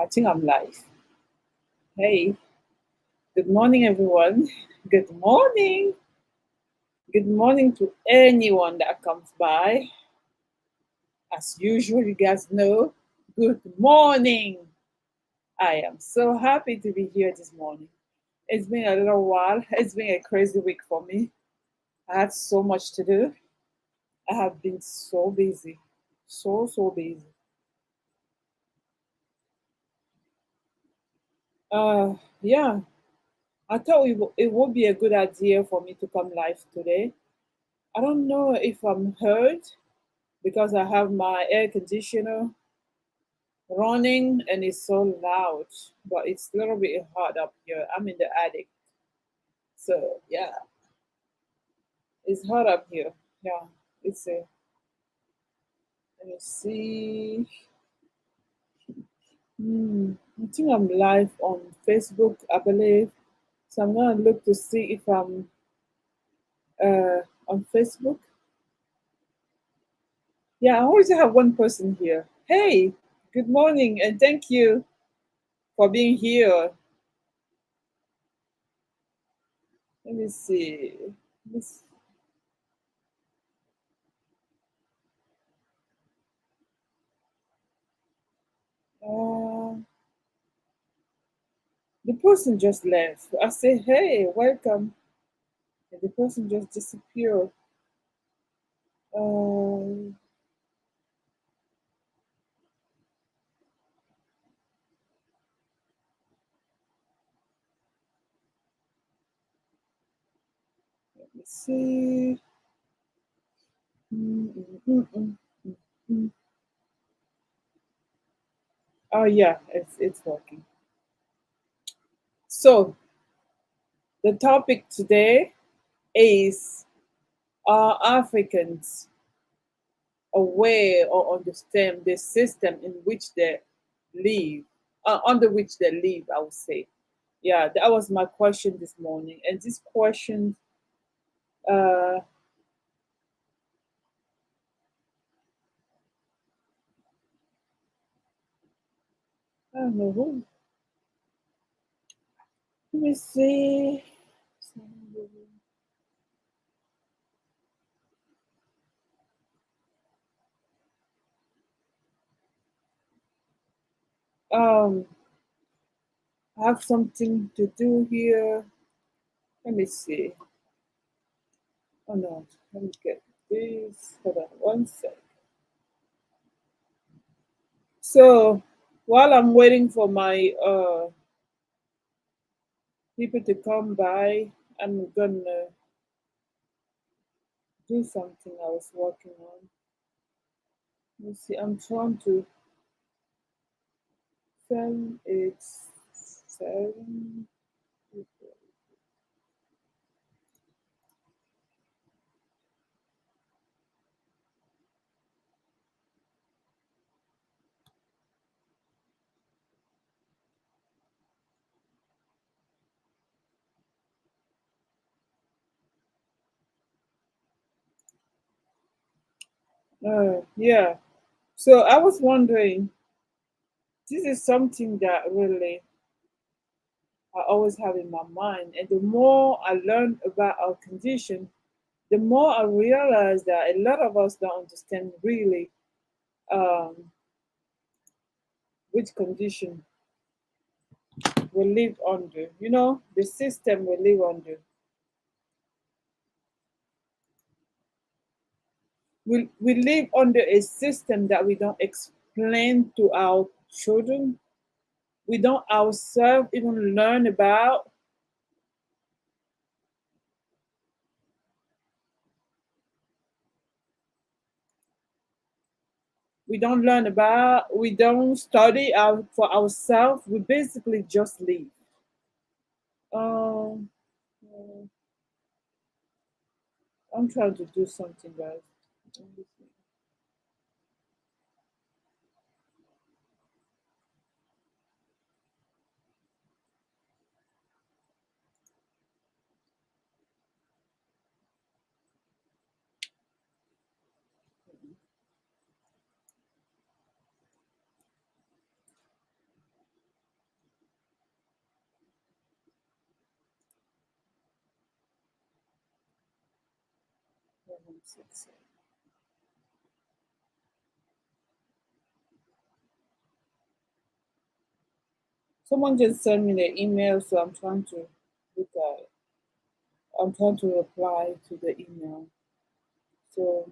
I think I'm live. Hey, good morning, everyone. Good morning. Good morning to anyone that comes by. As usual, you guys know, good morning. I am so happy to be here this morning. It's been a little while. It's been a crazy week for me. I had so much to do. I have been so busy. So busy. Yeah, I thought it would be a good idea for me to come live today. I don't know if I'm heard because I have my air conditioner running and it's so loud, but it's a little bit hot up here. I'm in the attic. So, yeah, it's hot up here. Yeah, it's a, let me see. I think I'm live on Facebook, I believe. So I'm going to look to see if I'm on Facebook. Yeah, I always have one person here. Hey, good morning, and thank you for being here. Let me see. This, uh, the person just left. I say, hey, welcome. And the person just disappeared. Um, let me see. Mm, mm, mm, mm, mm, mm. Oh, yeah, it's working. So, the topic today is, are Africans aware or understand the system in which they live, under which they live, I would say. Yeah, that was my question this morning. And this question, uh, I don't know who. Let me see. Um, I have something to do here. Let me see. Oh no, let me get this. Hold on one sec. So while I'm waiting for my people to come by, I'm gonna do something I was working on. Let me see. I'm trying to send it seven. Yeah. So I was wondering, this is something that really I always have in my mind. And the more I learn about our condition, the more I realize that a lot of us don't understand really um, which condition we live under. You know, the system we live under. We live under a system that we don't explain to our children. We don't ourselves even learn about. We don't learn about. We don't study out for ourselves. We basically just live. Um, I'm trying to do something, guys. 167. Someone just sent me the email, so I'm trying to look at it. I'm trying to reply to the email. So,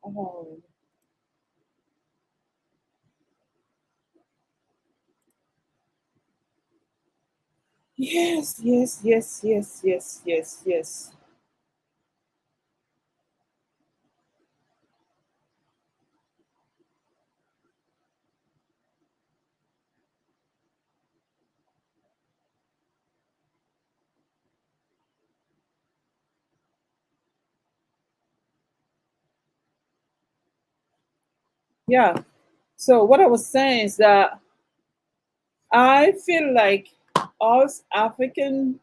oh, yes, yes, yes, yes, yes, yes, yes. Yeah. So what I was saying is that I feel like us African,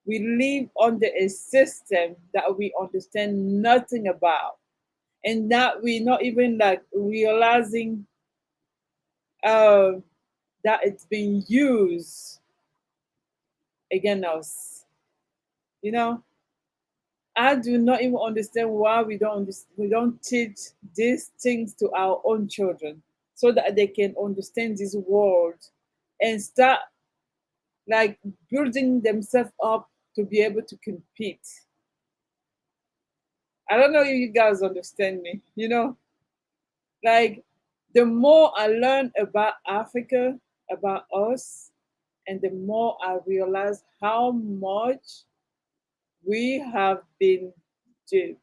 we live under a system that we understand nothing about, and that we not even like realizing uh, that it's being used against us. You know, I do not even understand why we don't teach these things to our own children so that they can understand this world and start like building themselves up to be able to compete. I don't know if you guys understand me. Like the more I learn about Africa, about us, and the more I realize how much we have been duped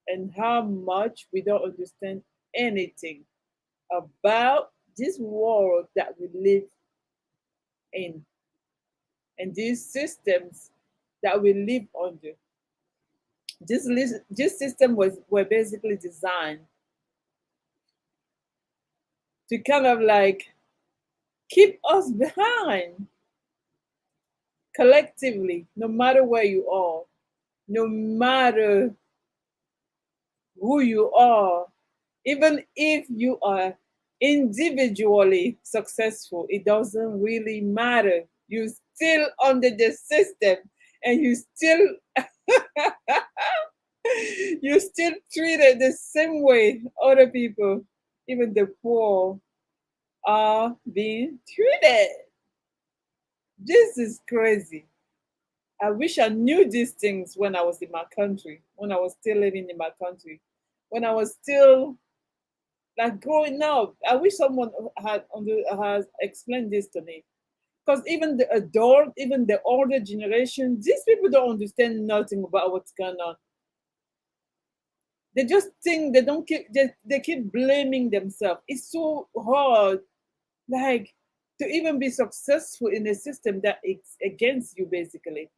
and how much we don't understand anything about this world that we live in and these systems that we live under. This system was were basically designed to kind of like keep us behind collectively, no matter where you are, no matter who you are, even if you are individually successful, it doesn't really matter. You still under the system, and you still treated the same way other people, even the poor, are being treated. This is crazy. I wish I knew these things when I was in my country, when I was still living in my country, when I was still like growing up. I wish someone has explained this to me. Because even the adult, even the older generation, these people don't understand nothing about what's going on. They just think they don't keep they keep blaming themselves. It's so hard, like to even be successful in a system that is against you, basically.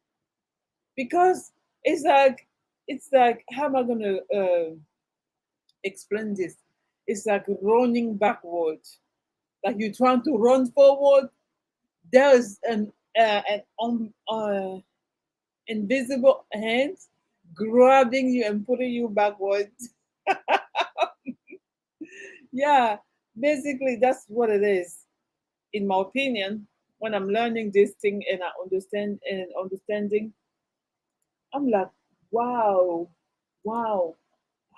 Because it's like how am I gonna explain this? It's like running backward. Like you're trying to run forward, there's an invisible hand grabbing you and putting you backwards. Yeah, basically that's what it is, in my opinion. When I'm learning this thing and I understanding, I'm like, wow, wow,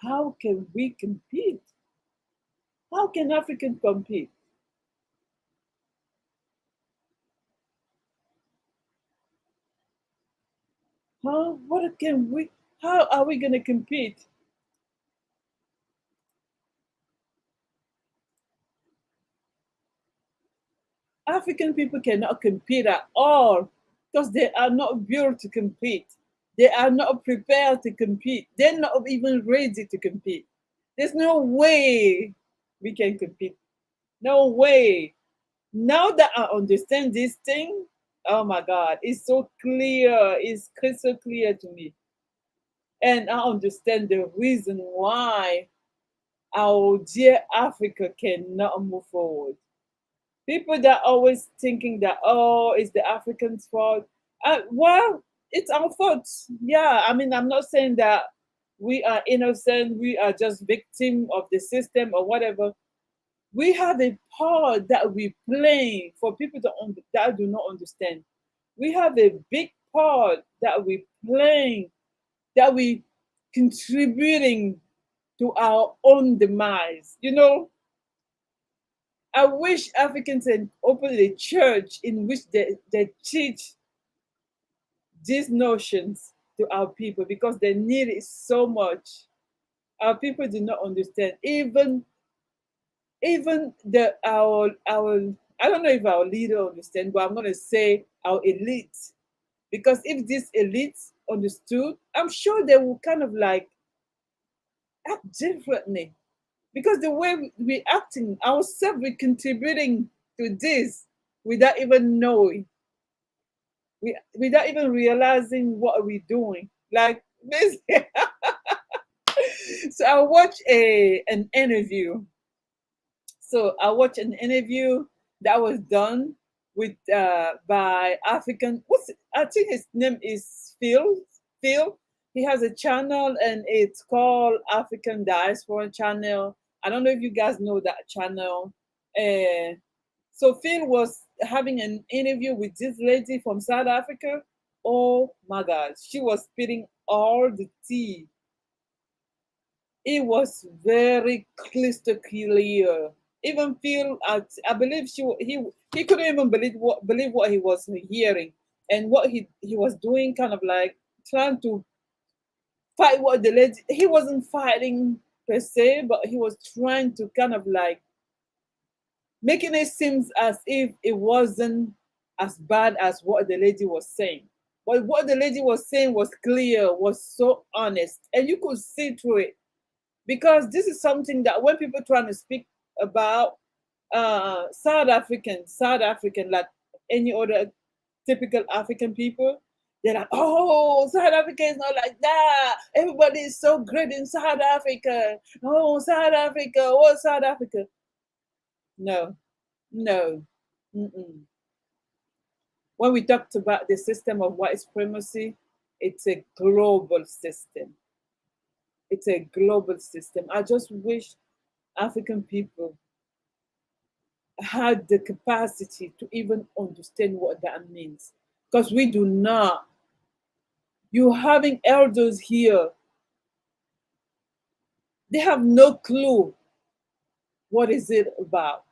how can we compete? How can African compete? Huh? What can we? How are we gonna compete? African people cannot compete at all because they are not built to compete. They are not prepared to compete. They're not even ready to compete. There's no way. we can compete. No way. Now that I understand this thing, oh my God, it's so clear. It's crystal clear to me. And I understand the reason why our dear Africa cannot move forward. People that always thinking that, oh, it's the Africans' fault. Well, it's our fault. Yeah, I mean, I'm not saying that we are innocent, we are just victim of the system or whatever. We have a part that we play for people that do not understand. We have a big part that we playing, that we contributing to our own demise. I wish Africans had opened a church in which they teach these notions to our people, because they need it so much. Our people do not understand. Even our I don't know if our leader understand, but I'm gonna say our elite. Because if these elites understood, I'm sure they will kind of like act differently. Because the way we acting ourselves, we're contributing to this without even knowing, without even realizing what we're doing. Like basically, so I watched a an interview. So I watched an interview that was done with by African. I think his name is Phil. Phil. He has a channel and it's called African Diaspora Channel. I don't know if you guys know that channel. Uh, so Phil was having an interview with this lady from South Africa. Oh my God, she was spitting all the tea. It was very crystal clear. Even Phil, I believe he couldn't even believe what he was hearing, and what he was doing, kind of like trying to fight what the lady. He wasn't fighting per se, but he was trying to kind of like making it seem as if it wasn't as bad as what the lady was saying. But what the lady was saying was clear, was so honest, and you could see through it, because this is something that when people trying to speak about South African, like any other typical African people, they're like, oh, South Africa is not like that. Everybody is so great in South Africa. Oh, South Africa. Oh, South Africa. No, no. Mm-mm. When we talked about the system of white supremacy, it's a global system. It's a global system. I just wish African people had the capacity to even understand what that means. Because we do not. You having elders here, they have no clue what is it about.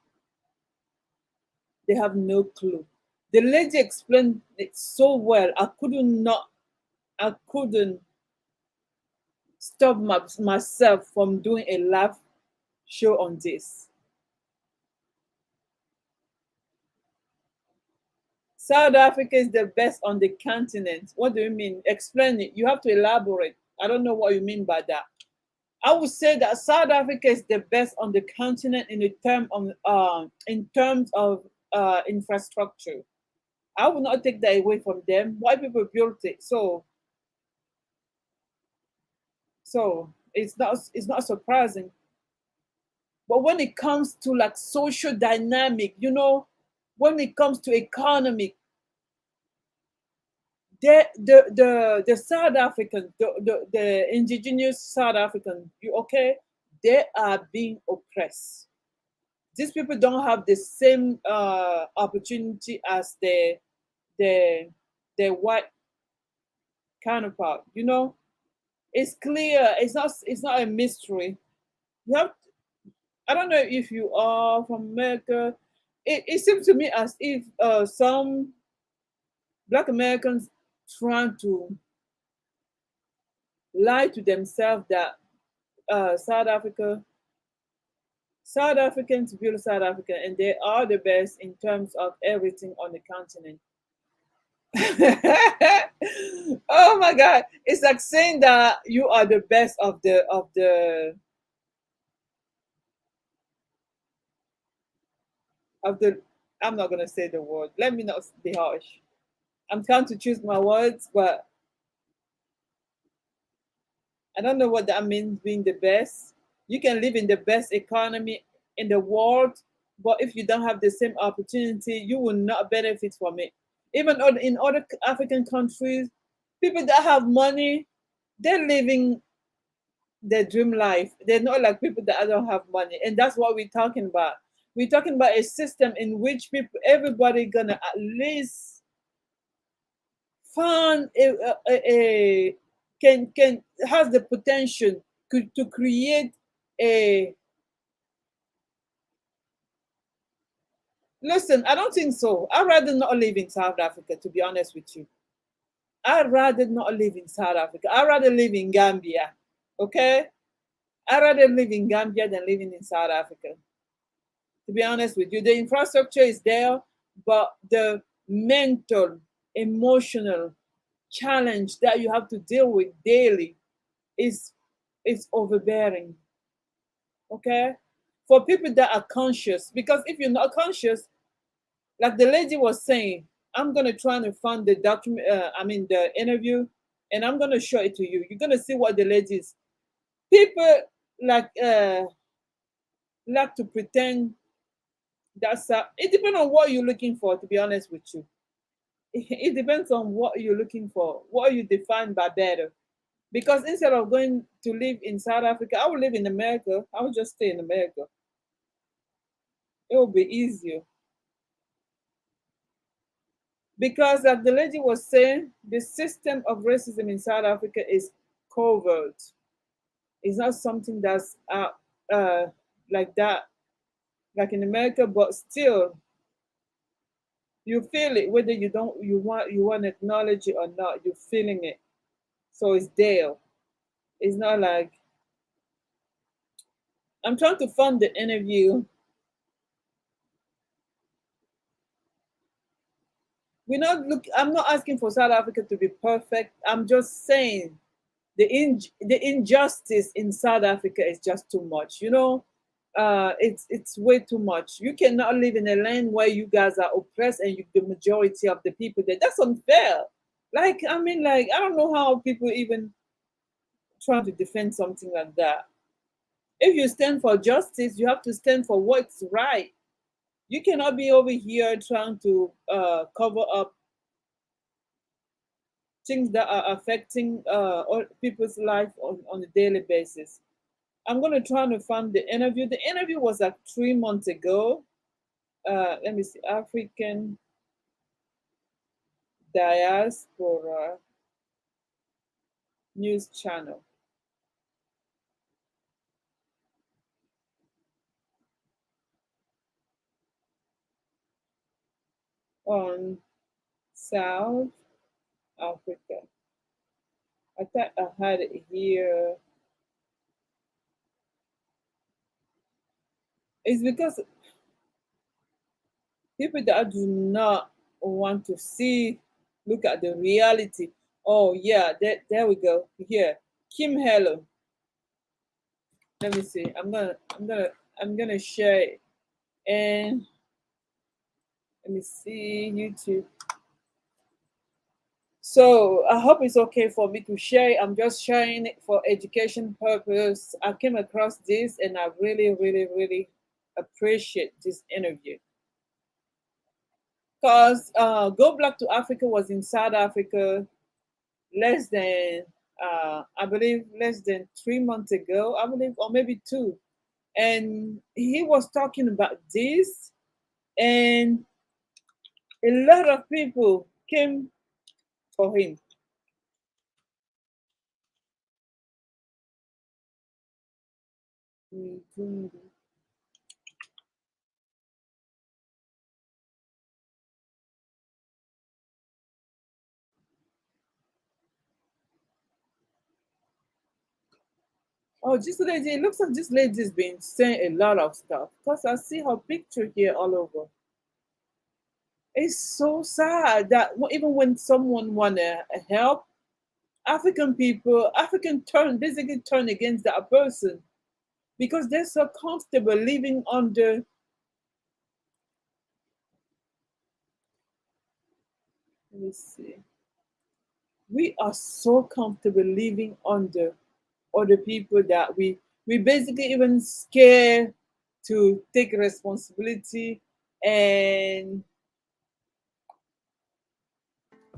They have no clue. The lady explained it so well. I couldn't stop myself from doing a live show on this. South Africa is the best on the continent. What do you mean? Explain it. You have to elaborate. I don't know what you mean by that. I would say that South Africa is the best on the continent in terms of infrastructure. I would not take that away from them. White people built it, so it's not surprising. But when it comes to like social dynamic, when it comes to economic, the South African, the indigenous South African, you okay? They are being oppressed. These people don't have the same opportunity as the the white counterpart. It's clear. It's not a mystery. You have. I don't know if you are from America. It seems to me as if some Black Americans trying to lie to themselves that uh, South Africa, South Africans build South Africa, and they are the best in terms of everything on the continent. Oh my God! It's like saying that you are the best of the of the, I'm not gonna say the word. Let me not be harsh. I'm trying to choose my words, but I don't know what that means being the best. You can live in the best economy in the world, but if you don't have the same opportunity, you will not benefit from it. Even in other African countries, people that have money, they're living their dream life. They're not like people that don't have money. And that's what we're talking about. We're talking about a system in which people, everybody gonna at least find a can has the potential to create a, listen, I don't think so. I'd rather not live in South Africa, to be honest with you. I'd rather not live in South Africa. I'd rather live in Gambia. Okay? I'd rather live in Gambia than living in South Africa. To be honest with you, the infrastructure is there, but the mental, emotional challenge that you have to deal with daily is overbearing. Okay? For people that are conscious, because if you're not conscious, like the lady was saying, I'm gonna try to find the document. I mean the interview, and I'm gonna show it to you. You're gonna see what the ladies. People like like to pretend that's it depends on what you're looking for. To be honest with you, it depends on what you're looking for. What you define by better. Because instead of going to live in South Africa, I would live in America. I would just stay in America. It will be easier. Because as the lady was saying, the system of racism in South Africa is covert. It's not something that's uh, like that, like in America, but still you feel it whether you want to acknowledge it or not. You're feeling it, so it's there. It's not like I'm trying to find the interview. I'm not asking for South Africa to be perfect. I'm just saying the injustice in South Africa is just too much. It's way too much. You cannot live in a land where you guys are oppressed and you the majority of the people there. That's unfair. Like I mean, like I don't know how people even try to defend something like that. If you stand for justice, you have to stand for what's right. You cannot be over here trying to cover up things that are affecting all people's life on a daily basis. I'm gonna try to find the interview. The interview was like 3 months ago. Let me see, African Diaspora News Channel on South Africa. I thought I had it here. It's because people that do not want to see, look at the reality. Oh yeah, there we go. Here, Kim Hello. Let me see. I'm gonna share it. And let me see YouTube. So I hope it's okay for me to share it. I'm just sharing it for education purpose. I came across this and I really, really, really appreciate this interview. Because Go Black to Africa was in South Africa less than I believe less than 3 months ago, I believe, or maybe two. And he was talking about this, and a lot of people came for him. Mhm. Oh, this lady, it looks like this lady's been saying a lot of stuff because I see her picture here all over. It's so sad that even when someone wanna help, African people, African basically turn against that person because they're so comfortable living under let me see. We are so comfortable living under other people that we basically even scared to take responsibility. And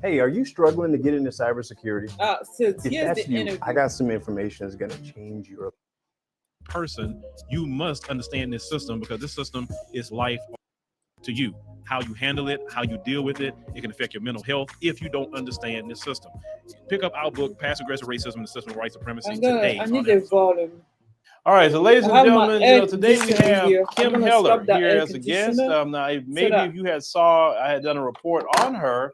Hey, are you struggling to get into cybersecurity? so If here's that's the you, I interview. got some information that's going to change your person, you must understand this system because this system is life to you. How you handle it, how you deal with it, it can affect your mental health if you don't understand this system. Pick up our book, Passive Aggressive Racism and the System of White Supremacy, today. I need the volume. All right, so ladies I and have my gentlemen, air today we conditioner have here. I'm Kim gonna Heller stop that here air as a guest. conditioner Now, so maybe that if you had saw, I had done a report on her,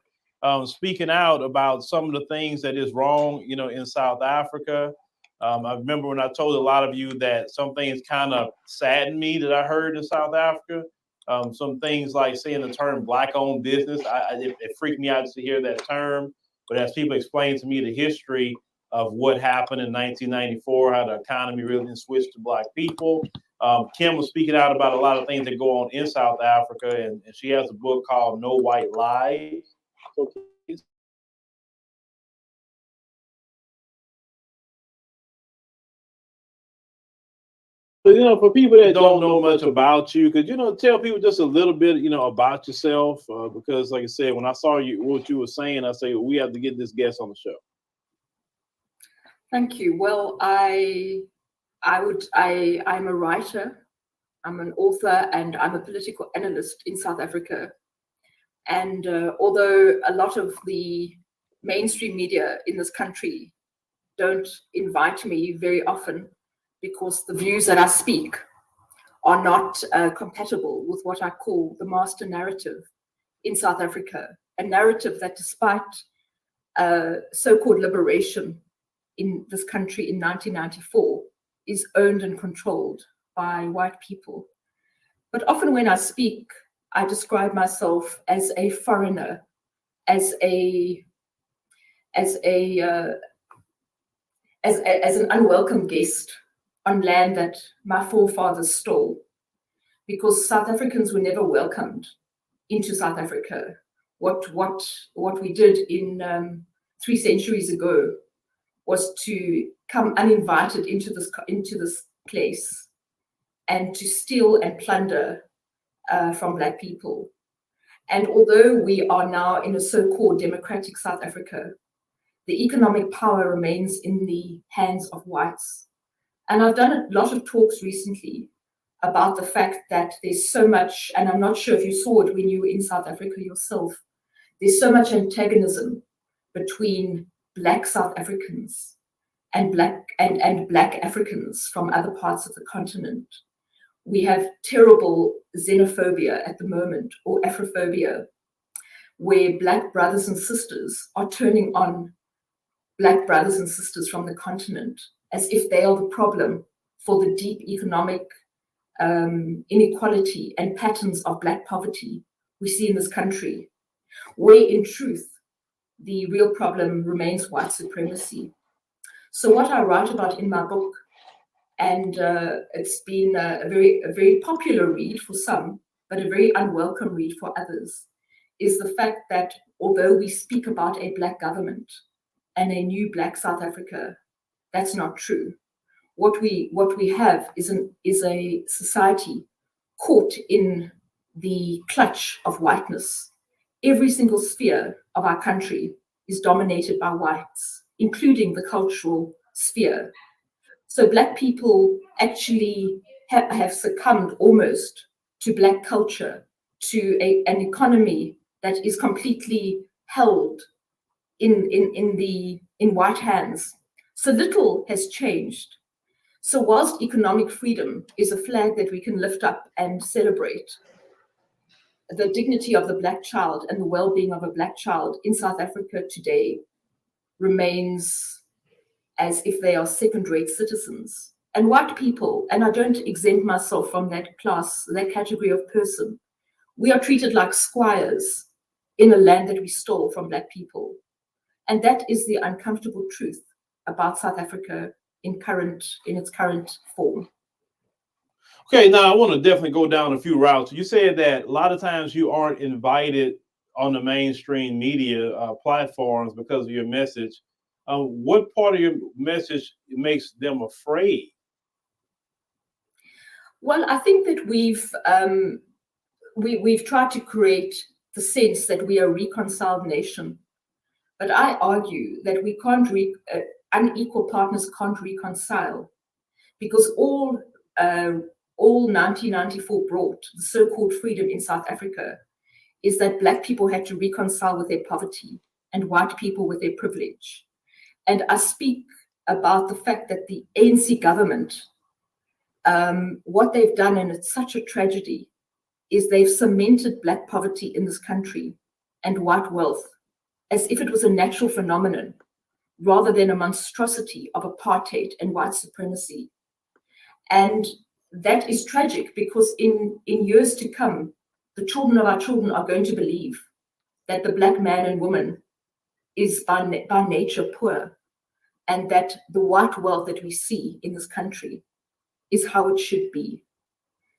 speaking out about some of the things that is wrong, in South Africa. I remember when I told a lot of you that some things kind of saddened me that I heard in South Africa. Some things like saying the term black-owned business, it freaked me out to hear that term. But as people explained to me the history of what happened in 1994, how the economy really switched to black people. Kim was speaking out about a lot of things that go on in South Africa, and she has a book called No White Lies. So for people that don't know much about you, could tell people just a little bit, about yourself? Because, like I said, when I saw what you were saying, I say we have to get this guest on the show. Thank you. Well, I'm a writer, I'm an author, and I'm a political analyst in South Africa. And although a lot of the mainstream media in this country don't invite me very often because the views that I speak are not compatible with what I call the master narrative in South Africa, a narrative that despite so-called liberation in this country in 1994 is owned and controlled by white people. But often when I speak, I describe myself as a foreigner, as an unwelcome guest on land that my forefathers stole, because South Africans were never welcomed into South Africa. What we did in 3 centuries ago was to come uninvited into this place and to steal and plunder from Black people. And although we are now in a so-called democratic South Africa, the economic power remains in the hands of whites. And I've done a lot of talks recently about the fact that there's so much, and I'm not sure if you saw it when you were in South Africa yourself, there's so much antagonism between Black South Africans and Black Africans from other parts of the continent. We have terrible xenophobia at the moment, or Afrophobia, where Black brothers and sisters are turning on Black brothers and sisters from the continent as if they are the problem for the deep economic inequality and patterns of Black poverty we see in this country, where in truth, the real problem remains white supremacy. So what I write about in my book, and it's been a very popular read for some, but a very unwelcome read for others, is the fact that although we speak about a Black government and a new Black South Africa, that's not true. What we have is a society caught in the clutch of whiteness. Every single sphere of our country is dominated by whites, including the cultural sphere. So Black people actually have succumbed almost to Black culture, to an economy that is completely held in white hands. So little has changed. So whilst economic freedom is a flag that we can lift up and celebrate, the dignity of the Black child and the well-being of a Black child in South Africa today remains as if they are second-rate citizens. And white people, and I don't exempt myself from that class, that category of person, we are treated like squires in a land that we stole from Black people. And that is the uncomfortable truth about South Africa in its current form. Okay, now I want to definitely go down a few routes. You said that a lot of times you aren't invited on the mainstream media platforms because of your message. What part of your message makes them afraid? Well, I think that we've tried to create the sense that we are a reconciled nation, but I argue that we can't unequal partners can't reconcile, because all 1994 brought the so-called freedom in South Africa is that Black people had to reconcile with their poverty and white people with their privilege. And I speak about the fact that the ANC government, what they've done, and it's such a tragedy, is they've cemented Black poverty in this country and white wealth as if it was a natural phenomenon, rather than a monstrosity of apartheid and white supremacy. And that is tragic, because in years to come, the children of our children are going to believe that the Black man and woman is by nature poor, and that the white wealth that we see in this country is how it should be.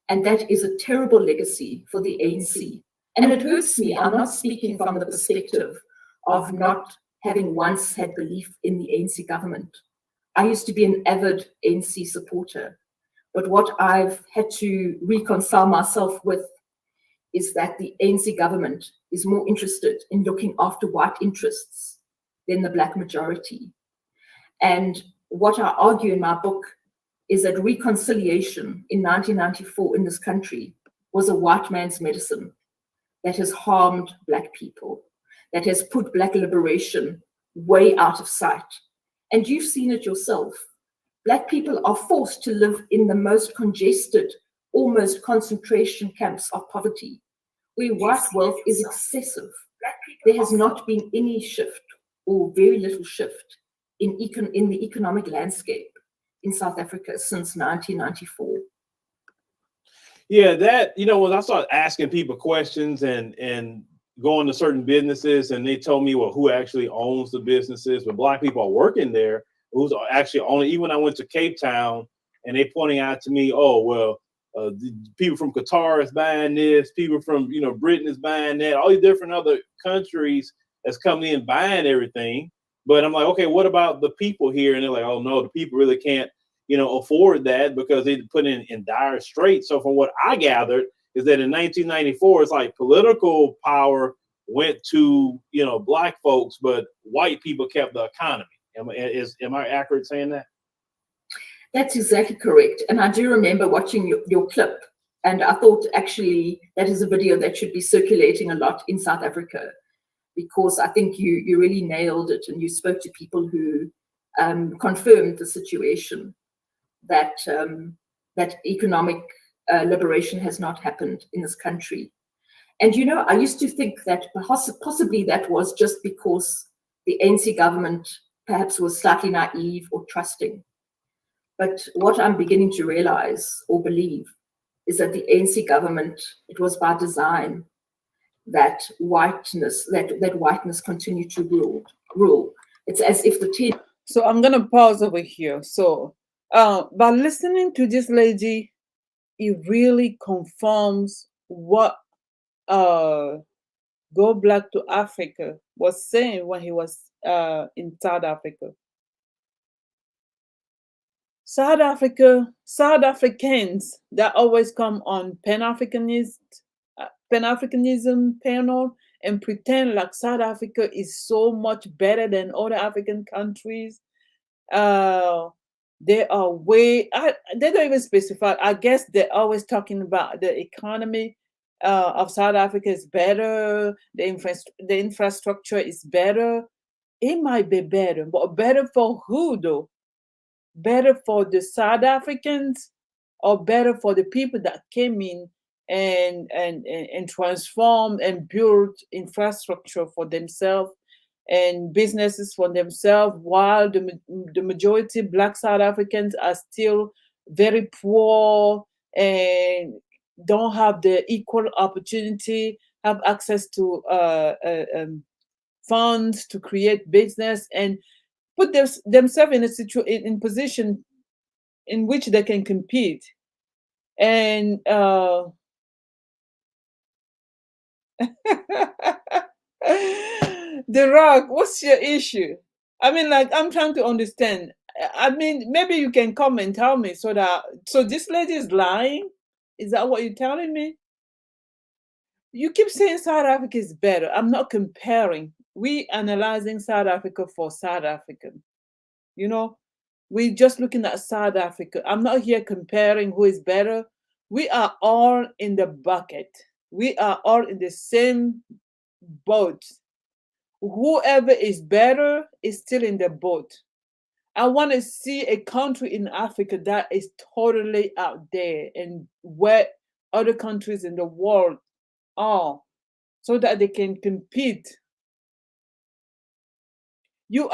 And that is a terrible legacy for the ANC. And it hurts me. I'm not speaking from the perspective of not having once had belief in the ANC government. I used to be an avid ANC supporter. But what I've had to reconcile myself with is that the ANC government is more interested in looking after white interests than the Black majority. And what I argue in my book is that reconciliation in 1994 in this country was a white man's medicine that has harmed Black people, that has put Black liberation way out of sight. And you've seen it yourself. Black people are forced to live in the most congested, almost concentration camps of poverty, where white wealth is excessive. There has not been any shift, or very little shift, in the economic landscape in South Africa since 1994. Yeah, that, when I started asking people questions and going to certain businesses, and they told me, well, who actually owns the businesses, but Black people are working there, who's actually owning. Even when I went to Cape Town, and they pointing out to me, oh, well, the people from Qatar is buying this, people from, Britain is buying that, all these different other countries that's coming in buying everything. But I'm like, okay, what about the people here? And they're like, oh no, the people really can't, afford that, because they put in dire straits. So from what I gathered is that in 1994, it's like political power went to, Black folks, but white people kept the economy. Am I accurate saying that? That's exactly correct. And I do remember watching your clip, and I thought actually that is a video that should be circulating a lot in South Africa, because I think you really nailed it, and you spoke to people who confirmed the situation, that that economic liberation has not happened in this country. And I used to think that possibly that was just because the ANC government perhaps was slightly naive or trusting. But what I'm beginning to realize or believe is that the ANC government, it was by design that whiteness continued to rule. It's as if the So I'm gonna pause over here. So by listening to this lady, it really confirms what Go Black to Africa was saying when he was in South Africa. South Africans that always come on Pan-Africanism panel and pretend like South Africa is so much better than other African countries. They are way, they don't even specify. I guess they're always talking about the economy of South Africa is better, the infrastructure is better. It might be better, but better for who though? Better for the South Africans, or better for the people that came in and transformed and built infrastructure for themselves and businesses for themselves, while the majority Black South Africans are still very poor and don't have the equal opportunity, have access to funds to create business and put themselves in position in which they can compete. And The Rock, what's your issue? I mean, like, I'm trying to understand. I mean, maybe you can come and tell me so this lady is lying? Is that what you're telling me? You keep saying South Africa is better. I'm not comparing. We analyzing South Africa for South African. You know, we just looking at South Africa. I'm not here comparing who is better. We are all in the bucket. We are all in the same boat. Whoever is better is still in the boat. I want to see a country in Africa that is totally out there and where other countries in the world are, so that they can compete. You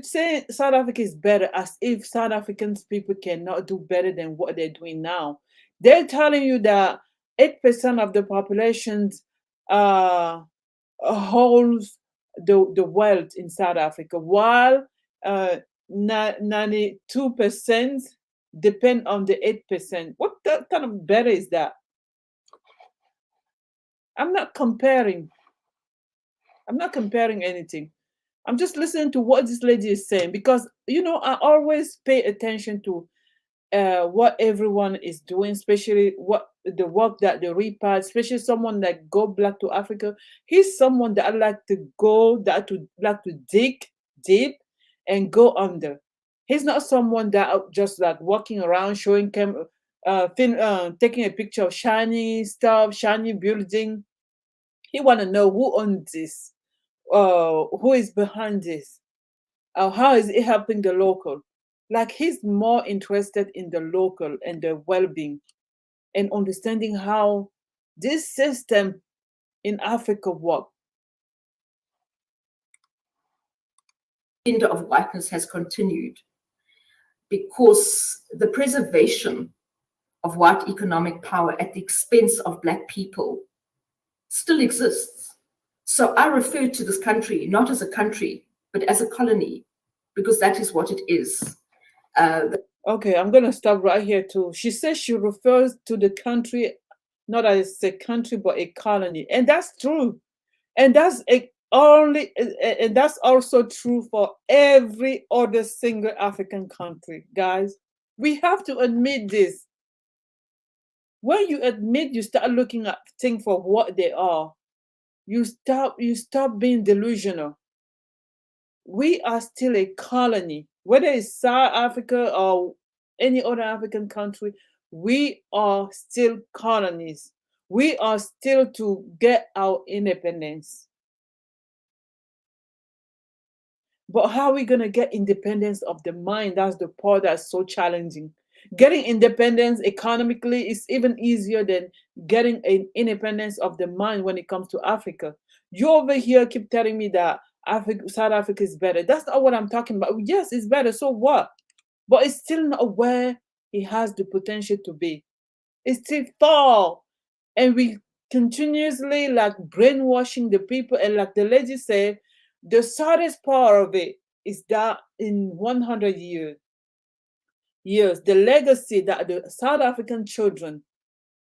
say South Africa is better as if South Africans people cannot do better than what they're doing now. They're telling you that 8% of the population uh, holds the wealth in South Africa, while 92% depend on the 8%. What kind of better is that? I'm not comparing. I'm not comparing anything. I'm just listening to what this lady is saying, because I always pay attention to what everyone is doing, especially what the work that the repart, especially someone like Go Black to Africa. He's someone that I like to go, that to like to dig deep and go under. He's not someone that just like walking around showing taking a picture of shiny stuff, shiny building. He want to know who owns this, who is behind this, how is it helping the local. Like, he's more interested in the local and the well-being and understanding how this system in Africa works. Agenda of whiteness has continued because the preservation of white economic power at the expense of Black people still exists. So I refer to this country not as a country, but as a colony, because that is what it is. Okay, I'm going to stop right here too. She says she refers to the country not as a country, but a colony. And that's true. And that's and that's also true for every other single African country, guys. We have to admit this. When you admit, you start looking at things for what they are. You stop being delusional. We are still a colony, whether it's South Africa or any other African country. We are still colonies. We are still to get our independence. But how are we going to get independence of the mind? That's the part that's so challenging. Getting independence economically is even easier than getting an independence of the mind when it comes to Africa. You over here keep telling me that South Africa is better. That's not what I'm talking about. Yes, it's better. So what? But it's still not where it has the potential to be. It's still far. And we continuously like brainwashing the people. And like the lady said, the saddest part of it is that in 100 years, the legacy that the South African children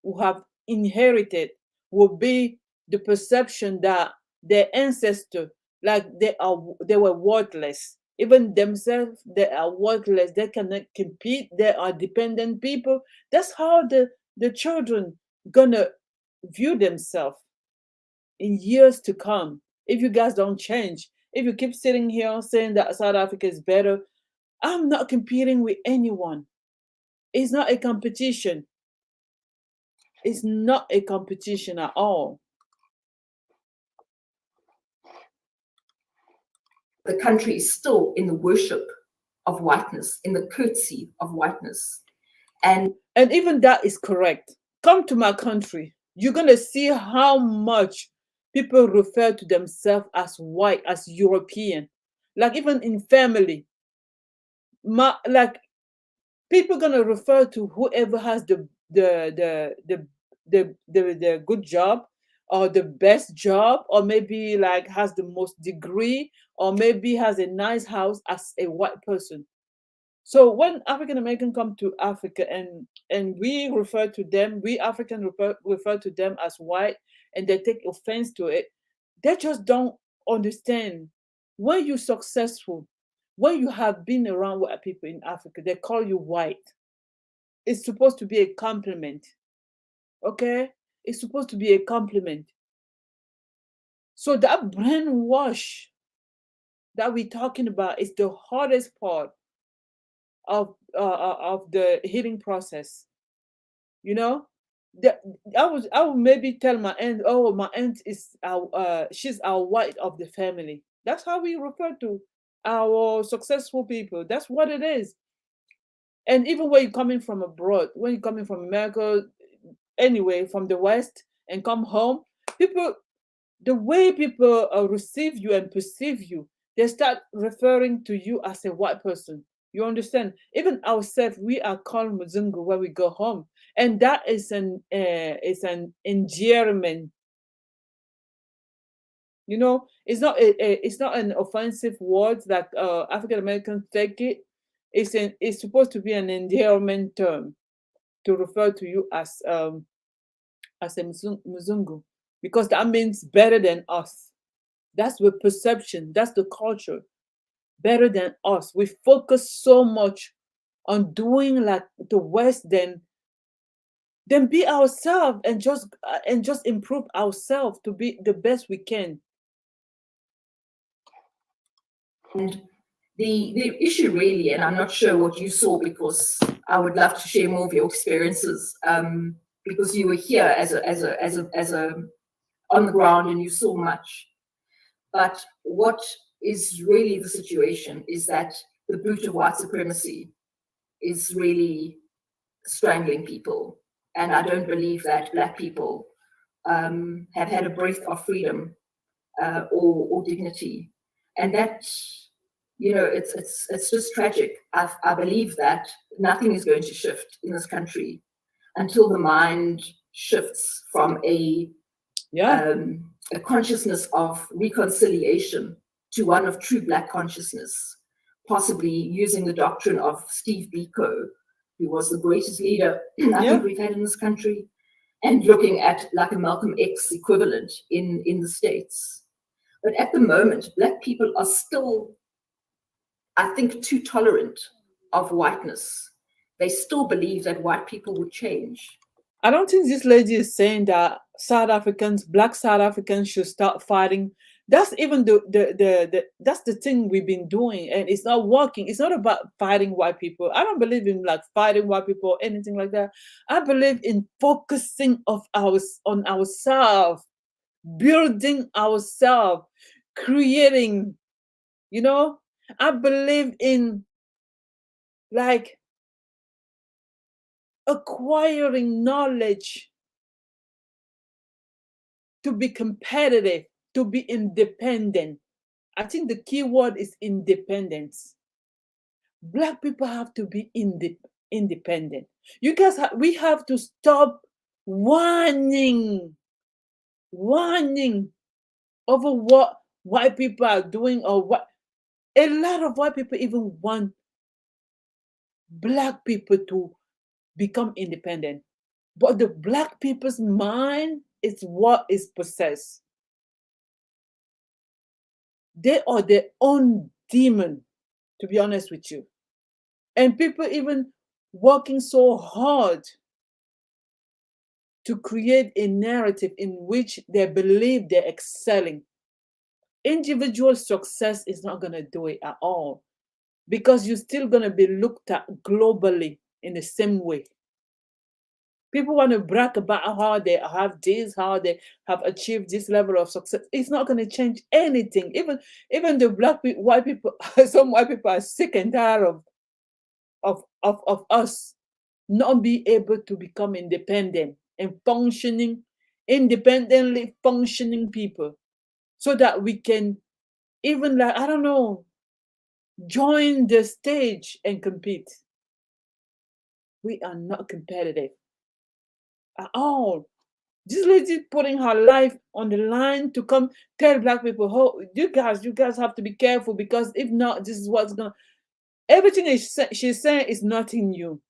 who have inherited will be the perception that their ancestors, like they were worthless. Even themselves, they are worthless. They cannot compete. They are dependent people. That's how the children gonna view themselves in years to come. If you guys don't change, if you keep sitting here saying that South Africa is better, I'm not competing with anyone. It's not a competition. It's not a competition at all. The country is still in the worship of whiteness, in the curtsy of whiteness. And even that is correct. Come to my country. You're going to see how much people refer to themselves as white, as European. Like even in family. Like people going to refer to whoever has the good job or the best job, or maybe like has the most degree, or maybe has a nice house as a white person. So when African American come to Africa and we refer to them, we African refer to them as white, and they take offense to it, they just don't understand, when you're successful, when you have been around white people in Africa, they call you white. It's supposed to be a compliment. Okay? It's supposed to be a compliment. So that brainwash that we're talking about is the hardest part of the healing process. You know, that I would maybe tell my aunt, oh, my aunt is our she's our white of the family. That's how we refer to our successful people. That's what it is. And even when you're coming from abroad, when you're coming from America, anyway, from the West, and come home, people, the way people receive you and perceive you, they start referring to you as a white person. You understand? Even ourselves, we are called Muzungu when we go home, and that is an endearment. You know, it's not an offensive word that African Americans take it. It's supposed to be an endearment term to refer to you as a Muzungu, because that means better than us. That's the perception, that's the culture. Better than us. We focus so much on doing like the West than be ourselves and just improve ourselves to be the best we can. And the issue really, and I'm not sure what you saw, because I would love to share more of your experiences, because you were here as a on the ground and you saw much. But what is really the situation is that the boot of white supremacy is really strangling people. And I don't believe that Black people have had a breath of freedom or dignity. And that, you know, it's just tragic. I believe that nothing is going to shift in this country until the mind shifts from a consciousness of reconciliation to one of true Black consciousness, possibly using the doctrine of Steve Biko, who was the greatest leader I think we've had in this country, and looking at like a Malcolm X equivalent in the States. But at the moment, Black people are still, I think, too tolerant of whiteness. They still believe that white people would change. I don't think this lady is saying that Black South Africans should start fighting. That's even that's the thing we've been doing, and it's not working. It's not about fighting white people. I don't believe in like fighting white people or anything like that. I believe in focusing on ourselves, building ourselves, creating. You know, I believe in like acquiring knowledge to be competitive, to be independent. I think the key word is independence. Black people have to be independent. You guys, we have to stop whining over what white people are doing, or what. A lot of white people even want Black people to become independent, but the Black people's mind is what is possessed. They are their own demon, to be honest with you. And people even working so hard to create a narrative in which they believe they're excelling. Individual success is not going to do it at all, because you're still going to be looked at globally in the same way. People want to brag about how they have this, how they have achieved this level of success. It's not going to change anything. Even the white people, some white people are sick and tired of us not being able to become independent and independently functioning people, so that we can even, like, I don't know, join the stage and compete. We are not competitive at all. This lady putting her life on the line to come tell Black people, oh, you guys have to be careful, because if not, this is what's gonna. Everything she's saying is nothing new.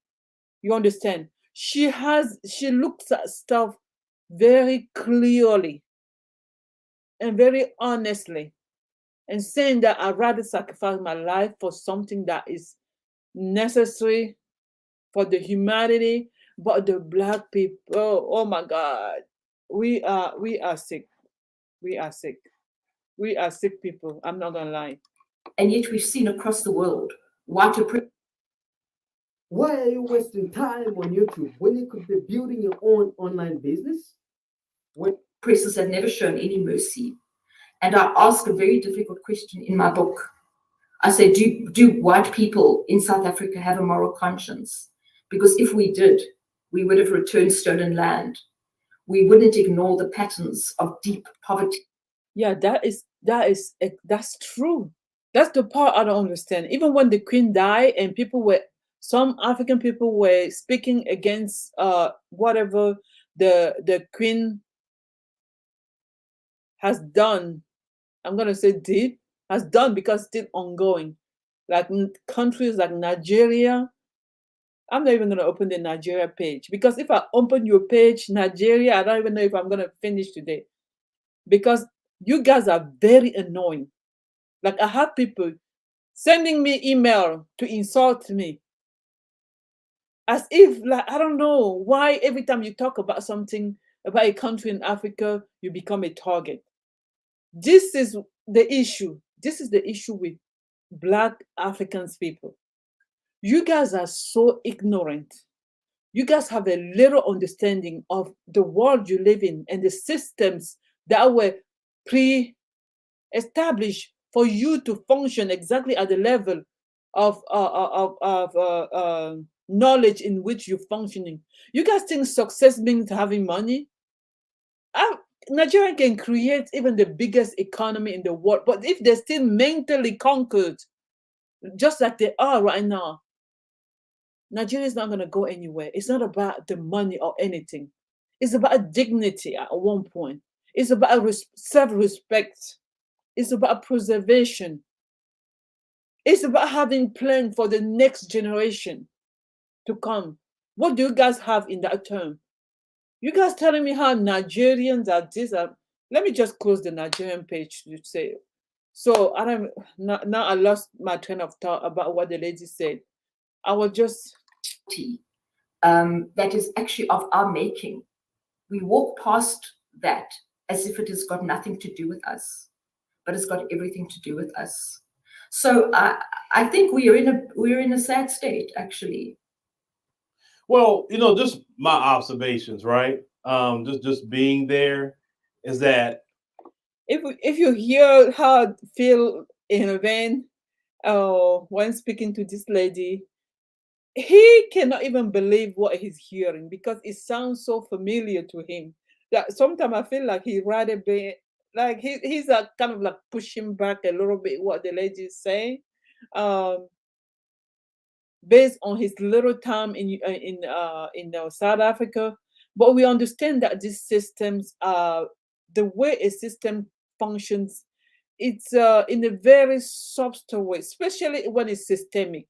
You understand? She looks at stuff very clearly and very honestly. and saying that I'd rather sacrifice my life for something that is necessary for the humanity, but the black people, oh my God, we are sick. We are sick. We are sick people. I'm not gonna lie. And yet we've seen across the world white Why are you wasting time on YouTube when you could be building your own online business? oppressors have never shown any mercy. And I ask a very difficult question in my book. I say, do white people in South Africa have a moral conscience? Because if we did, we would have returned stolen land. We wouldn't ignore the patterns of deep poverty. Yeah, that's true. That's the part I don't understand. Even when the queen died and some African people were speaking against whatever the queen has done, I'm gonna say has done, because it's still ongoing. Like countries like Nigeria, I'm not even gonna open the Nigeria page, because if I open your page, Nigeria, I don't even know if I'm gonna finish today, because you guys are very annoying. Like, I have people sending me email to insult me, as if, like, I don't know why every time you talk about something about a country in Africa, you become a target. This is the issue. This is the issue with Black Africans people. You guys are so ignorant. You guys have a little understanding of the world you live in and the systems that were pre-established for you to function exactly at the level of knowledge in which you're functioning. You guys think success means having money? Nigeria can create even the biggest economy in the world, but if they're still mentally conquered, just like they are right now, Nigeria is not going to go anywhere. It's not about the money or anything. It's about dignity at one point. It's about self-respect. It's about preservation. It's about having plan for the next generation to come. What do you guys have in that term? You guys telling me how Nigerians are this? Let me just close the Nigerian page to say. So I don't now. I lost my train of thought about what the lady said. I was just that is actually of our making. We walk past that as if it has got nothing to do with us, but it's got everything to do with us. So I think we're in a sad state, actually. Well, just my observations, right? Just being there is that if you hear how I feel in a vein when speaking to this lady, he cannot even believe what he's hearing because it sounds so familiar to him that sometimes I feel like he rather be like he's kind of like pushing back a little bit what the lady is saying, based on his little time in South Africa. But we understand that these systems are the way a system functions. It's in a very subtle way, especially when it's systemic.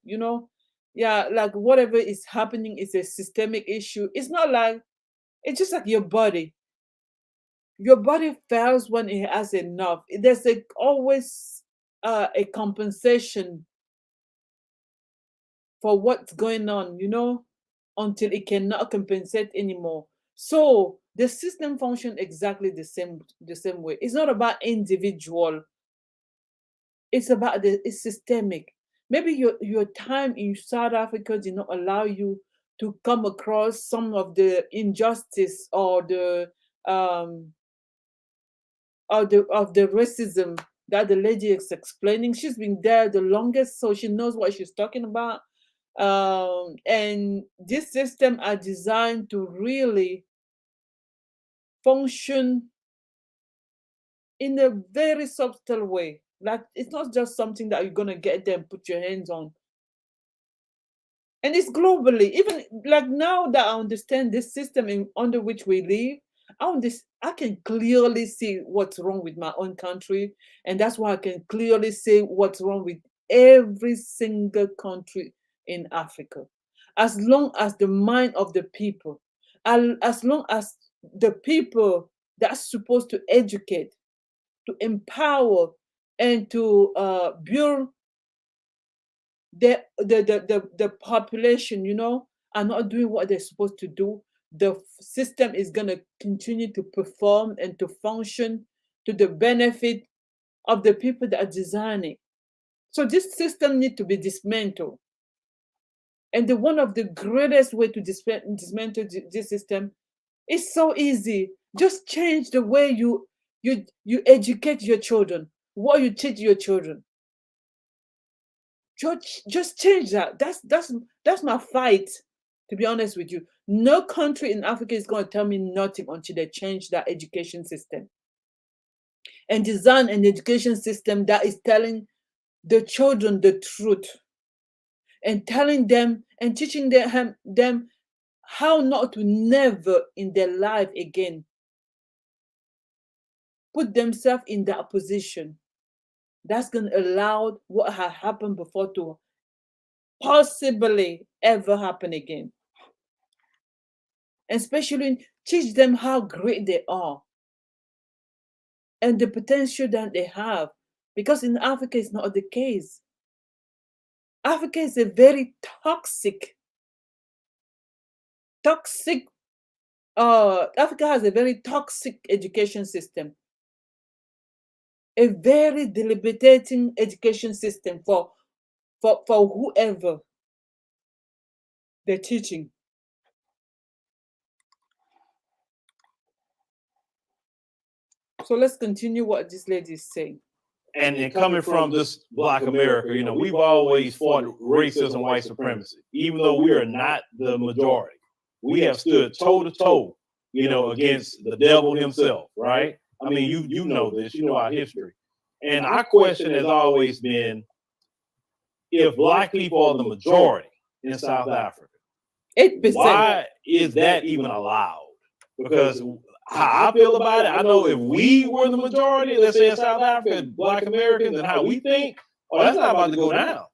Yeah, like whatever is happening is a systemic issue. It's not like it's just like your body. Your body fails when it has enough. There's always a compensation for what's going on, until it cannot compensate anymore. So the system function exactly the same way. It's not about individual. It's systemic. Maybe your time in South Africa did not allow you to come across some of the injustice or the racism that the lady is explaining. She's been there the longest, so she knows what she's talking about. And this system are designed to really function in a very subtle way. Like, it's not just something that you're gonna get there and put your hands on. And it's globally, even like now that I understand this system under which we live, I can clearly see what's wrong with my own country, and that's why I can clearly say what's wrong with every single country in Africa. As long as the mind of the people, as long as the people that's supposed to educate, to empower, and to build the population, are not doing what they're supposed to do, the system is going to continue to perform and to function to the benefit of the people that are designing. So this system needs to be dismantled. And one of the greatest way to dismantle this system is so easy. Just change the way you educate your children, what you teach your children. Just change that. That's my fight, to be honest with you. No country in Africa is going to tell me nothing until they change that education system and design an education system that is telling the children the truth and telling them and teaching them how not to never in their life again put themselves in that position. That's going to allow what had happened before to possibly ever happen again. And especially teach them how great they are and the potential that they have. Because in Africa, it's not the case. Africa is a very toxic, Africa has a very toxic education system, a very debilitating education system for whoever they're teaching. So let's continue what this lady is saying. And coming from this Black America, we've always fought racism, white supremacy, even though we are not the majority. We have stood toe to toe, against the devil himself, right? I mean, you know this, you know our history. And our question has always been, if Black people are the majority in South Africa, 8%. why is that even allowed? Because how I feel about it, I know if we were the majority, let's say in South Africa, Black Americans, and how we think, that's not about to go down.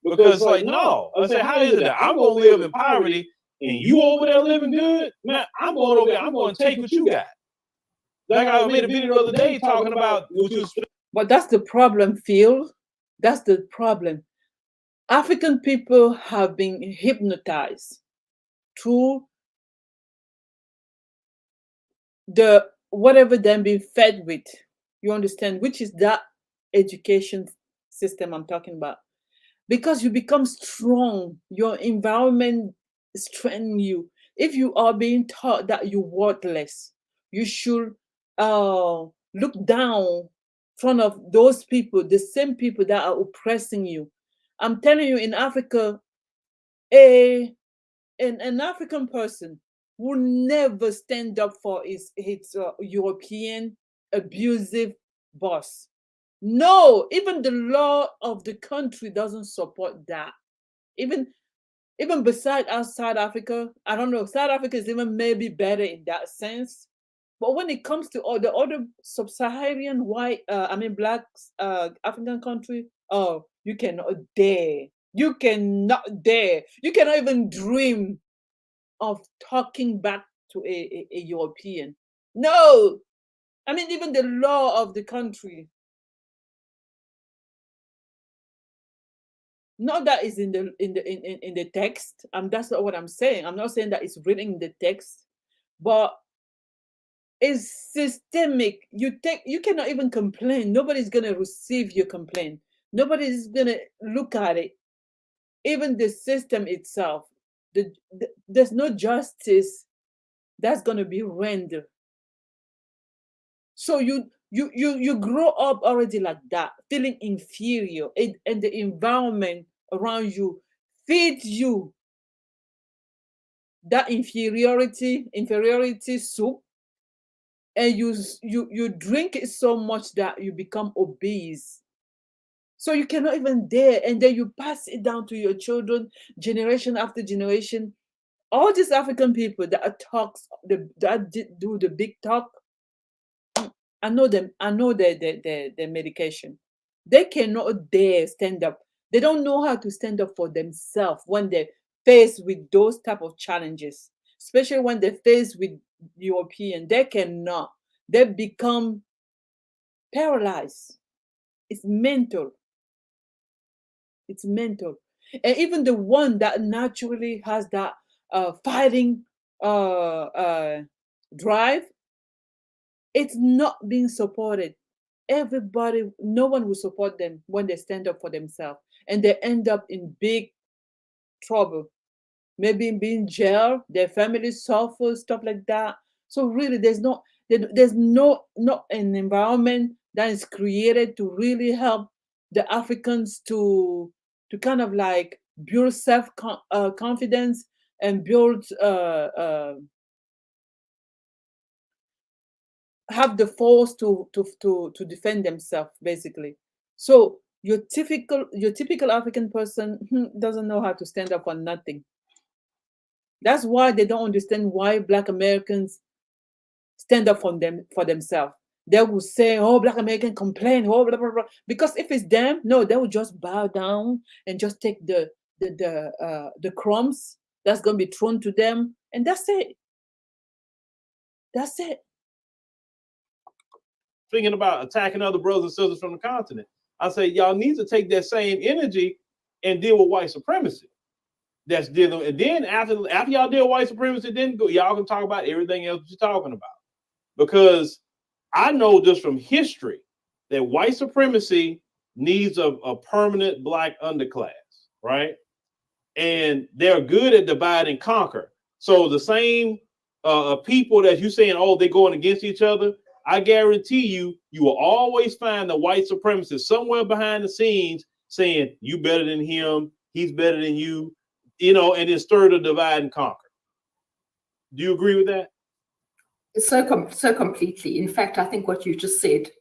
Because, no, I say, how is it that I'm going to live in poverty and you over there living good? Man, I'm going over there, I'm going to take what you got. Like I made a video the other day talking about what you. But that's the problem, Phil. That's the problem. African people have been hypnotized through the whatever they've been fed with. You understand? Which is that education system I'm talking about. Because you become strong, your environment strengthens you. If you are being taught that you're worthless, you should look down in front of those people, the same people that are oppressing you. I'm telling you, in Africa, an African person will never stand up for his European abusive boss. No, even the law of the country doesn't support that. Even beside outside Africa, I don't know, South Africa is even maybe better in that sense. But when it comes to all the other sub-Saharan white, Black African country, oh, you cannot dare. You cannot dare. You cannot even dream of talking back to a European. No, even the law of the country. Not that is in the text. That's not what I'm saying. I'm not saying that it's written in the text, but it's systemic. You cannot even complain. Nobody's gonna receive your complaint. Nobody's gonna look at it. Even the system itself, there's no justice that's gonna be rendered. So you grow up already like that, feeling inferior, and the environment around you feeds you that inferiority soup, and you drink it so much that you become obese. So you cannot even dare, and then you pass it down to your children, generation after generation. All these African people that do the big talk, I know them. I know their medication. They cannot dare stand up. They don't know how to stand up for themselves when they're faced with those type of challenges, especially when they're faced with European. They cannot. They become paralyzed. It's mental. It's mental. And even the one that naturally has that fighting drive, it's not being supported. Everybody, no one will support them when they stand up for themselves, and they end up in big trouble, maybe being jailed, their families suffer, stuff like that. So really, there's not an environment that is created to really help the Africans to kind of like build confidence and build have the force to defend themselves, basically. So your typical African person doesn't know how to stand up for nothing. That's why they don't understand why Black Americans stand up for themselves. They will say, "Oh, Black American complain, oh, blah, blah, blah." Because if it's them, no, they will just bow down and just take the crumbs that's gonna be thrown to them, and that's it. That's it. Thinking about attacking other brothers and sisters from the continent, I say y'all need to take that same energy and deal with white supremacy. That's dealing, and then after y'all deal with white supremacy, then y'all can talk about everything else you're talking about. Because I know just from history that white supremacy needs a permanent Black underclass, right? And they're good at divide and conquer. So the same people that you saying, oh, they're going against each other, I guarantee you will always find the white supremacist somewhere behind the scenes saying, you better than him, he's better than you, and then stir the divide and conquer. Do you agree with that? So completely. In fact, I think what you just said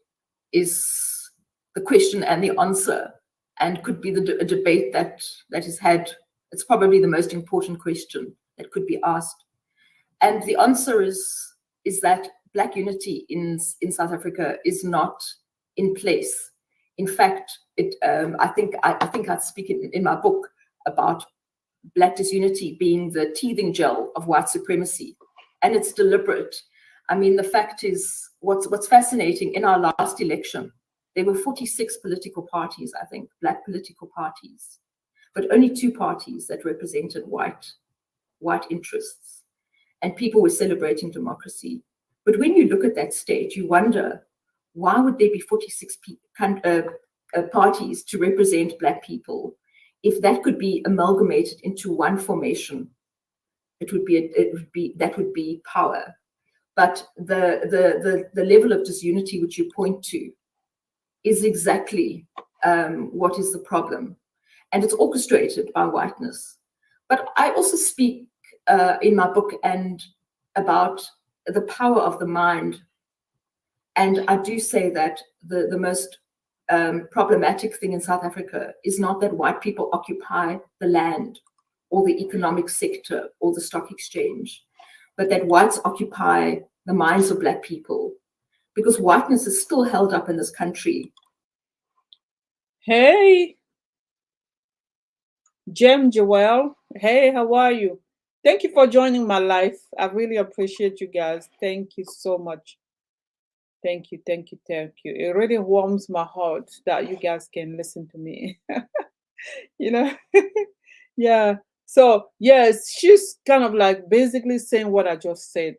is the question and the answer, and could be a debate that is had. It's probably the most important question that could be asked. And the answer is that Black unity in South Africa is not in place. In fact, I think I speak in my book about Black disunity being the teething gel of white supremacy, and it's deliberate. I mean, the fact is, what's fascinating, in our last election, there were 46 political parties, I think, Black political parties, but only 2 parties that represented white interests, and people were celebrating democracy. But when you look at that state, you wonder, why would there be 46 parties to represent Black people? If that could be amalgamated into one formation, that would be power. But the level of disunity which you point to is exactly what is the problem, and it's orchestrated by whiteness. But I also speak in my book and about the power of the mind, and I do say that the most problematic thing in South Africa is not that white people occupy the land or the economic sector or the stock exchange, but that whites occupy the minds of Black people, because whiteness is still held up in this country. Hey, Jem Joel. Hey, how are you? Thank you for joining my life. I really appreciate you guys. Thank you so much. Thank you, thank you, thank you. It really warms my heart that you guys can listen to me. you know? Yeah. So, yes, she's kind of like basically saying what I just said.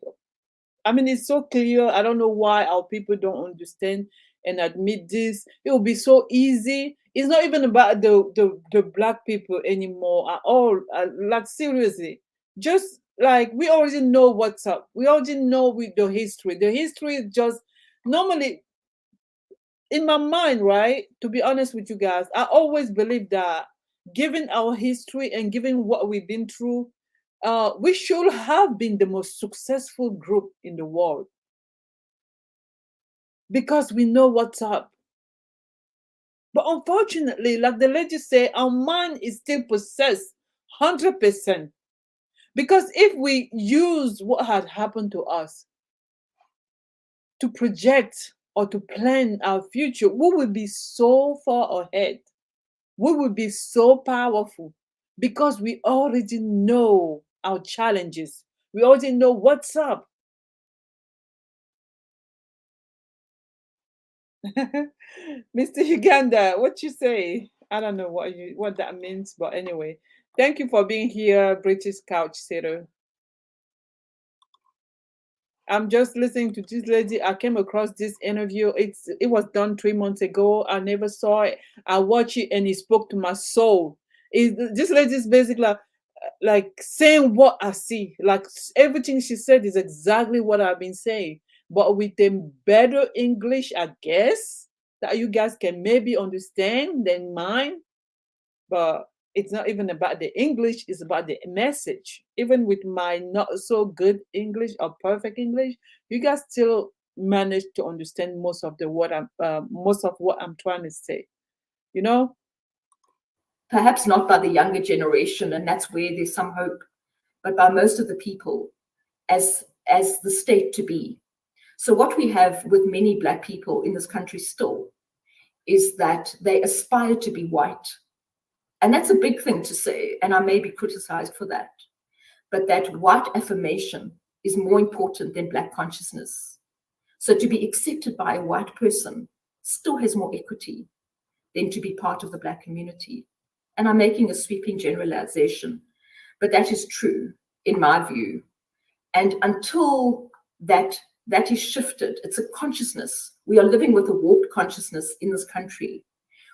I mean, it's so clear. I don't know why our people don't understand and admit this. It will be so easy. It's not even about the Black people anymore at all. Like, seriously, just like we already know what's up. We already know with the history. The history is just normally in my mind, right? To be honest with you guys, I always believe that given our history and given what we've been through, we should have been the most successful group in the world because we know what's up. But unfortunately, like the lady said, our mind is still possessed 100%. Because if we use what had happened to us to project or to plan our future, we will be so far ahead. We will be so powerful because we already know our challenges. We already know what's up. Mr. Uganda, what you say? I don't know what that means, but anyway, thank you for being here, British couch sitter. I'm just listening to this lady. I came across this interview. It was done 3 months ago. I never saw it. I watched it and it spoke to my soul. This lady is basically like saying what I see. Like everything she said is exactly what I've been saying, but with a better English, I guess, that you guys can maybe understand than mine. But it's not even about the English, it's about the message. Even with my not so good English or perfect English, you guys still manage to understand most of what I'm trying to say. You know? Perhaps not by the younger generation, and that's where there's some hope, but by most of the people as the state to be. So what we have with many Black people in this country still is that they aspire to be white. And that's a big thing to say, and I may be criticized for that. But that white affirmation is more important than Black consciousness. So to be accepted by a white person still has more equity than to be part of the Black community. And I'm making a sweeping generalization, but that is true in my view. And until that is shifted, it's a consciousness. We are living with a warped consciousness in this country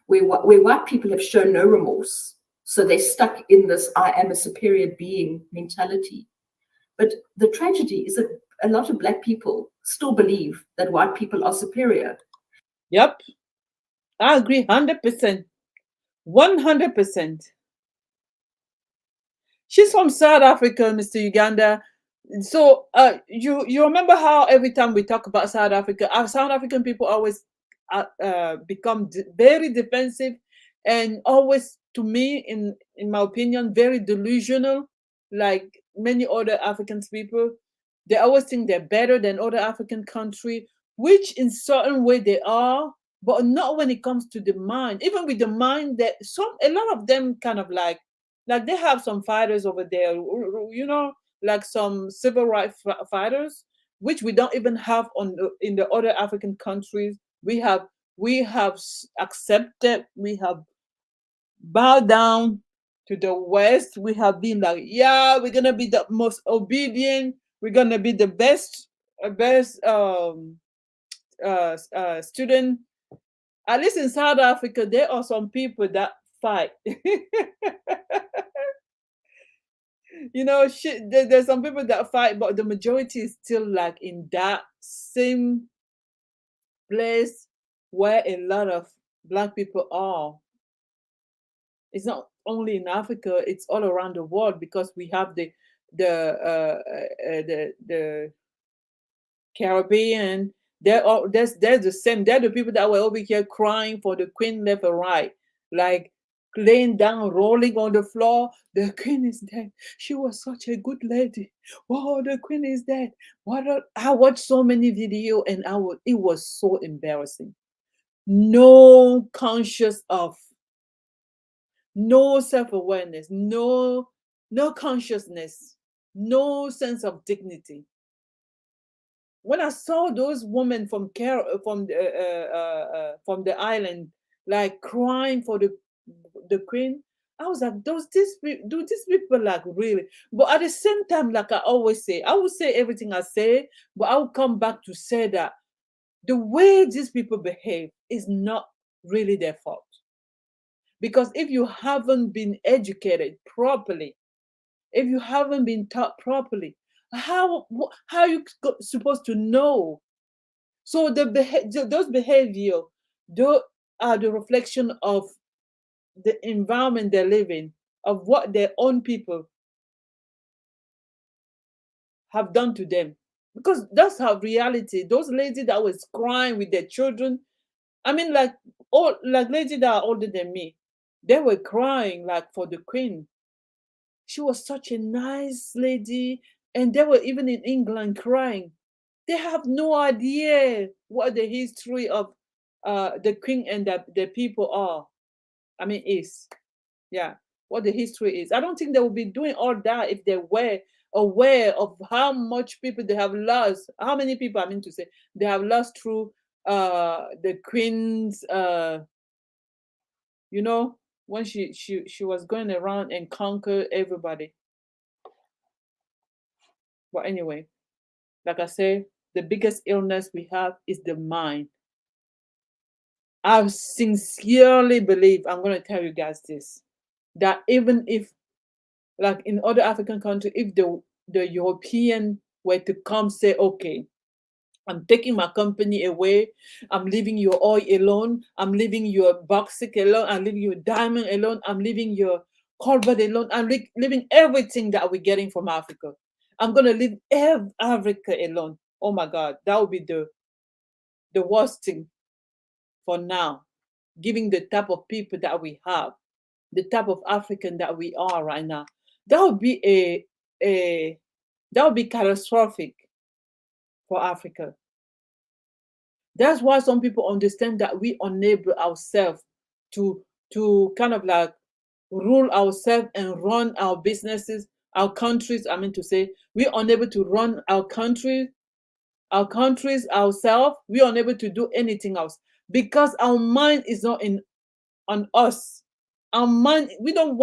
where white people have shown no remorse. So they're stuck in this I am a superior being mentality. But the tragedy is that a lot of Black people still believe that white people are superior. Yep. I agree 100%. 100%. She's from South Africa, Mr. Uganda. So you remember how every time we talk about South Africa, our South African people always become very defensive and always, to me, in my opinion, very delusional, like many other African people. They always think they're better than other African country, which in certain way they are, but not when it comes to the mind. Even with the mind, that a lot of them kind of like they have some fighters over there, you know, like some civil rights fighters, which we don't even have in the other African countries. We have accepted, we have bowed down to the West. We have been like, yeah, we're gonna be the most obedient. We're gonna be the best student. At least in South Africa, there are some people that fight. You know, there's some people that fight, but the majority is still like in that same place where a lot of Black people are. It's not only in Africa; it's all around the world, because we have the Caribbean. They're the same. They're the people that were over here crying for the Queen left or right, like laying down, rolling on the floor. The Queen is dead. She was such a good lady. Oh, the Queen is dead. I watched so many videos, and it was so embarrassing. No conscious of, no self-awareness, no consciousness, no sense of dignity. When I saw those women from the island, like crying for the Queen, I was like, do these people like really? But at the same time, like I always say, I will say everything I say, but I will come back to say that the way these people behave is not really their fault. Because if you haven't been educated properly, if you haven't been taught properly, how are you supposed to know? So those behavior, those are the reflection of the environment they live in, of what their own people have done to them. Because that's how reality. Those ladies that was crying with their children, I mean, like ladies that are older than me, they were crying like for the Queen. She was such a nice lady, and they were even in England crying. They have no idea what the history of the Queen and the people are. I mean, is. Yeah, what the history is. I don't think they would be doing all that if they were aware of how much people they have lost, how many people, I mean to say, they have lost through the queen's you know, when she was going around and conquer everybody. But anyway, like I say, the biggest illness we have is the mind. I sincerely believe, I'm going to tell you guys this, that even if, like in other African countries, if the European were to come say, okay, I'm taking my company away, I'm leaving your oil alone, I'm leaving your bauxite alone, I'm leaving your diamond alone, I'm leaving your cobalt alone, I'm leaving everything that we're getting from Africa. I'm going to leave Africa alone. Oh my God, that would be the worst thing for now, giving the type of people that we have, the type of African that we are right now. That would be that would be catastrophic for Africa. That's why some people understand that we enable ourselves to kind of like rule ourselves and run our businesses, our countries. I mean to say, we're unable to run our countries ourselves. We're unable to do anything else because our mind is not on us. Our mind, we don't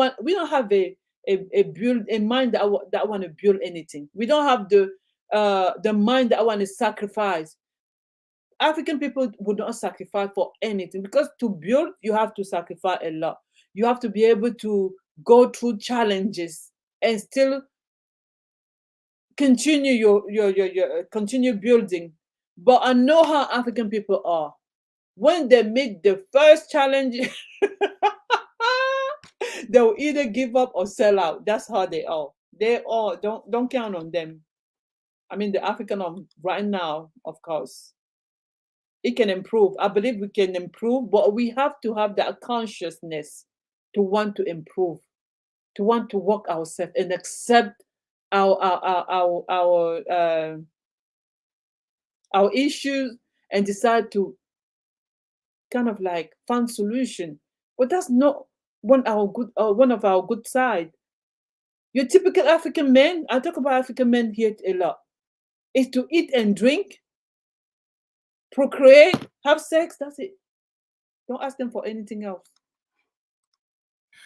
have a mind that want to build anything. We don't have the mind that want to sacrifice. African people would not sacrifice for anything because to build, you have to sacrifice a lot. You have to be able to go through challenges and still continue your continue building. But I know how African people are. When they meet the first challenge, they'll either give up or sell out. That's how they are. They all don't count on them. I mean, the African of right now, of course, it can improve. I believe we can improve, but we have to have that consciousness to want to improve, to want to work ourselves and accept our issues and decide to kind of like find solution. But that's not one of our good side. Your typical African men, I talk about African men here a lot, is to eat and drink, procreate, have sex. That's it. Don't ask them for anything else.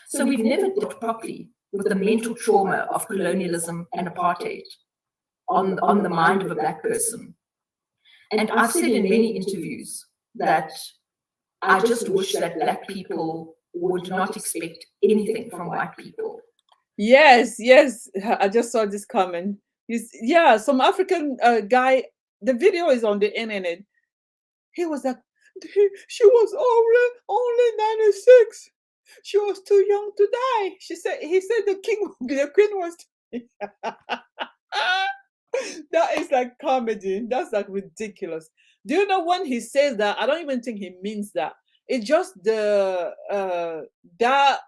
So we've never dealt properly with the mental trauma of colonialism and apartheid on the mind of a Black person. And I've said in many interviews that I just wish that Black people would not expect anything from white people. Yes, I just saw this comment. Yeah, some African guy, the video is on the internet. He was like, she was only 96. She was too young to die. He said the queen was that is like comedy. That's like ridiculous. Do you know when he says that? I don't even think he means that. It's just the that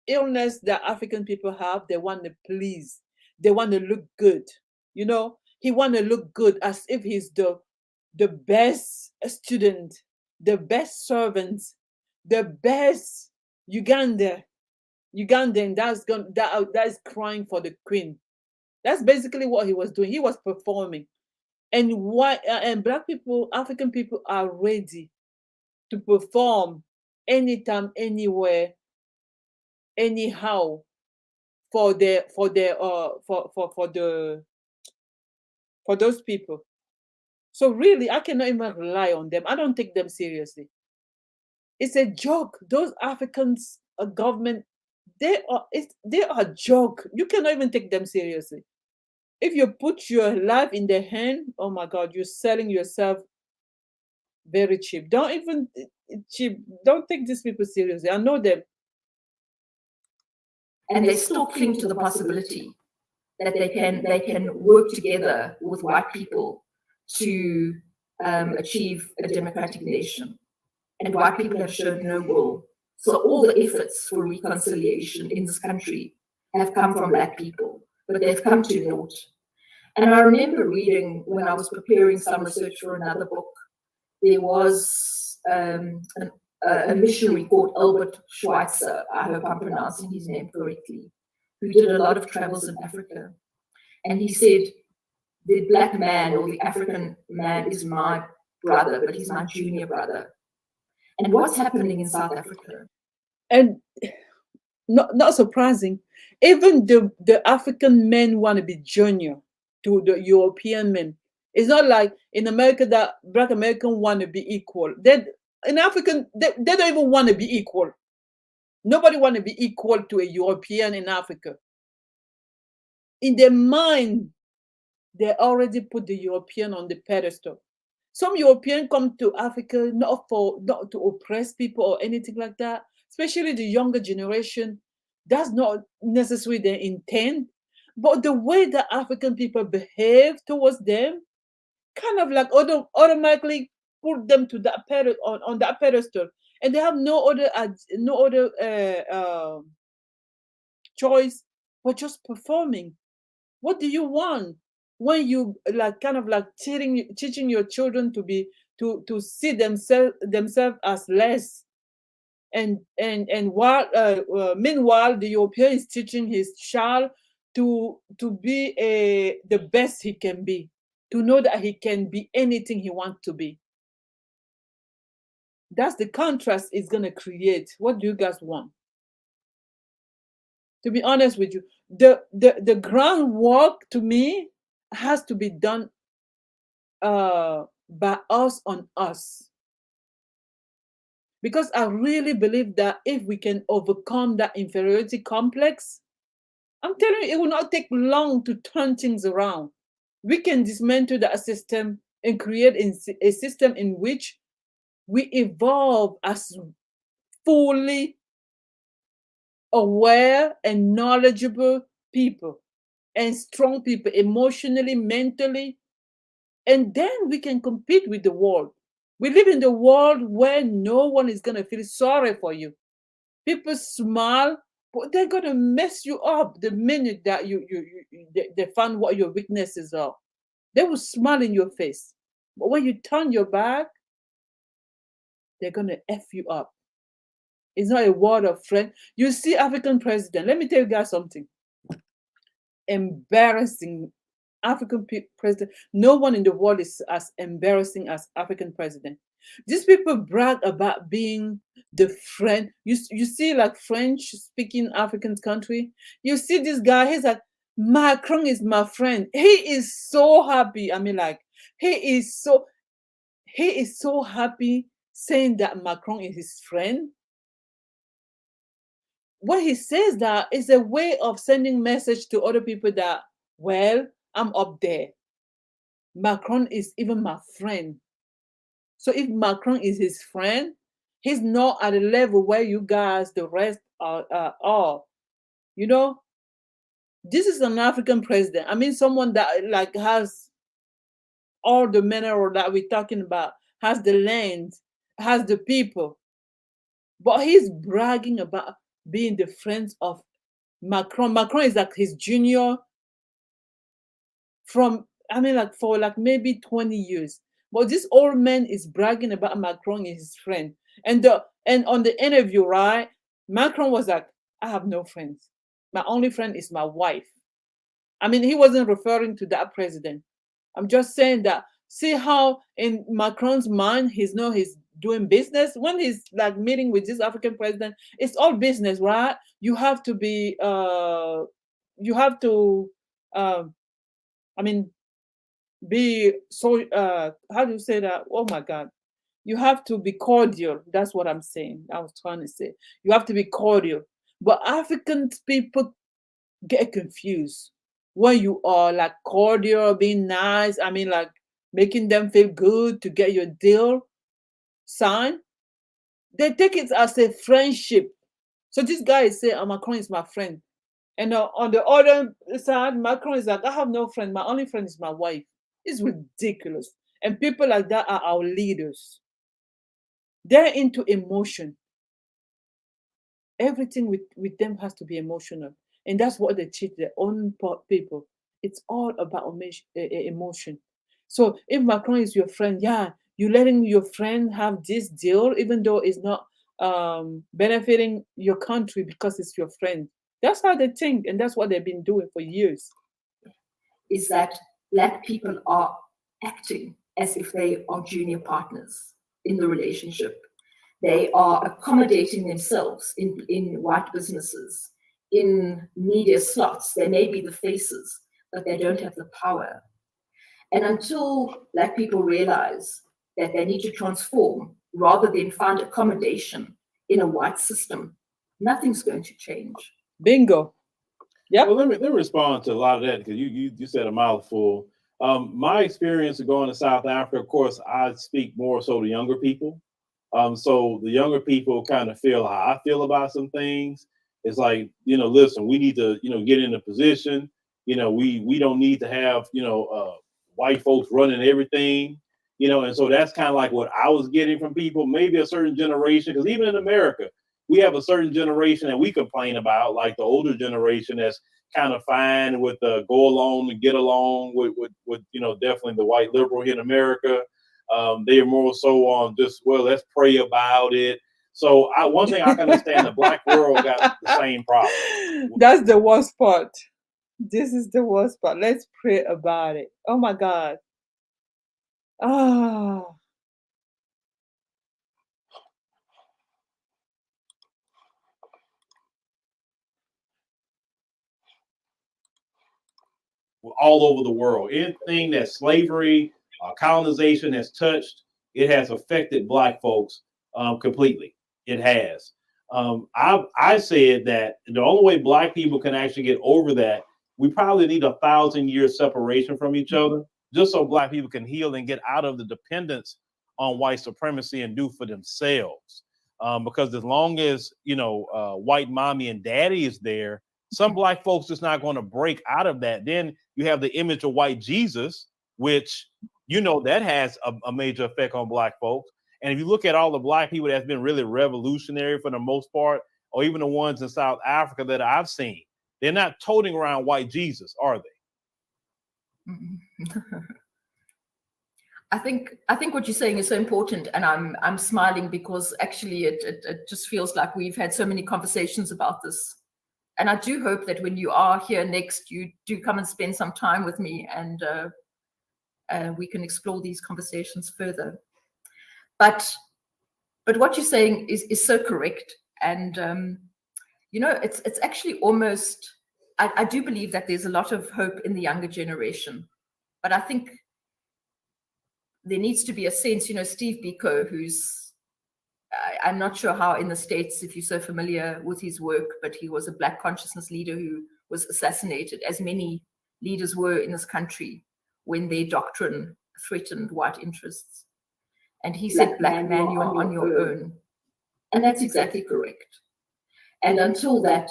illness that African people have. They want to please. They want to look good. You know, he want to look good as if he's the best student, the best servant, the best Ugandan that is crying for the queen. That's basically what he was doing. He was performing. And Black people, African people are ready to perform anytime, anywhere, anyhow for those people. So really, I cannot even rely on them. I don't take them seriously. It's a joke. Those Africans, government, they are a joke. You cannot even take them seriously. If you put your life in their hand, oh my God, you're selling yourself very cheap. Don't even cheap. Don't take these people seriously. I know them. And they still cling to the possibility that they can work together with white people to achieve a democratic nation. And white people have shown no will. So all the efforts for reconciliation in this country have come from Black people, but they've come to naught. And I remember reading when I was preparing some research for another book, there was a missionary called Albert Schweitzer, I hope I'm pronouncing his name correctly, who did a lot of travels in Africa. And he said, the Black man or the African man is my brother, but he's my junior brother. And what's happening in South Africa? And not surprising, even the African men want to be junior to the European men. It's not like in America that Black Americans want to be equal. In African, they don't even want to be equal. Nobody want to be equal to a European in Africa. In their mind, they already put the European on the pedestal. Some Europeans come to Africa not to oppress people or anything like that, especially the younger generation. That's not necessarily their intent, but the way that African people behave towards them kind of like automatically put them to that on that pedestal, and they have no other choice but just performing. What do you want when you like kind of like teaching your children to see themselves as less, and while meanwhile the European is teaching his child to be the best he can be, to know that he can be anything he wants to be. That's the contrast it's going to create. What do you guys want? To be honest with you, the groundwork to me has to be done by us on us, because I really believe that if we can overcome that inferiority complex, I'm telling you, it will not take long to turn things around. We can dismantle that system and create a system in which we evolve as fully aware and knowledgeable people and strong people, emotionally, mentally, and then we can compete with the world. We live in the world where no one is going to feel sorry for you. People smile, but they're going to mess you up the minute that they find what your weaknesses are. They will smile in your face, but when you turn your back, they're going to F you up. It's not a word of friend. You see African president. Let me tell you guys something. Embarrassing African president. No one in the world is as embarrassing as African president. These people brag about being the friend. You see, like French-speaking African country. You see this guy. He's like, Macron is my friend. He is so happy. I mean, like, he is so happy saying that Macron is his friend. When he says that, it's a way of sending message to other people that, well, I'm up there. Macron is even my friend. So if Macron is his friend, he's not at a level where you guys, the rest, are. You know, this is an African president. I mean, someone that like has all the mineral that we're talking about, has the land, has the people, but he's bragging about being the friends of Macron. Macron is like his junior from, I mean, like for like maybe 20 years. But this old man is bragging about Macron is his friend. And on the interview, right, Macron was like, I have no friends. My only friend is my wife. I mean, he wasn't referring to that president. I'm just saying that, see how in Macron's mind, he's doing business. When he's like meeting with this African president, it's all business, right? You have to be, I mean, be so, how do you say that? Oh my God. You have to be cordial. That's what I'm saying. I was trying to say. You have to be cordial. But African people get confused when you are like cordial, being nice. I mean, like making them feel good to get your deal signed. They take it as a friendship. So this guy is saying, Macron is my friend. And on the other side, Macron is like, I have no friend. My only friend is my wife. It's ridiculous. And people like that are our leaders. They're into emotion. Everything with them has to be emotional. And that's what they teach their own people. It's all about emotion. So if Macron is your friend, yeah, you're letting your friend have this deal, even though it's not benefiting your country because it's your friend. That's how they think, and that's what they've been doing for years. Is that Black people are acting as if they are junior partners in the relationship. They are accommodating themselves in white businesses, in media slots. They may be the faces, but they don't have the power. And until Black people realize that they need to transform rather than find accommodation in a white system, nothing's going to change. Bingo. Yep. Well, let me respond to a lot of that, because you said a mouthful. My experience of going to South Africa, of course, I speak more so to younger people. So the younger people kind of feel how I feel about some things. It's like, listen, we need to, get in a position. We don't need to have, white folks running everything, and so that's kind of like what I was getting from people, maybe a certain generation, because even in America, we have a certain generation that we complain about, like the older generation that's kind of fine with go along and get along with definitely the white liberal here in America. They are more so on just, well, let's pray about it. So one thing I can understand, the Black world got the same problem. That's the worst part. This is the worst part. Let's pray about it. Oh my God. Ah. All over the world, anything that slavery, colonization has touched, it has affected Black folks completely. It has. I said that the only way Black people can actually get over that, we probably need 1,000-year separation from each other, just so Black people can heal and get out of the dependence on white supremacy and do for themselves. Because as long as white mommy and daddy is there, some Black folks just not going to break out of that. Then you have the image of white Jesus, which that has a major effect on Black folks. And if you look at all the Black people that's been really revolutionary for the most part, or even the ones in South Africa that I've seen, they're not toting around white Jesus, are they? I think what you're saying is so important, and I'm smiling because actually it just feels like we've had so many conversations about this. And I do hope that when you are here next, you do come and spend some time with me, and we can explore these conversations further. But what you're saying is so correct, and it's actually almost. I do believe that there's a lot of hope in the younger generation, but I think there needs to be a sense. Steve Biko, who's I'm not sure how in the States, if you're so familiar with his work, but he was a Black consciousness leader who was assassinated, as many leaders were in this country when their doctrine threatened white interests. And he said, Black man, you are on your own. And that's exactly correct. And until that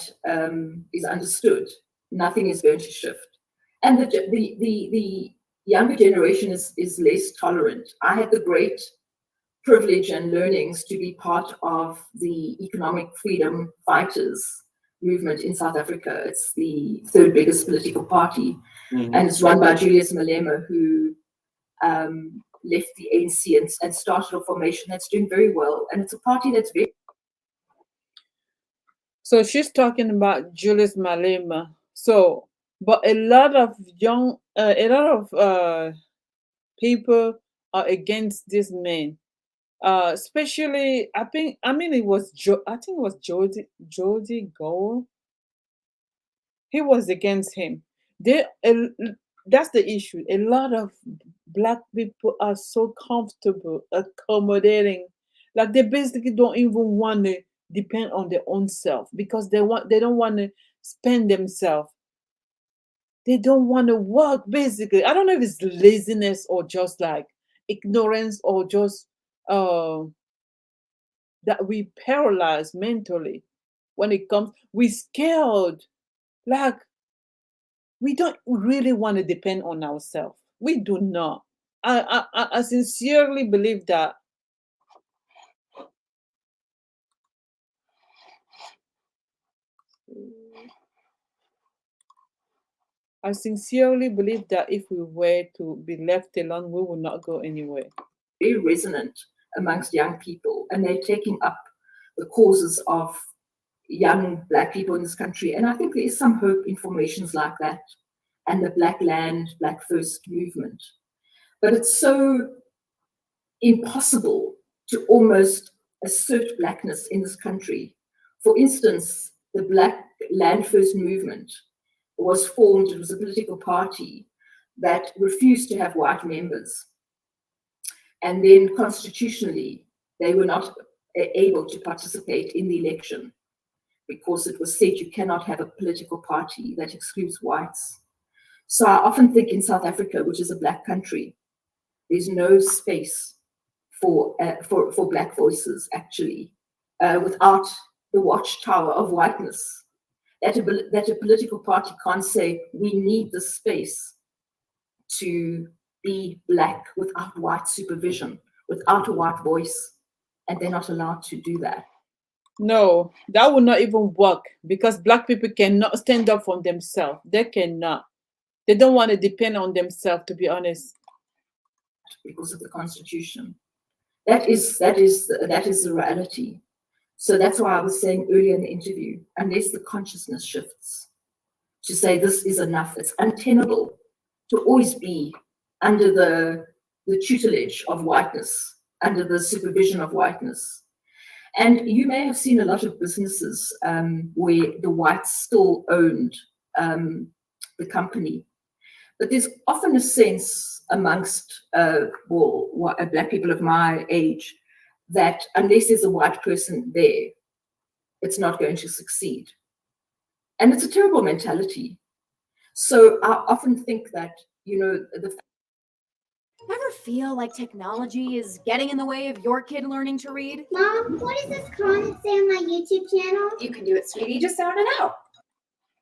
is understood, nothing is going to shift. And the younger generation is less tolerant. I had the great privilege and learnings to be part of the economic freedom fighters movement in South Africa. It's the third biggest political party, and it's run by Julius Malema, who left the ANC and started a formation that's doing very well. And it's a party that's very... So she's talking about Julius Malema. So, but a lot of people are against this man. Especially, I think it was Jody Gold. He was against him. That's the issue. A lot of Black people are so comfortable accommodating, like they basically don't even want to depend on their own self, because they don't want to spend themselves. They don't want to work, basically. I don't know if it's laziness or just like ignorance, or just that we paralyzed mentally when it comes. We scared, like we don't really want to depend on ourselves. We do not. I sincerely believe that. I sincerely believe that if we were to be left alone, we will not go anywhere. Very resonant amongst young people, and they're taking up the causes of young Black people in this country. And I think there is some hope in formations like that, and the Black Land, Black First movement. But it's so impossible to almost assert blackness in this country. For instance, the Black Land First movement was formed. It was a political party that refused to have white members. And then constitutionally, they were not able to participate in the election because it was said you cannot have a political party that excludes whites. So I often think in South Africa, which is a black country, there's no space for black voices, actually, without the watchtower of whiteness. That a political party can't say, we need the space to be black without white supervision, without a white voice, and they're not allowed to do that. No, that will not even work because black people cannot stand up for themselves. They cannot. They don't want to depend on themselves, to be honest. Because of the constitution. That is the reality. So that's why I was saying earlier in the interview, unless the consciousness shifts to say this is enough, it's untenable to always be under the tutelage of whiteness, under the supervision of whiteness. And you may have seen a lot of businesses where the whites still owned the company. But there's often a sense amongst black people of my age that unless there's a white person there, it's not going to succeed. And it's a terrible mentality. So I often think that, Ever feel like technology is getting in the way of your kid learning to read? Mom, what does this comment say on my YouTube channel? You can do it, sweetie. Just sound it out.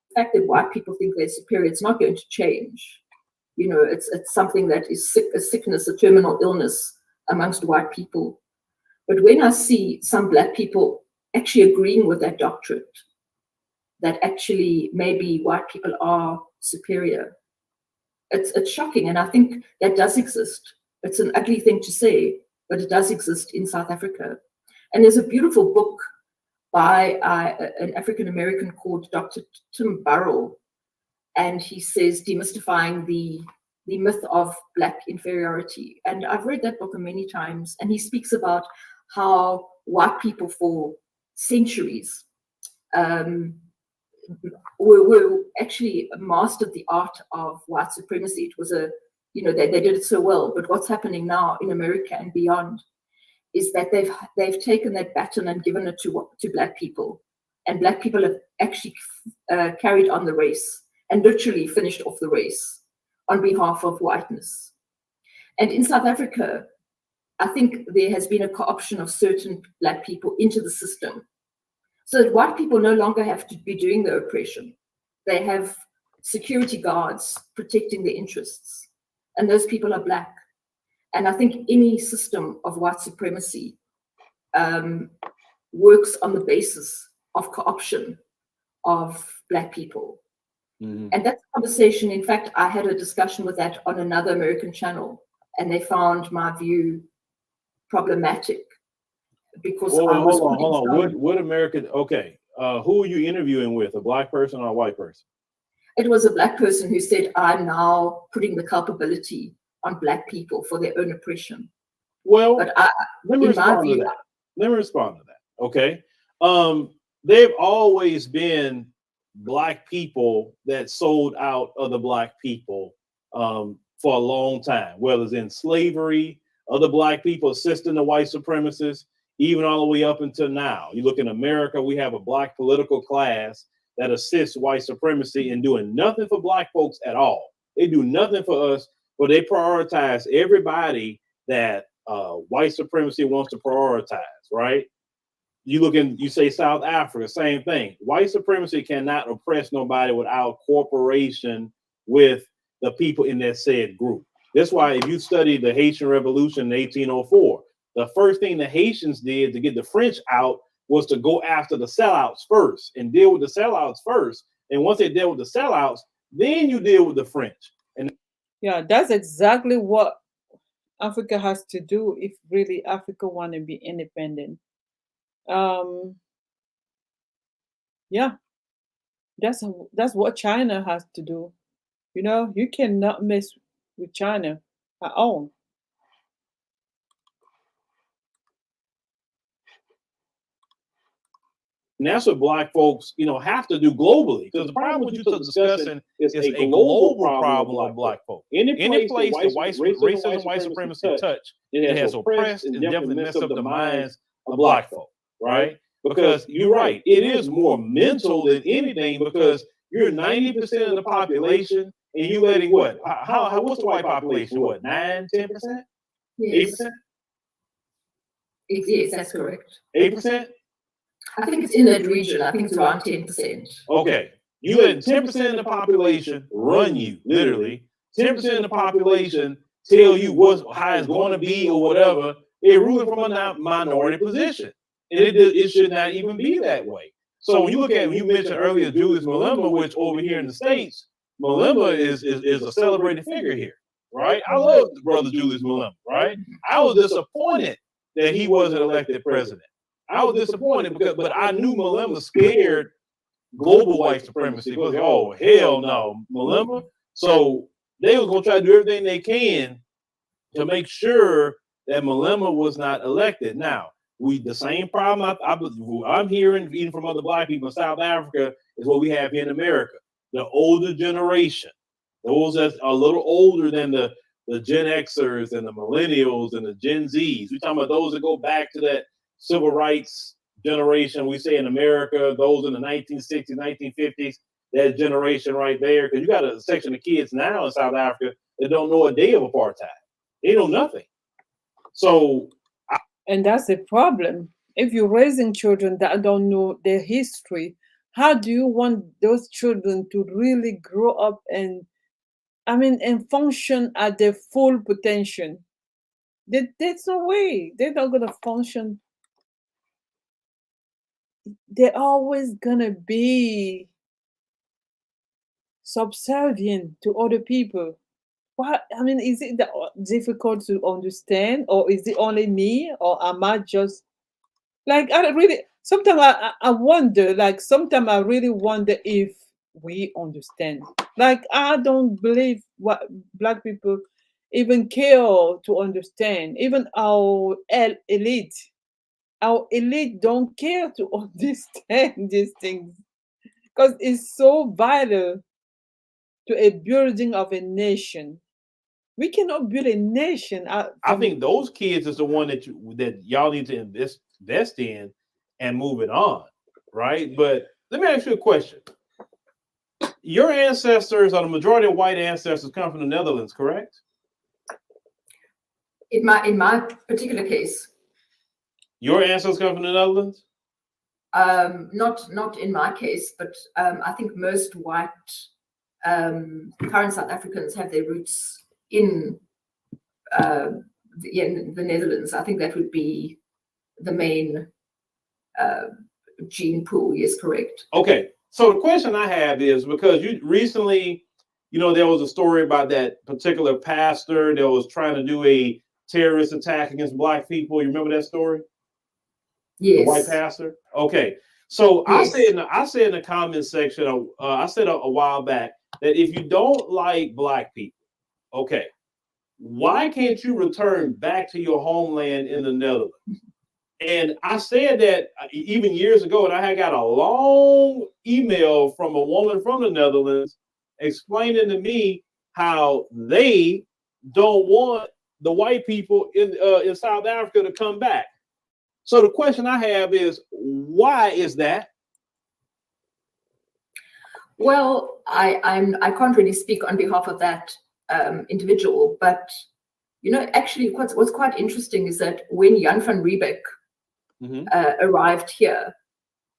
The fact that white people think they're superior, it's not going to change. It's something that is a sickness, a terminal illness amongst white people. But when I see some black people actually agreeing with that doctrine, that actually maybe white people are superior, it's shocking. And I think that does exist. It's an ugly thing to say, but it does exist in South Africa. And there's a beautiful book by an African-American called Dr. Tim Burrell. And he says, demystifying the myth of black inferiority. And I've read that book many times. And he speaks about how white people for centuries were actually mastered the art of white supremacy. It was they did it so well. But what's happening now in America and beyond is that they've taken that baton and given it to black people. And black people have actually carried on the race and literally finished off the race on behalf of whiteness. And in South Africa, I think there has been a co-option of certain black people into the system, so that white people no longer have to be doing the oppression. They have security guards protecting their interests, and those people are black. And I think any system of white supremacy works on the basis of co-option of black people. Mm-hmm. And that's a conversation. In fact, I had a discussion with that on another American channel, and they found my view problematic because hold on. What American? Okay, who are you interviewing with? A black person or a white person? It was a black person who said, "I'm now putting the culpability on black people for their own oppression." Well, let me respond to that. Okay, they've always been black people that sold out other black people for a long time, whether it's in slavery, other black people assisting the white supremacists, even all the way up until now. You look in America, we have a black political class that assists white supremacy in doing nothing for black folks at all. They do nothing for us, but they prioritize everybody that white supremacy wants to prioritize, right? You say South Africa, same thing. White supremacy cannot oppress nobody without cooperation with the people in that said group. That's why if you study the Haitian Revolution in 1804, the first thing the Haitians did to get the French out was to go after the sellouts first and deal with the sellouts first. And once they deal with the sellouts, then you deal with the French. And yeah, that's exactly what Africa has to do if really Africa want to be independent. Yeah, that's what China has to do. You cannot mess with China. Our own. And that's what Black folks, have to do globally. Because the problem what you're discussing is a global problem with Black folks. Any place the racism, white supremacy touch, it has oppressed and definitely messed up the minds of Black folk, right? Because you're right, it is more mental than anything because you're 90% of the population and you letting what? What's the white population? What, 9, 10%? Yes. 8%? Yes, that's correct. 8%? I think it's in that region. I think it's around 10%. Okay. You let 10% of the population run you, literally. 10% of the population tell you how it's going to be or whatever. They're ruling from a minority position. And it should not even be that way. So when you look at, when you mentioned earlier Julius Malema, which over here in the States, Malema is a celebrated figure here, right? I love brother Julius Malema, right? I was disappointed that he wasn't elected president. I was disappointed but I knew Malema scared global white supremacy. Because, oh, hell no, Malema. So they was going to try to do everything they can to make sure that Malema was not elected. Now, the same problem I'm hearing even from other Black people in South Africa is what we have here in America. The older generation, those that are a little older than the Gen Xers and the millennials and the Gen Zs. We're talking about those that go back to that civil rights generation, we say in America, those in the 1960s, 1950s, that generation right there. Because you got a section of kids now in South Africa that don't know a day of apartheid. They know nothing. So, and that's the problem. If you're raising children that don't know their history, how do you want those children to really grow up and function at their full potential? There's no way. They're not gonna function. They're always gonna be subservient to other people. Is it difficult to understand, or is it only me, or am I just like, sometimes I wonder, like sometimes I really wonder if we understand. Like, I don't believe what Black people even care to understand. Even our elite don't care to understand these things, because it's so vital to a building of a nation. We cannot build a nation. I think those kids is the one that y'all need to invest in and move it on, right? But let me ask you a question. Your ancestors, or the majority of white ancestors, come from the Netherlands, correct? In my particular case. Your ancestors come from the Netherlands? Not in my case, but I think most white current South Africans have their roots in the Netherlands. I think that would be the main gene pool. Yes, correct. Okay. So the question I have is, because you recently, there was a story about that particular pastor that was trying to do a terrorist attack against Black people. You remember that story? Yes. The white pastor. Okay. So yes. I said in the comment section, I said a while back that if you don't like Black people, okay, why can't you return back to your homeland in the Netherlands? And I said that even years ago, and I had got a long email from a woman from the Netherlands explaining to me how they don't want the white people in South Africa to come back. So the question I have is, why is that? Well, I can't really speak on behalf of that individual, but actually, what's quite interesting is that when Jan van Riebeeck arrived here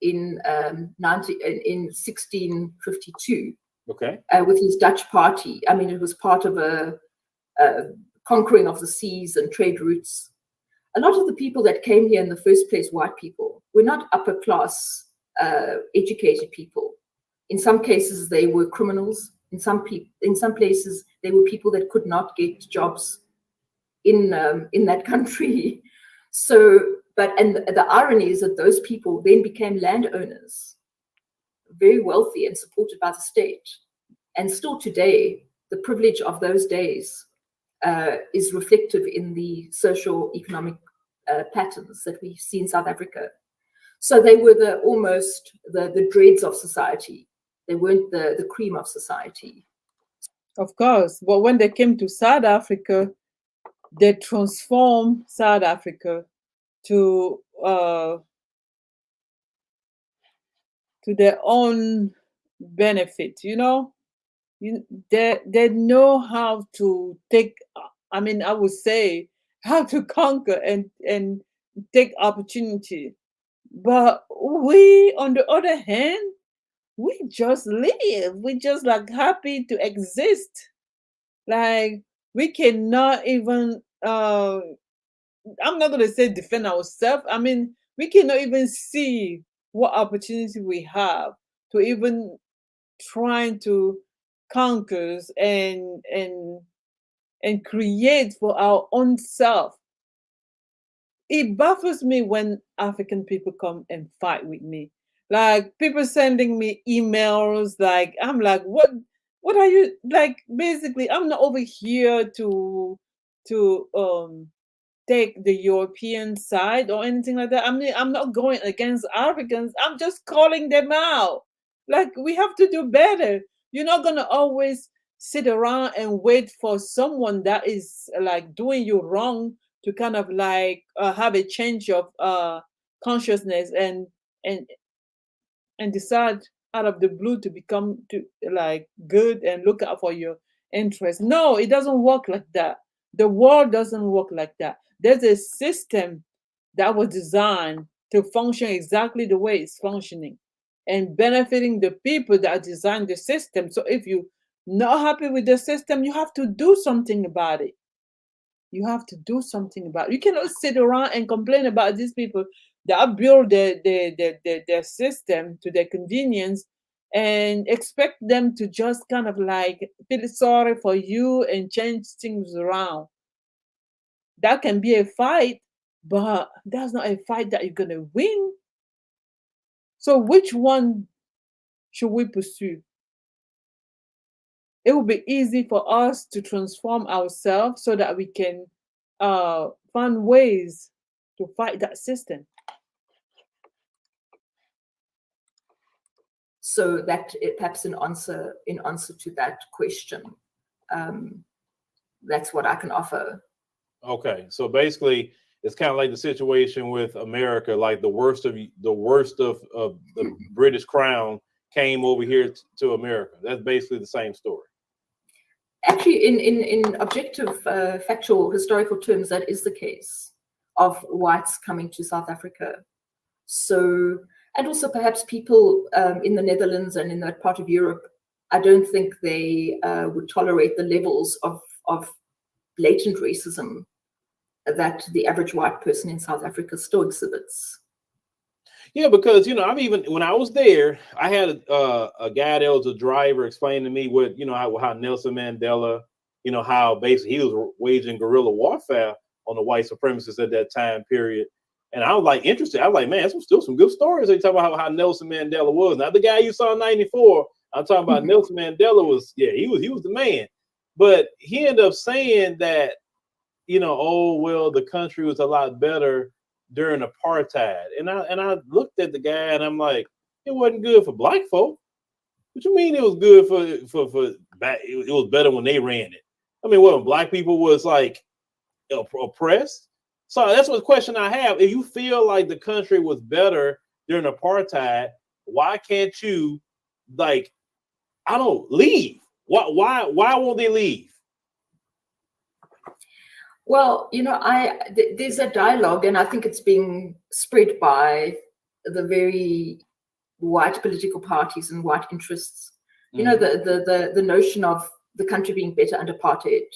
in 1652, okay, with his Dutch party, it was part of a conquering of the seas and trade routes. A lot of the people that came here in the first place, white people, were not upper class, educated people. In some cases, they were criminals. In some places, they were people that could not get jobs in that country. And the irony is that those people then became landowners, very wealthy and supported by the state. And still today, the privilege of those days is reflective in the social economic patterns that we see in South Africa. So they were almost the dregs of society. They weren't the cream of society. Of course, but when they came to South Africa, they transformed South Africa to their own benefit. They know how to take. I mean, I would say how to conquer and take opportunity. But we, on the other hand, we just live. We just like happy to exist. Like we cannot even I'm not gonna say defend ourselves. I mean, we cannot even see what opportunity we have to even trying to conquer and create for our own self. It baffles me when African people come and fight with me. Like people sending me emails, like I'm like, what are you like? Basically, I'm not over here to take the European side or anything like that. I mean, I'm not going against Africans. I'm just calling them out. Like we have to do better. You're not gonna always sit around and wait for someone that is like doing you wrong to kind of like have a change of consciousness and and decide out of the blue to become to like good and look out for your interests. No, it doesn't work like that. The world doesn't work like that. There's a system that was designed to function exactly the way it's functioning and benefiting the people that designed the system. So if you're not happy with the system, you have to do something about it. You have to do something about it. You cannot sit around and complain about these people that build their system to their convenience and expect them to just kind of like feel sorry for you and change things around. That can be a fight, but that's not a fight that you're going to win. So which one should we pursue? It will be easy for us to transform ourselves so that we can find ways to fight that system. So that perhaps in answer to that question, that's what I can offer. Okay, so basically, it's kind of like the situation with America, like the worst of the British Crown came over here to America. That's basically the same story. Actually, in objective, factual, historical terms, that is the case of whites coming to South Africa. So, and also perhaps people in the Netherlands and in that part of Europe, I don't think they would tolerate the levels of blatant racism that the average white person in South Africa still exhibits. Yeah, because I've even when I was there, I had a guy that was a driver explain to me what how Nelson Mandela, how basically he was waging guerrilla warfare on the white supremacists at that time period. And I was like interested. I was like, man, there's still some good stories. They talk about how Nelson Mandela was. Not the guy you saw in '94. I'm talking about Nelson Mandela was, he was the man. But he ended up saying that, oh well, the country was a lot better during apartheid. And I looked at the guy and I'm like, it wasn't good for black folk. What you mean it was good for it was better when they ran it? I mean, when black people was like oppressed? So that's what the question I have. If you feel like the country was better during apartheid, why can't you leave? Why won't they leave? Well, there's a dialogue, and I think it's being spread by the very white political parties and white interests. The notion of the country being better under apartheid.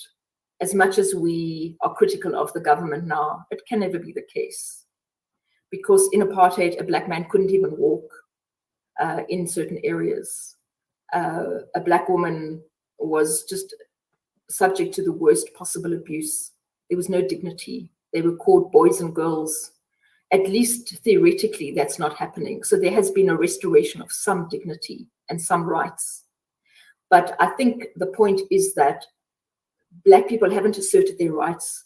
As much as we are critical of the government now, it can never be the case, because in apartheid, a black man couldn't even walk in certain areas. A black woman was just subject to the worst possible abuse. There was no dignity. They were called boys and girls. At least theoretically, that's not happening. So there has been a restoration of some dignity and some rights. But I think the point is that Black people haven't asserted their rights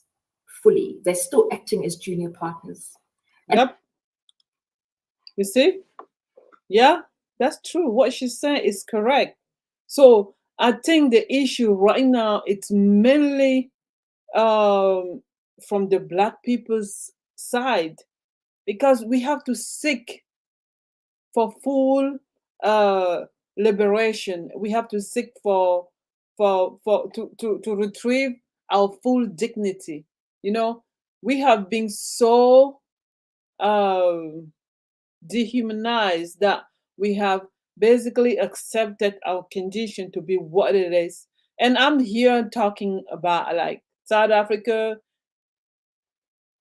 fully. They're still acting as junior partners. Yep. You see? Yeah, that's true. What she's saying is correct. So I think the issue right now, it's mainly from the Black people's side, because we have to seek for full liberation. We have to seek to retrieve our full dignity. You know, we have been so dehumanized that we have basically accepted our condition to be what it is. And I'm here talking about like South Africa,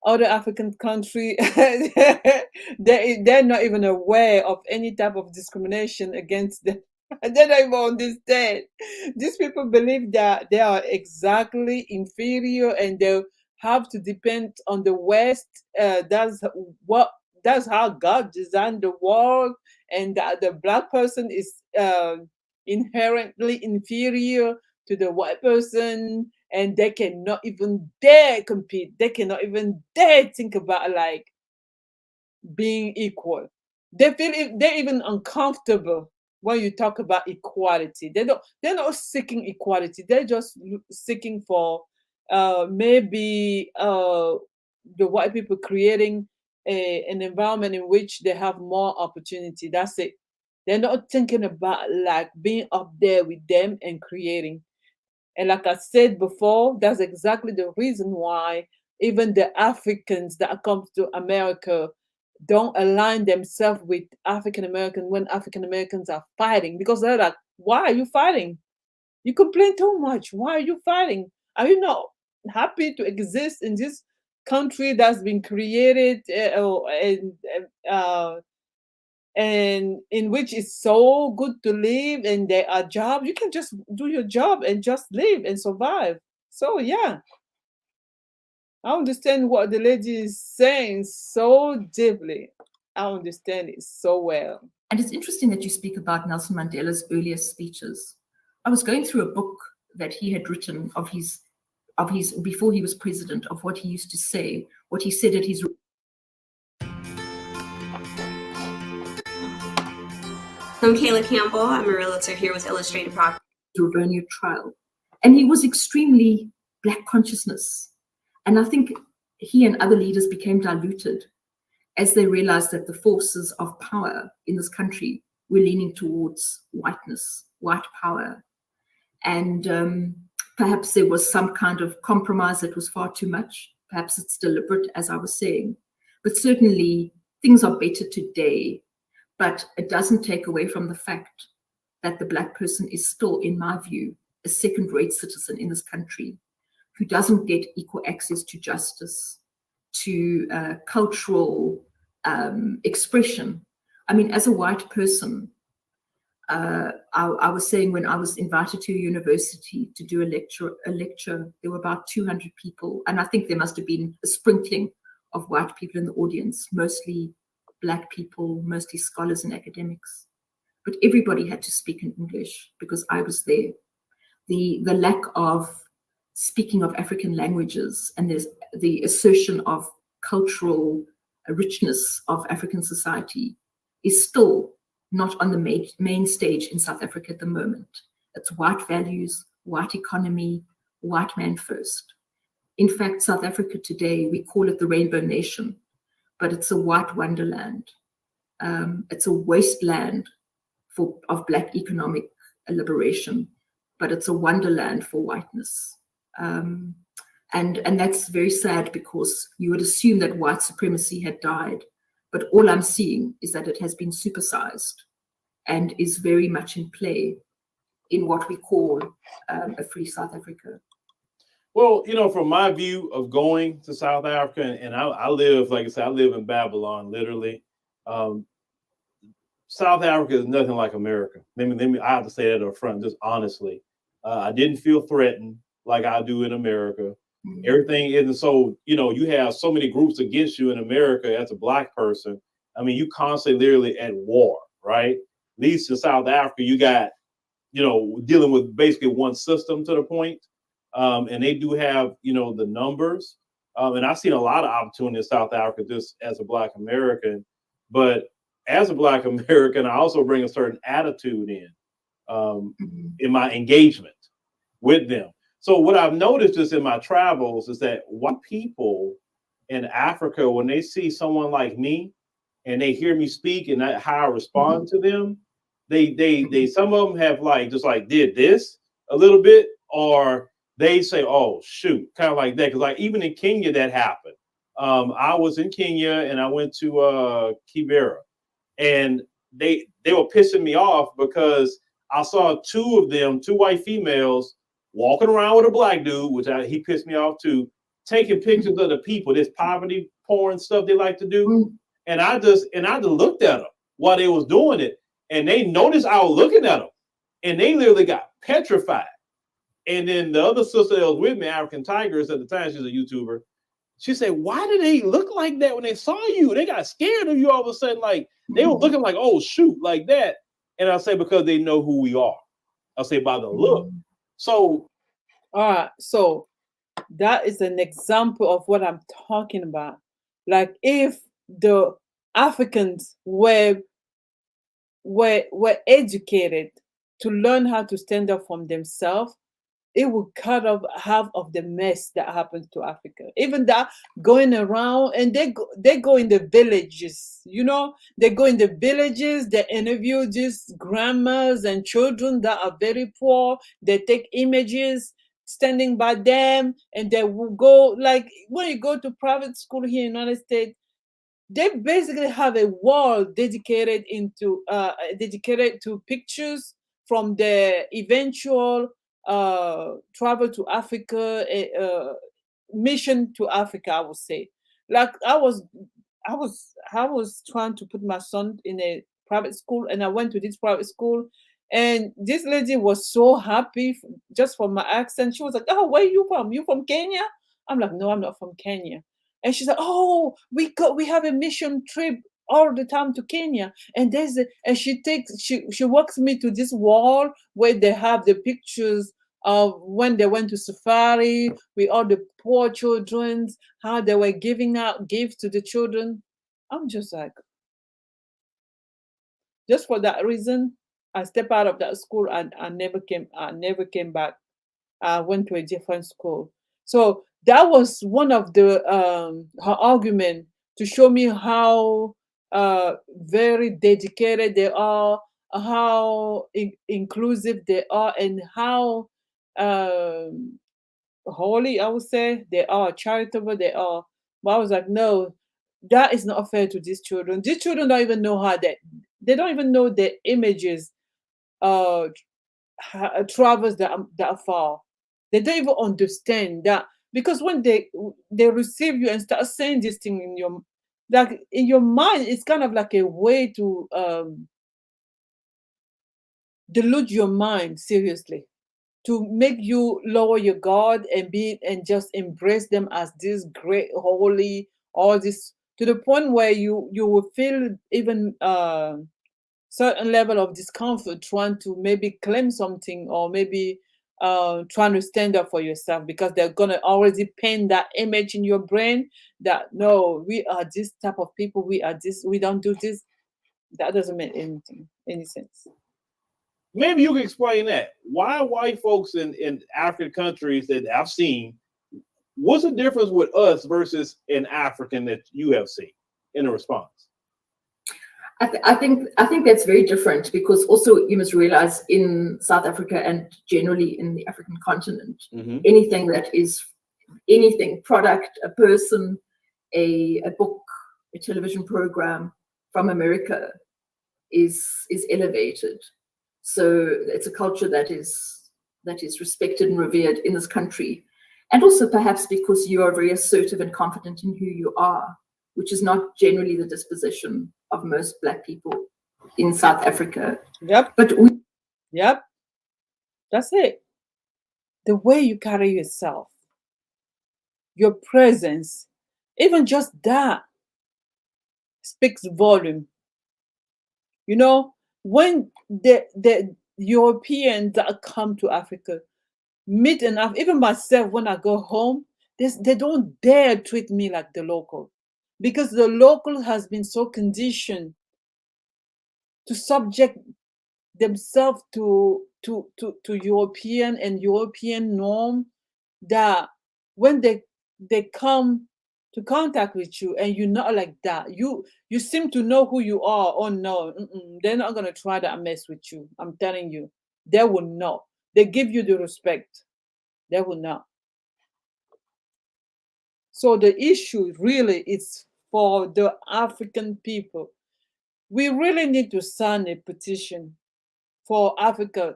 other African country. They're not even aware of any type of discrimination against them. They don't even understand. These people believe that they are exactly inferior and they have to depend on the West. That's how God designed the world, and that the Black person is inherently inferior to the white person, and they cannot even dare compete. They cannot even dare think about like being equal. They're even uncomfortable when you talk about equality. They're not seeking equality. They're just seeking for maybe the white people creating an environment in which they have more opportunity. That's it. They're not thinking about like being up there with them and creating. And like I said before, that's exactly the reason why even the Africans that come to America don't align themselves with African American when African Americans are fighting, because they're like, why are you fighting? You complain too much. Why are you fighting? Are you not happy to exist in this country that's been created and in which it's so good to live, and there are jobs? You can just do your job and just live and survive. So yeah, I understand what the lady is saying so deeply. I understand it so well. And it's interesting that you speak about Nelson Mandela's earlier speeches. I was going through a book that he had written of his before he was president, of what he used to say, what he said at his. I'm Kayla Campbell. I'm a realtor here with Illustrated Property. Rivernia trial. And he was extremely Black consciousness. And I think he and other leaders became diluted as they realized that the forces of power in this country were leaning towards whiteness, white power. And perhaps there was some kind of compromise that was far too much. Perhaps it's deliberate, as I was saying. But certainly things are better today. But it doesn't take away from the fact that the Black person is still, in my view, a second-rate citizen in this country who doesn't get equal access to justice, to cultural expression. I mean, as a white person, I was saying when I was invited to a university to do a lecture, there were about 200 people, and I think there must have been a sprinkling of white people in the audience, mostly Black people, mostly scholars and academics. But everybody had to speak in English because I was there. The lack of speaking of African languages and there's the assertion of cultural richness of African society is still not on the main stage in South Africa at the moment. It's white values, white economy, white man first. In fact, South Africa today, we call it the Rainbow Nation, but it's a white wonderland. It's a wasteland of Black economic liberation, but it's a wonderland for whiteness. And that's very sad, because you would assume that white supremacy had died, but all I'm seeing is that it has been supersized and is very much in play in what we call a free South Africa. Well, you know, from my view of going to South Africa, and I live, like I said, I live in Babylon, literally. South Africa is nothing like America. I have to say that up front, just honestly. I didn't feel threatened like I do in America. Mm-hmm. Everything isn't so, you know, you have so many groups against you in America as a Black person. I mean, you constantly literally at war, right? At least in South Africa, you got, you know, dealing with basically one system to the point. and they do have, the numbers. And I've seen a lot of opportunity in South Africa just as a Black American. But as a Black American, I also bring a certain attitude in my engagement with them. So what I've noticed just in my travels is that white people in Africa, when they see someone like me and they hear me speak and how I respond to them, they some of them have did this a little bit, or they say, oh shoot, kind of like that. Because like even in Kenya that happened. I was in Kenya and I went to Kibera, and they were pissing me off because I saw two white females walking around with a Black dude, which he pissed me off too, taking pictures of the people, this poverty porn stuff they like to do. And I just looked at them while they was doing it, and they noticed I was looking at them, and they literally got petrified. And then the other sister that was with me, African Tigers at the time, she's a YouTuber. She said, why did they look like that when they saw you? They got scared of you all of a sudden. Like they were looking like, oh shoot, like that. And I say, because they know who we are. I'll say by the look. So all right, so that is an example of what I'm talking about. Like if the Africans were educated to learn how to stand up for themselves, it would cut off half of the mess that happens to Africa. Even that going around, and they go in the villages, they go in the villages, they interview these grandmas and children that are very poor. They take images standing by them, and they will go, like when you go to private school here in the United States, they basically have a wall dedicated to pictures from the eventual travel to Africa, mission to Africa, I would say. Like I was trying to put my son in a private school, and I went to this private school, and this lady was so happy just for my accent. She was like, "Oh, where are you from? You from Kenya?" I'm like, "No, I'm not from Kenya." And she's like, "Oh, we have a mission trip all the time to Kenya." And she walks me to this wall where they have the pictures of when they went to safari with all the poor children, how they were giving out gifts to the children. I'm just like, just for that reason, I stepped out of that school and I never came back. I went to a different school. So that was one of the her argument to show me how very dedicated they are, how inclusive they are, and how holy, I would say, they are, charitable they are. But I was like, no, that is not fair to these children. These children don't even know they don't even know the images travels that far. They don't even understand that, because when they receive you and start saying this thing in your mind, it's kind of like a way to delude your mind seriously, to make you lower your guard and just embrace them as this great holy, all this, to the point where you will feel even certain level of discomfort trying to maybe claim something, or maybe trying to stand up for yourself, because they're gonna already paint that image in your brain that no, we are this type of people, we are this, we don't do this. That doesn't make any sense. maybe you can explain that. Why white folks in African countries that I've seen, what's the difference with us versus an African that you have seen in a response? I think that's very different, because also you must realize in South Africa and generally in the African continent, anything that is product, a person, a book, a television program from America is elevated. So it's a culture that is respected and revered in this country. And also perhaps because you are very assertive and confident in who you are, which is not generally the disposition of most Black people in South Africa. Yep. But Yep. That's it. The way you carry yourself, your presence, even just that speaks volume. You know, when the Europeans that come to Africa, meet enough. Even myself, when I go home, they don't dare treat me like the local, because the local has been so conditioned to subject themselves to European and European norm, that when they come to contact with you and you're not like that, you seem to know who you are. Oh no, they're not gonna try that mess with you. I'm telling you, they will not. They give you the respect. They will not. So the issue really is for the African people. We really need to sign a petition for Africa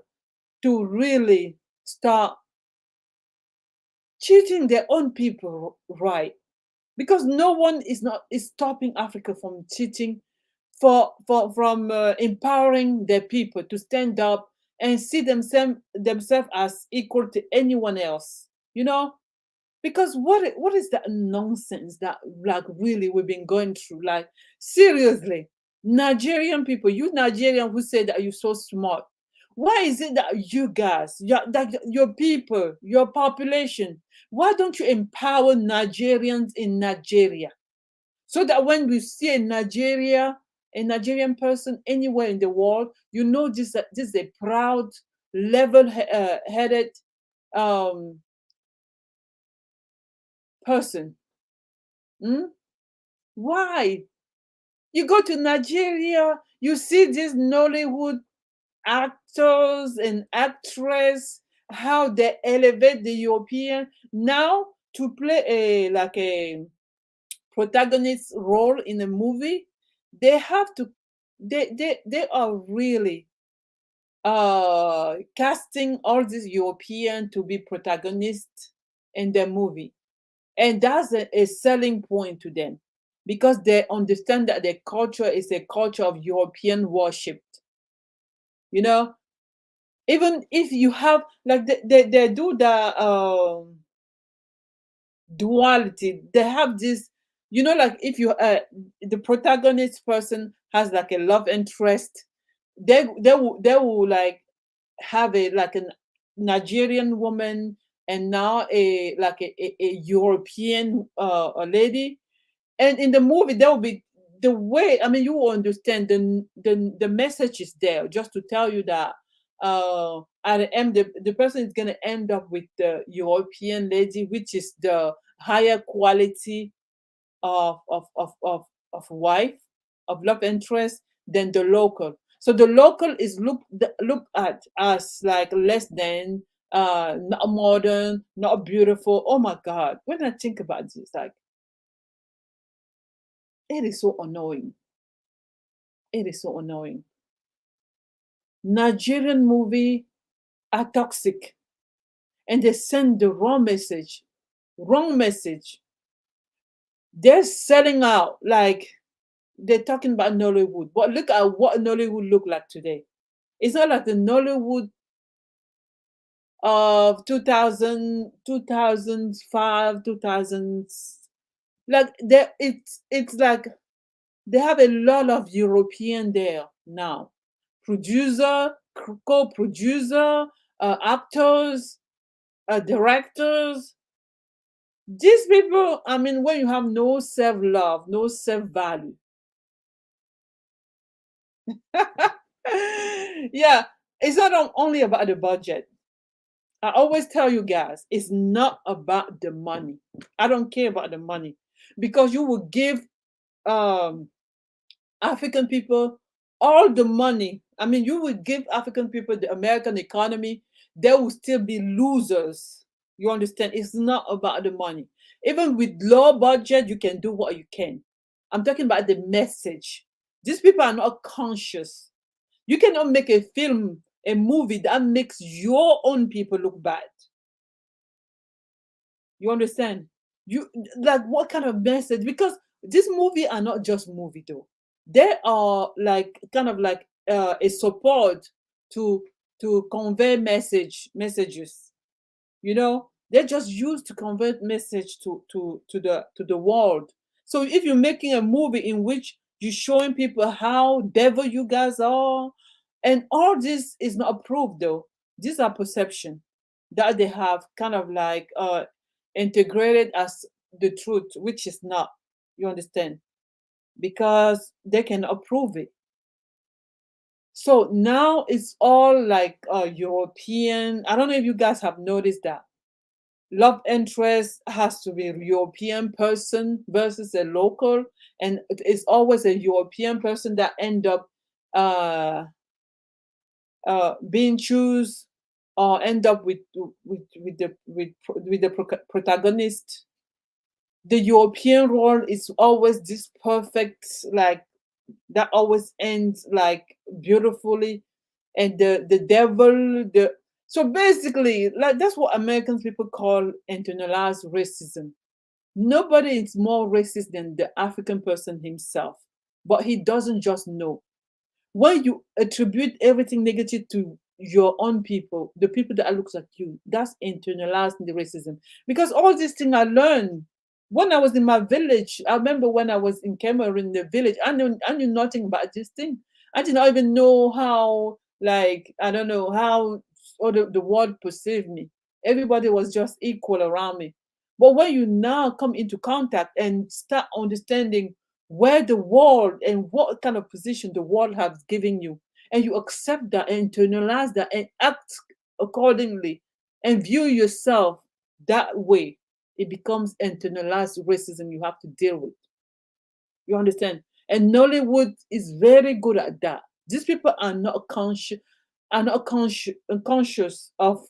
to really start treating their own people right, because no one is stopping Africa from cheating, from empowering their people to stand up and see themselves as equal to anyone else. You know, because what is that nonsense that, like, really we've been going through? Like, seriously, Nigerian people, you Nigerian who say that you're so smart, why is it that you guys, your people, your population, why don't you empower Nigerians in Nigeria, so that when we see a Nigerian person anywhere in the world, you know this is a proud, level-headed person. Why? You go to Nigeria, you see these Nollywood actors and actresses, how they elevate the European. Now, to play a protagonist role in a movie, they have to they are really casting all these European to be protagonists in their movie. And that's a selling point to them, because they understand that their culture is a culture of European worship. You know, even if you have, like, they do the duality. They have this, you know, like, if you the protagonist person has like a love interest, they will like have a Nigerian woman, and now a European a lady. And in the movie there will be the way, I mean, you will understand the message is there, just to tell you that at the end the person is going to end up with the European lady, which is the higher quality of wife, of love interest, than the local. So the local is looked at as like less than, not modern, not beautiful. Oh my God, when I think about this, like, it is so annoying. It is so annoying. Nigerian movie are toxic, and they send the wrong message. Wrong message. They're selling out, like, they're talking about Nollywood, but look at what Nollywood look like today. It's not like the Nollywood of 2000, 2005, 2000s. Like, it's like they have a lot of European there now. Producer, co-producer, actors, directors. These people, I mean, when you have no self-love, no self-value. Yeah, it's not only about the budget. I always tell you guys, it's not about the money. I don't care about the money, because you will give African people all the money. I mean, you would give African people the American economy, they will still be losers. You understand? It's not about the money. Even with low budget, you can do what you can. I'm talking about the message. These people are not conscious. You cannot make a film, a movie that makes your own people look bad. You understand? You, like, what kind of message? Because these movies are not just movie though. They are like kind of like a support to convey messages. You know, they're just used to convey message to the world. So if you're making a movie in which you're showing people how devil you guys are, and all this is not approved though. These are perception. that they have kind of like integrated as the truth, which is not. You understand? Because they can approve it. So now it's all like European. I don't know if you guys have noticed that love interest has to be a European person versus a local, and it's always a European person that end up uh, being choose or end up with the protagonist. The European role is always this perfect, like that always ends like beautifully, and the devil the so basically like that's what American people call internalized racism. Nobody is more racist than the African person himself, but he doesn't just know. When you attribute everything negative to your own people, the people that looks at you, that's internalized the racism. Because all these things I learned when I was in my village. I remember when I was in Cameroon, the village, I knew nothing about this thing. I did not even know how, like, I don't know how or the world perceived me. Everybody was just equal around me. But when you now come into contact and start understanding where the world and what kind of position the world has given you, and you accept that and internalize that and act accordingly and view yourself that way, it becomes internalized racism you have to deal with. You understand? And Nollywood is very good at that. These people are not conscious of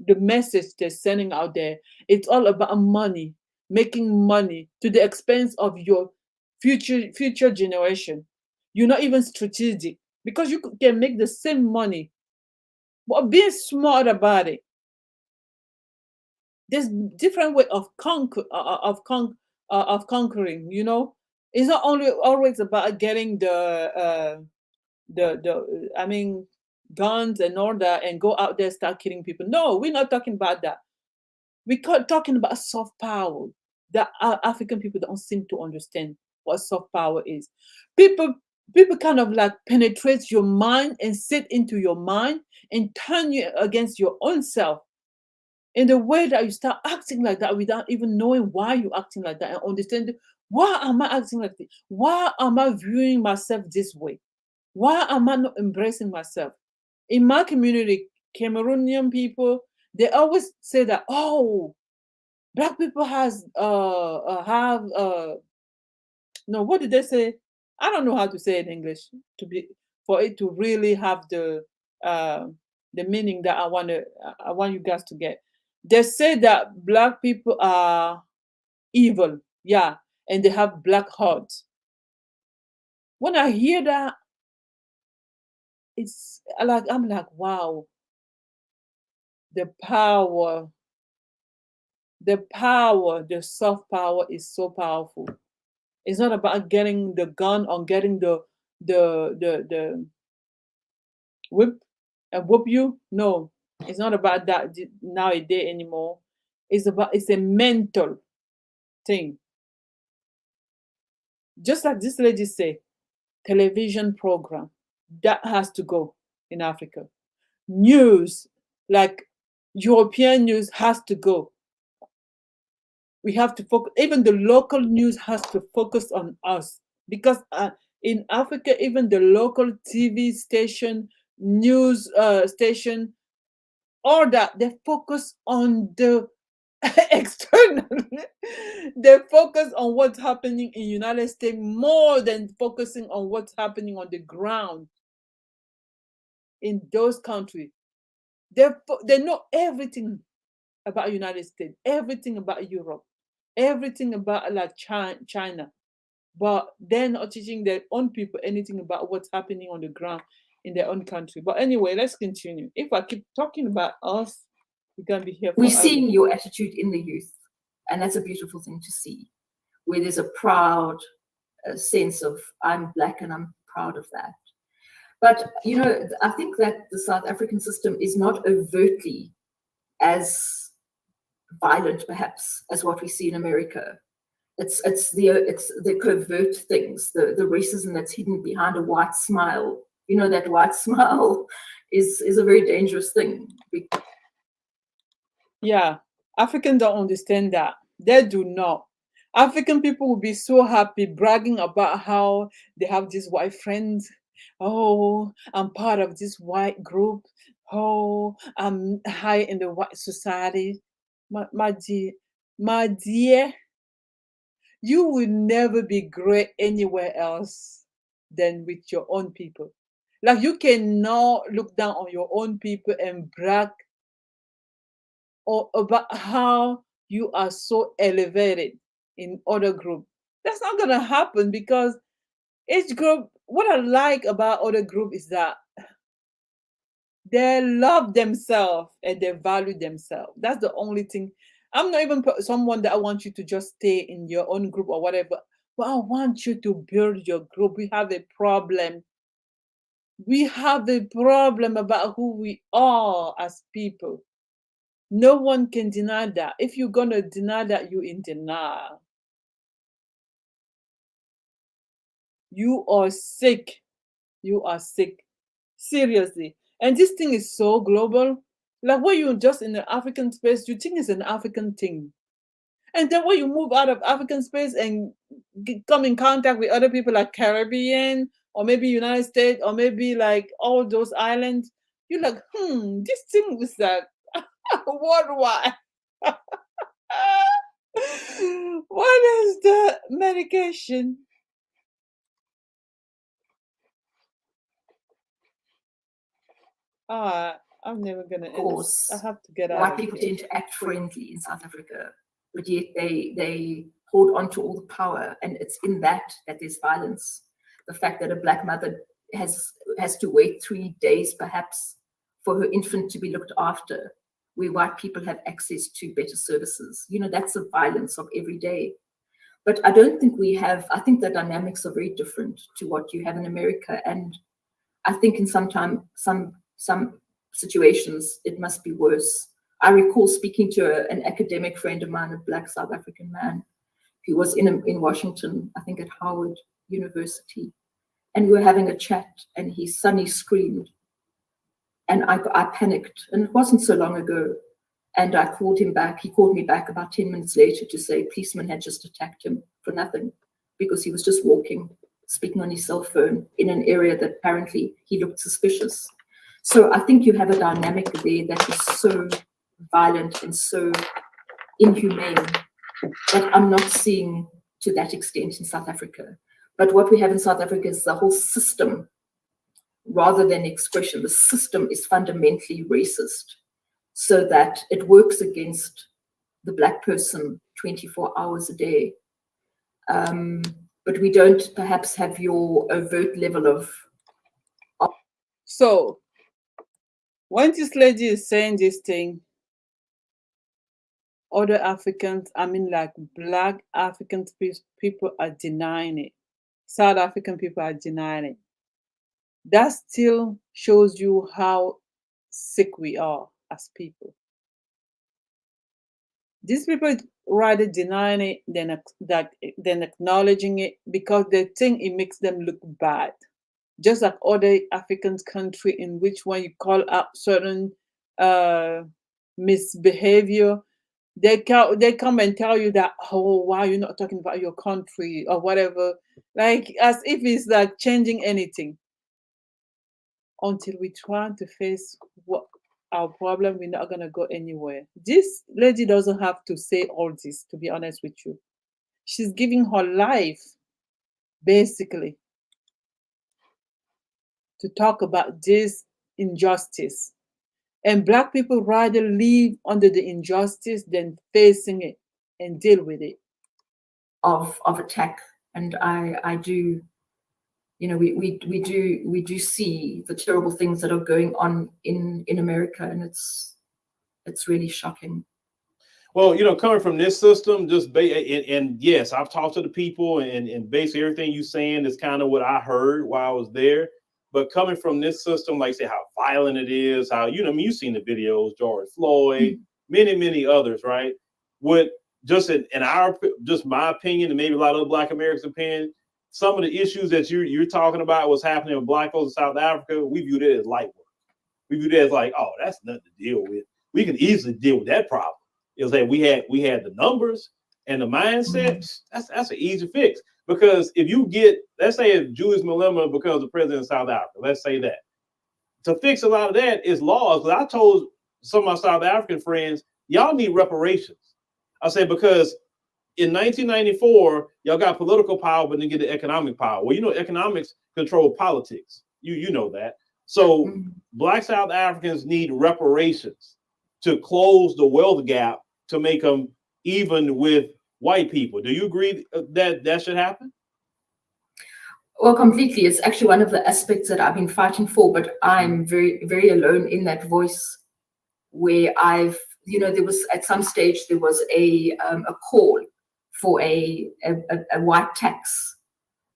the message they're sending out there. It's all about money, making money to the expense of your future generation. You're not even strategic because you can make the same money, but being smart about it. There's different way of conquering. It's not only always about getting the I mean guns and all that and go out there start killing people. No, we're not talking about that. We're talking about soft power that our African people don't seem to understand what soft power is. People people kind of like penetrate your mind and sit into your mind and turn you against your own self in the way that you start acting like that without even knowing why you're acting like that and understanding why am I acting like this? Why am I viewing myself this way? Why am I not embracing myself? In my community, Cameroonian people, they always say that, oh, black people have no, what did they say? I don't know how to say it in English to be for it to really have uh the meaning that I want you guys to get. They say that black people are evil, yeah, and they have black hearts. When I hear that, I'm like, wow, the power, the soft power is so powerful. It's not about getting the gun or getting the whip and whoop you. No, it's not about that nowadays anymore. It's a mental thing. Just like this lady say, television program that has to go in Africa. News, like European news, has to go. We have to focus. Even the local news has to focus on us because in Africa, even the local TV station, news station, all that they focus on the external. They focus on what's happening in United States more than focusing on what's happening on the ground in those countries. They know everything about United States, everything about Europe, everything about like China, but they're not teaching their own people anything about what's happening on the ground in their own country. But anyway, let's continue. If I keep talking about us, we're gonna be here We're forever. seeing your attitude in the youth, and that's a beautiful thing to see, where there's a proud sense of I'm black and I'm proud of that. But I think that the South African system is not overtly as violent, perhaps, as what we see in America. It's the covert things, the racism that's hidden behind a white smile. That white smile is a very dangerous thing. Yeah, Africans don't understand that. They do not. African people will be so happy bragging about how they have these white friends. Oh, I'm part of this white group. Oh, I'm high in the white society. My dear, you will never be great anywhere else than with your own people. Like you cannot look down on your own people and brag or about how you are so elevated in other group. That's not gonna happen because each group, what I like about other group is that they love themselves and they value themselves. That's the only thing. I'm not even someone that I want you to just stay in your own group or whatever, but I want you to build your group. We have a problem. We have a problem about who we are as people. No one can deny that. If you're gonna deny that, you're in denial. You are sick. You are sick. Seriously. And this thing is so global. Like when you're just in the African space, you think it's an African thing. And then when you move out of African space and come in contact with other people like Caribbean or maybe United States or maybe like all those islands, you're like, this thing was like worldwide. What is the medication? I'm never gonna Of end this. course, I have to get out white of people here. tend to act friendly in South Africa, but yet they hold on to all the power, and it's in that there's violence. The fact that a black mother has to wait 3 days perhaps for her infant to be looked after, where white people have access to better services. That's the violence of every day. But I don't think I think the dynamics are very different to what you have in America. And I think in some situations, it must be worse. I recall speaking to an academic friend of mine, a black South African man, who was in Washington, I think at Howard University. And we were having a chat, and his son screamed. And I panicked, and it wasn't so long ago. And I called him back. He called me back about 10 minutes later to say a policeman had just attacked him for nothing because he was just walking, speaking on his cell phone in an area that apparently he looked suspicious. So I think you have a dynamic there that is so violent and so inhumane that I'm not seeing to that extent in South Africa. But what we have in South Africa is the whole system, rather than expression. The system is fundamentally racist, so that it works against the black person 24 hours a day. But we don't perhaps have your overt level of. So when this lady is saying this thing, other Africans, I mean like black African people are denying it. South African people are denying it. That still shows you how sick we are as people. These people rather denying it than acknowledging it because they think it makes them look bad. Just like other African country in which when you call out certain misbehavior, they come and tell you that, oh, why you're not talking about your country or whatever, like as if it's like changing anything. Until we try to face what our problem, we're not gonna go anywhere. This lady doesn't have to say all this, to be honest with you. She's giving her life basically to talk about this injustice. And black people rather live under the injustice than facing it and deal with it. Of attack. And I do, we do see the terrible things that are going on in America, and it's really shocking. Well, coming from this system, and yes, I've talked to the people, and basically everything you're saying is kind of what I heard while I was there. But coming from this system, like say how violent it is, how you've seen the videos, George Floyd, many others, right? What just in my opinion, and maybe a lot of Black Americans' opinion, some of the issues that you're talking about was happening with Black folks in South Africa, we view it as light work. We view it as like, oh, that's nothing to deal with. we can easily deal with that problem. Is that we had the numbers and the mindsets. That's an easy fix. Because if you get, let's say if Julius Malema becomes the president of South Africa, let's say that. To fix a lot of that is laws. Because I told some of my South African friends, y'all need reparations. I said, because in 1994, y'all got political power, but then get the economic power. Well, you know, economics control politics. You know that. So Black South Africans need reparations to close the wealth gap to make them even with white people. Do you agree that that should happen? Well, completely. It's actually one of the aspects that I've been fighting for, but I'm very, very alone in that voice where there was at some stage, there was a call for a white tax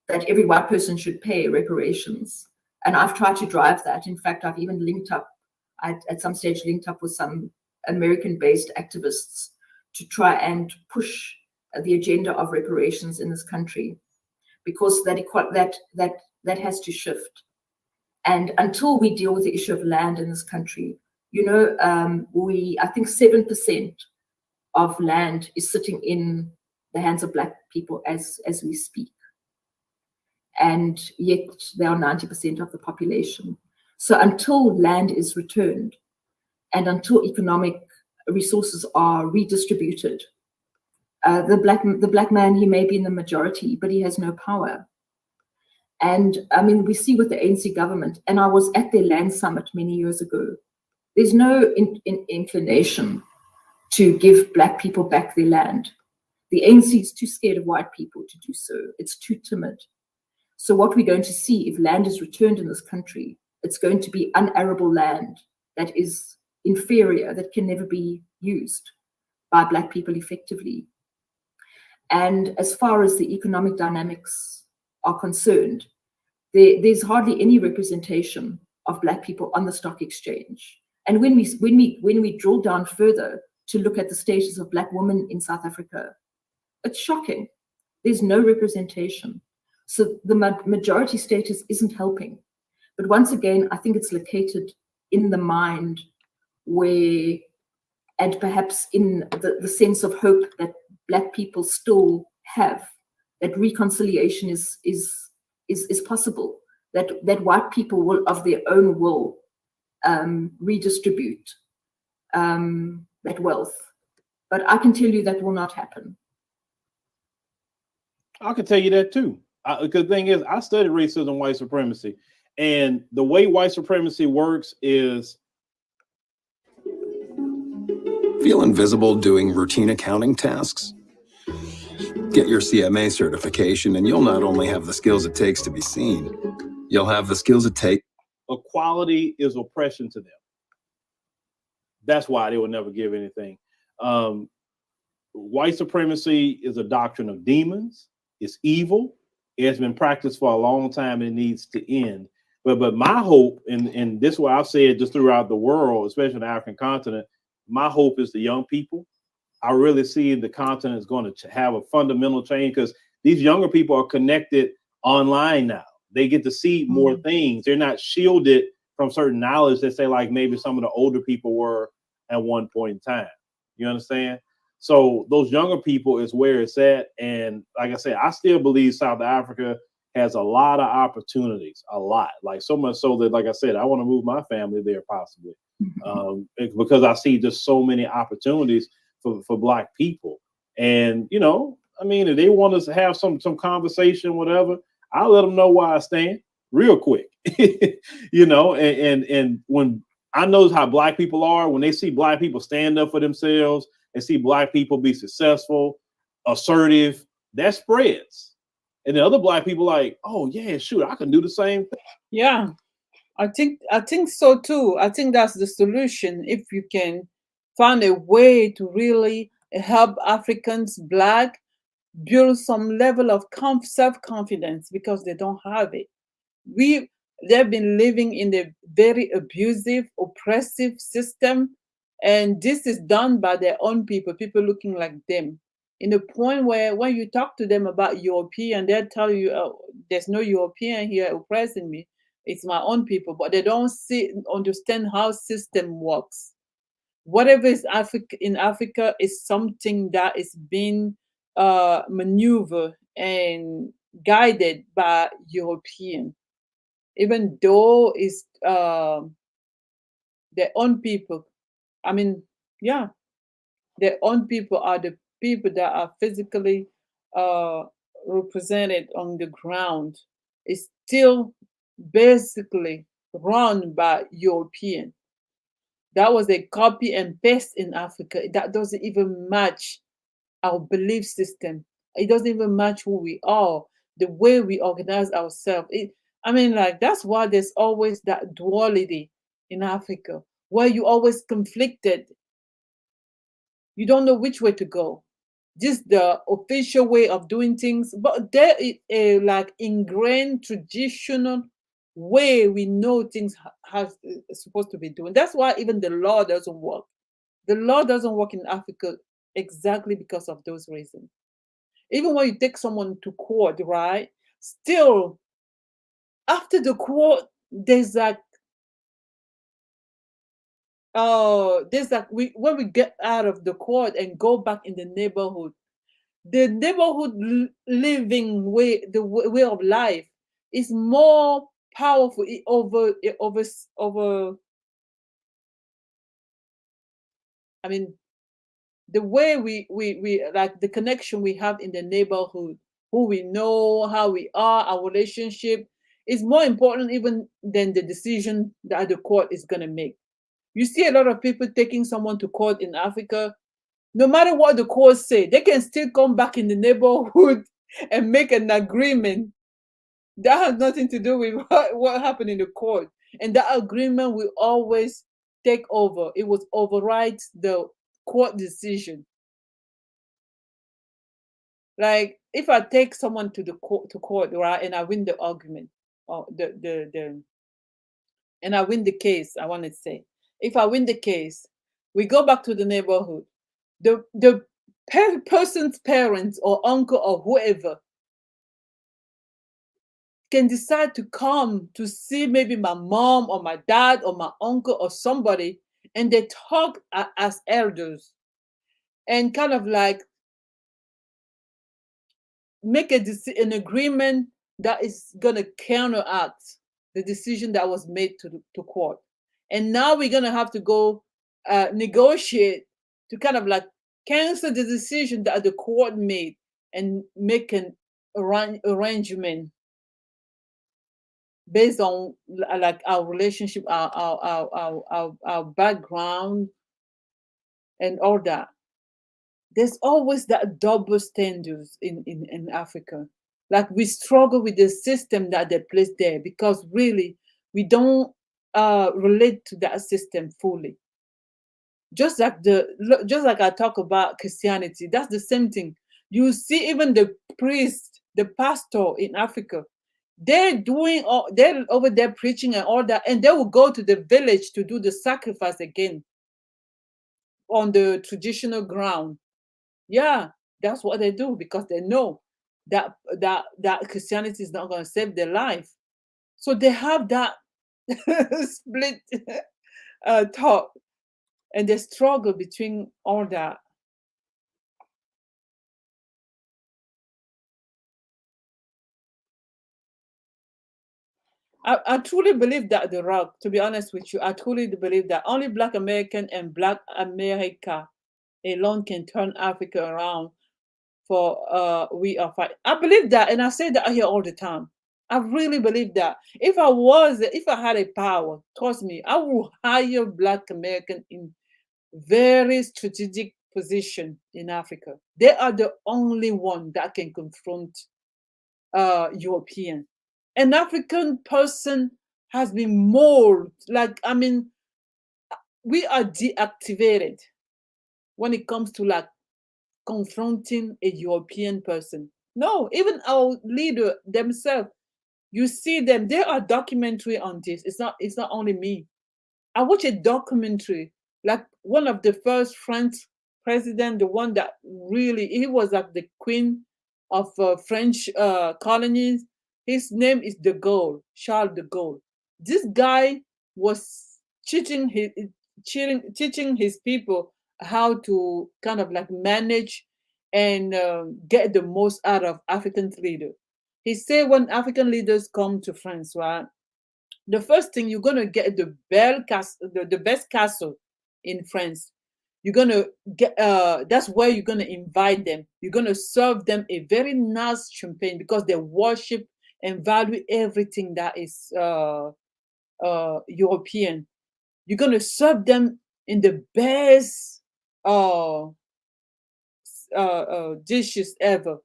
that every white person should pay reparations. And I've tried to drive that. In fact, I've even at some stage linked up with some American-based activists to try and push the agenda of reparations in this country, because that has to shift. And until we deal with the issue of land in this country, I think 7% of land is sitting in the hands of Black people as we speak. And yet they are 90% of the population. So until land is returned and until economic resources are redistributed, the black man, he may be in the majority, but he has no power. And I mean, we see with the ANC government, and I was at their land summit many years ago, there's no inclination to give Black people back their land. The ANC is too scared of white people to do so. It's too timid. So what we're going to see if land is returned in this country, it's going to be unarable land that is inferior, that can never be used by Black people effectively. And as far as the economic dynamics are concerned, there's hardly any representation of Black people on the stock exchange. And when we drill down further to look at the status of Black women in South Africa, it's shocking. There's no representation. So the majority status isn't helping. But once again, I think it's located in the mind where, and perhaps in the sense of hope that Black people still have, that reconciliation is possible, that white people will, of their own will, redistribute that wealth. But I can tell you that will not happen. I can tell you that too. Because the thing is, I studied racism and white supremacy. And the way white supremacy works is... Feel invisible doing routine accounting tasks? Get your CMA certification and you'll not only have the skills it takes to be seen, you'll have the skills it takes. Equality is oppression to them. That's why they will never give anything. White supremacy is a doctrine of demons. It's evil. It has been practiced for a long time and it needs to end. But my hope, and this is what I've said just throughout the world, especially the African continent, my hope is the young people. I really see the continent is going to have a fundamental change because these younger people are connected online now. They get to see more things. They're not shielded from certain knowledge that say like maybe some of the older people were at one point in time. You understand? So those younger people is where it's at. And like I said, I still believe South Africa has a lot of opportunities, a lot. Like so much so that, like I said, I want to move my family there possibly because I see just so many opportunities for Black people. And, you know, I mean, if they want us to have some conversation, whatever, I'll let them know where I stand real quick, you know, and when I know how Black people are, when they see Black people stand up for themselves and see Black people be successful, assertive, that spreads. And the other Black people like, oh yeah, shoot, I can do the same thing. Yeah, I think so too. I think that's the solution. If you can find a way to really help Africans, Black, build some level of self-confidence because they don't have it. They've been living in a very abusive, oppressive system, and this is done by their own people looking like them. In a point where when you talk to them about European, they'll tell you, oh, there's no European here oppressing me. It's my own people, but they don't understand how system works. whatever is in Africa is something that is being maneuvered and guided by European, even though it's their own people. I mean, yeah, their own people are the people that are physically uh, represented on the ground. It's still basically run by European. That was a copy and paste in Africa. That doesn't even match our belief system. It doesn't even match who we are, the way we organize ourselves. I mean, like, that's why there's always that duality in Africa, where you always conflicted. You don't know which way to go. Just the official way of doing things, but there is a like ingrained traditional way we know things has supposed to be doing. That's why even the law doesn't work. The law doesn't work in Africa exactly because of those reasons. Even when you take someone to court, right? Still, after the court, we when we get out of the court and go back in the neighborhood living way, way of life is more powerful over. I mean, the way we like the connection we have in the neighborhood, who we know, how we are, our relationship is more important even than the decision that the court is going to make. You see a lot of people taking someone to court in Africa. No matter what the court say, they can still come back in the neighborhood and make an agreement that has nothing to do with what happened in the court, and that agreement will always take over. It will override the court decision. Like, if I take someone to court, right, and I win the argument, or and I win the case, I want to say, if I win the case, we go back to the neighborhood. The person's parents or uncle or whoever can decide to come to see maybe my mom or my dad or my uncle or somebody, and they talk as elders and kind of like make an agreement that is going to counteract the decision that was made to court. And now we're going to have to go negotiate to kind of like cancel the decision that the court made and make an arrangement based on like our relationship, our background, and all that. There's always that double standards in Africa. Like, we struggle with the system that they place there because really we don't relate to that system fully. Just like I talk about Christianity, that's the same thing. You see, even the priest, the pastor in Africa, they're over there preaching and all that, and they will go to the village to do the sacrifice again on the traditional ground. Yeah, that's what they do because they know that Christianity is not going to save their life. So they have that split thought, and they struggle between all that. I truly believe that, The Rock, to be honest with you, I truly believe that only Black American and Black America alone can turn Africa around for we are fight. I believe that, and I say that here all the time. I really believe that. If I had a power, trust me, I will hire Black American in very strategic position in Africa. They are the only one that can confront European. An African person has been molded. Like, I mean, we are deactivated when it comes to like confronting a European person. No, even our leader themselves, you see them, there are documentary on this. It's not only me. I watch a documentary, like one of the first French president, the one that really, he was like the queen of French colonies. His name is De Gaulle, Charles de Gaulle. This guy was teaching his people how to kind of like manage and get the most out of African leaders. He said when African leaders come to France, right, the first thing you're gonna get the best castle in France. You're gonna get that's where you're gonna invite them. You're gonna serve them a very nice champagne because they worship and value everything that is European. You're gonna serve them in the best uh, dishes ever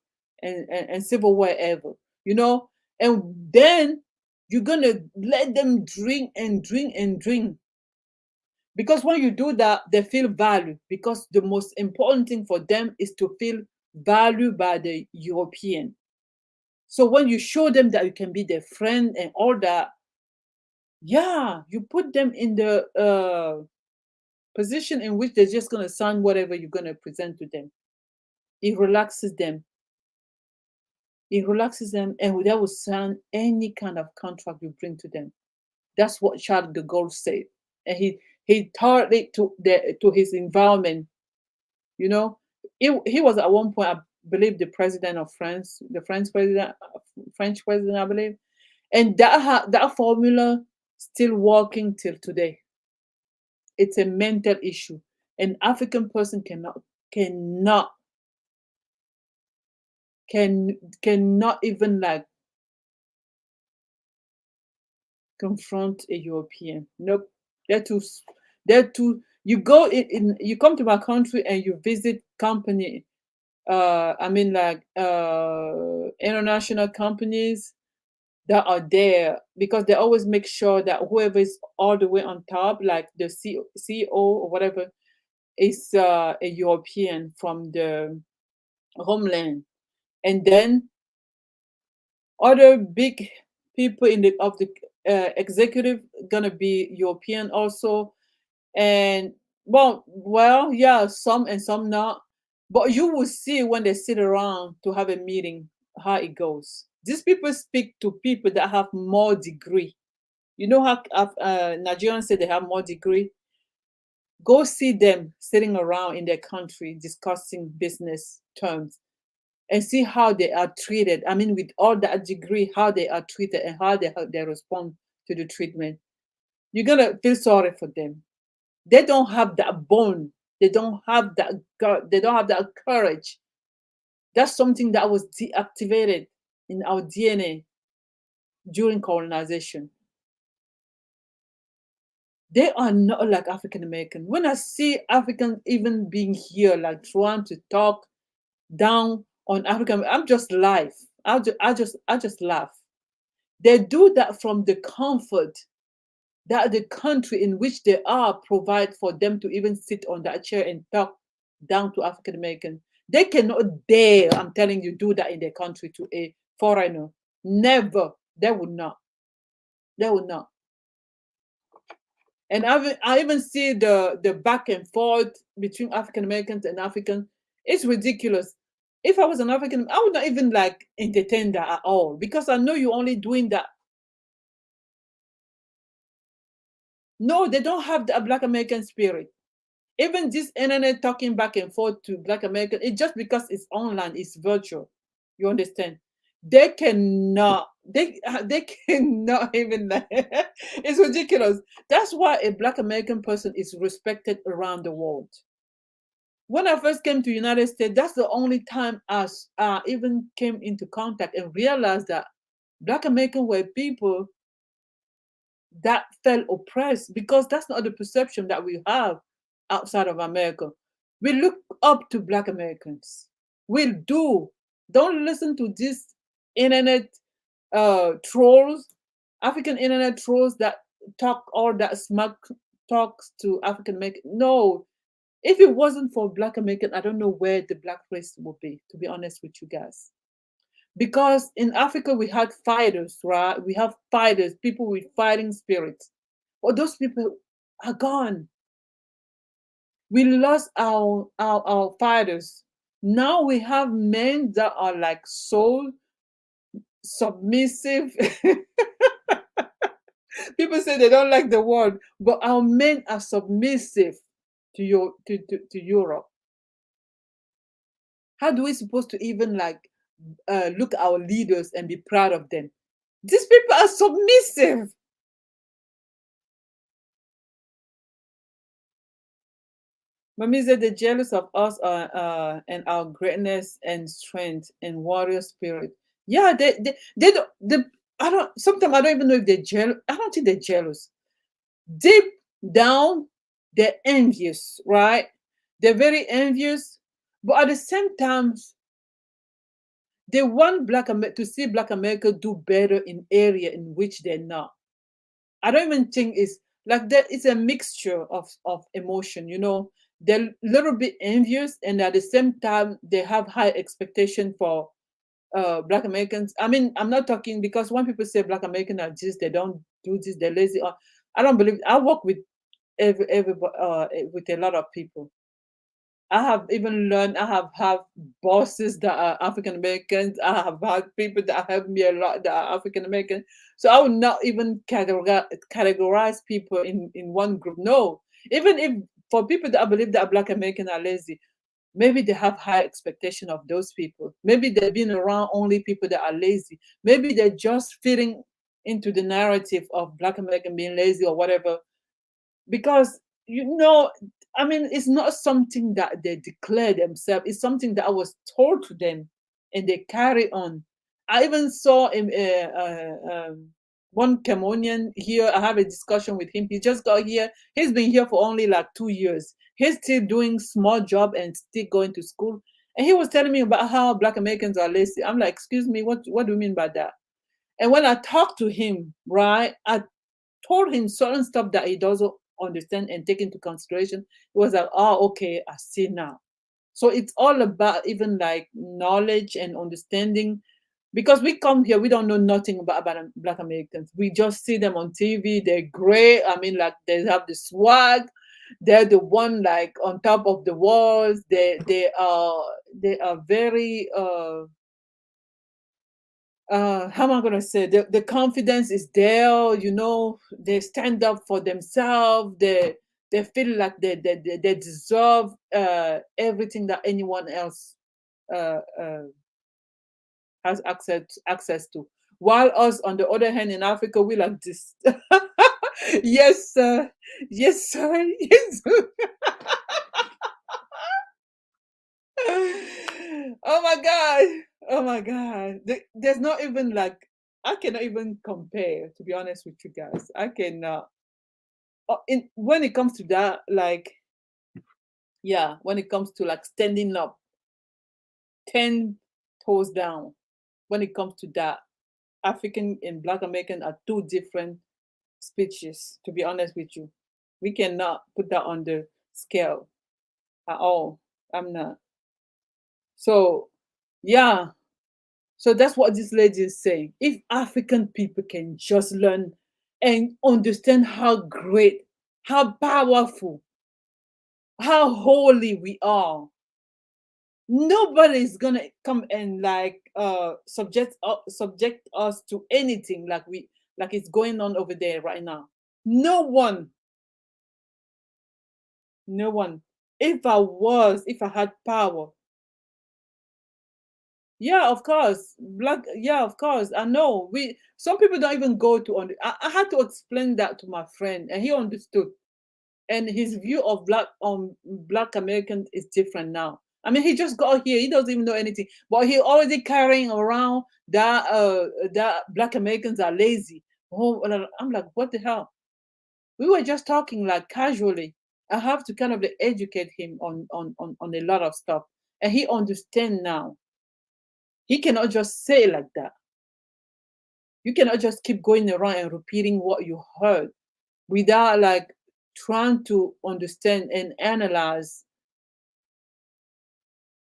and silverware ever, you know. And then you're gonna let them drink and drink and drink because when you do that, they feel valued because the most important thing for them is to feel valued by the European. So when you show them that you can be their friend and all that, yeah, you put them in the position in which they're just going to sign whatever you're going to present to them. It relaxes them. It relaxes them, and they will sign any kind of contract you bring to them. That's what Charles de Gaulle said, and he taught it to his environment. You know, he was at one point, I believe, the president of France, the French president, I believe, and that formula still working till today. It's a mental issue. An African person cannot even like confront a European. Nope. They're too you go you come to my country and you visit company, I mean like international companies that are there, because they always make sure that whoever is all the way on top, like the CEO or whatever, is a European from the homeland. And then other big people in the executive gonna be European also. And well, yeah, some and some not. But you will see when they sit around to have a meeting how it goes. These people speak to people that have more degree. You know how Nigerians say they have more degree? Go see them sitting around in their country discussing business terms and see how they are treated. I mean, with all that degree, how they are treated and how they respond to the treatment. You're gonna feel sorry for them. They don't have that bone. They don't have that gut. They don't have that courage. That's something that was deactivated in our DNA during colonization. They are not like African American. When I see African even being here, like trying to talk down on African, I'm just laugh. I just laugh. They do that from the comfort that the country in which they are provide for them to even sit on that chair and talk down to African American. They cannot dare, I'm telling you, do that in their country to a foreigner. Never. They would not. They would not. And I even see the back and forth between African Americans and Africans. It's ridiculous. If I was an African, I would not even like entertain that at all, because I know you're only doing that. No, they don't have the Black American spirit. Even this internet talking back and forth to Black American, it's just because it's online, it's virtual. You understand? They cannot even it's ridiculous. That's why a Black American person is respected around the world. When I first came to United States, that's the only time I even came into contact and realized that Black Americans were people that felt oppressed, because that's not the perception that we have outside of America. We look up to Black Americans. We do. Don't listen to these internet trolls, African internet trolls that talk all that smack talks to African American. No, if it wasn't for Black American, I don't know where the Black race would be, to be honest with you guys. Because in Africa, we had fighters, right? We have fighters, people with fighting spirits. Well, those people are gone. We lost our fighters. Now we have men that are like so submissive. People say they don't like the world, but our men are submissive to Europe. How do we supposed to even like look at our leaders and be proud of them? These people are submissive. Mami said they're jealous of us and our greatness and strength and warrior spirit. Yeah, they don't. I don't. Sometimes I don't even know if they're jealous. I don't think they're jealous. Deep down, they're envious, right? They're very envious, but at the same time, they want to see Black America do better in area in which they're not. I don't even think it's like that. It's a mixture of emotion, you know. They're a little bit envious, and at the same time, they have high expectation for Black Americans. I mean, I'm not talking because when people say Black Americans are just they don't do this, they're lazy. I don't believe. I work with with a lot of people. I have even learned. I have had bosses that are African Americans. I have had people that help me a lot that are African American. So I would not even categorize people in one group. No, even if for people that I believe that Black Americans are lazy, maybe they have high expectation of those people. Maybe they've been around only people that are lazy. Maybe they're just fitting into the narrative of Black American being lazy or whatever. Because you know, I mean, it's not something that they declare themselves. It's something that I was told to them, and they carry on. I even saw him, one Cameroonian here. I have a discussion with him. He just got here. He's been here for only like 2 years. He's still doing small job and still going to school. And he was telling me about how Black Americans are lazy. I'm like, excuse me, what do you mean by that? And when I talked to him, right, I told him certain stuff that he doesn't understand and take into consideration. It was like, oh, okay, I see now. So it's all about even like knowledge and understanding. Because we come here, we don't know nothing about Black Americans. We just see them on TV. They're great. I mean, like they have the swag. They're the one like on top of the walls. They are very how am I gonna say, the confidence is there, you know, they stand up for themselves, they feel like they deserve everything that anyone else uh, uh, has access to. While us on the other hand in Africa, we like this. Yes, sir. Yes, sir. Yes. Oh my god. Oh my god. There's not even like I cannot even compare, to be honest with you guys. I cannot. When it comes to that, like, yeah, when it comes to like standing up 10 toes down, when it comes to that, African and Black American are two different species, to be honest with you. We cannot put that on the scale at all. I'm not. So, yeah. So that's what this lady is saying. If African people can just learn and understand how great, how powerful, how holy we are, nobody's gonna come and like subject us to anything like it's going on over there right now. No one. No one. If I had power, yeah, of course. Yeah, of course. I know. Some people don't even go to I had to explain that to my friend, and he understood. And his view of Black Americans is different now. I mean, he just got here. He doesn't even know anything, but he already carrying around that Black Americans are lazy. Oh, and I'm like, what the hell? We were just talking like casually. I have to kind of like educate him on a lot of stuff, and he understand now. He cannot just say it like that. You cannot just keep going around and repeating what you heard without like trying to understand and analyze.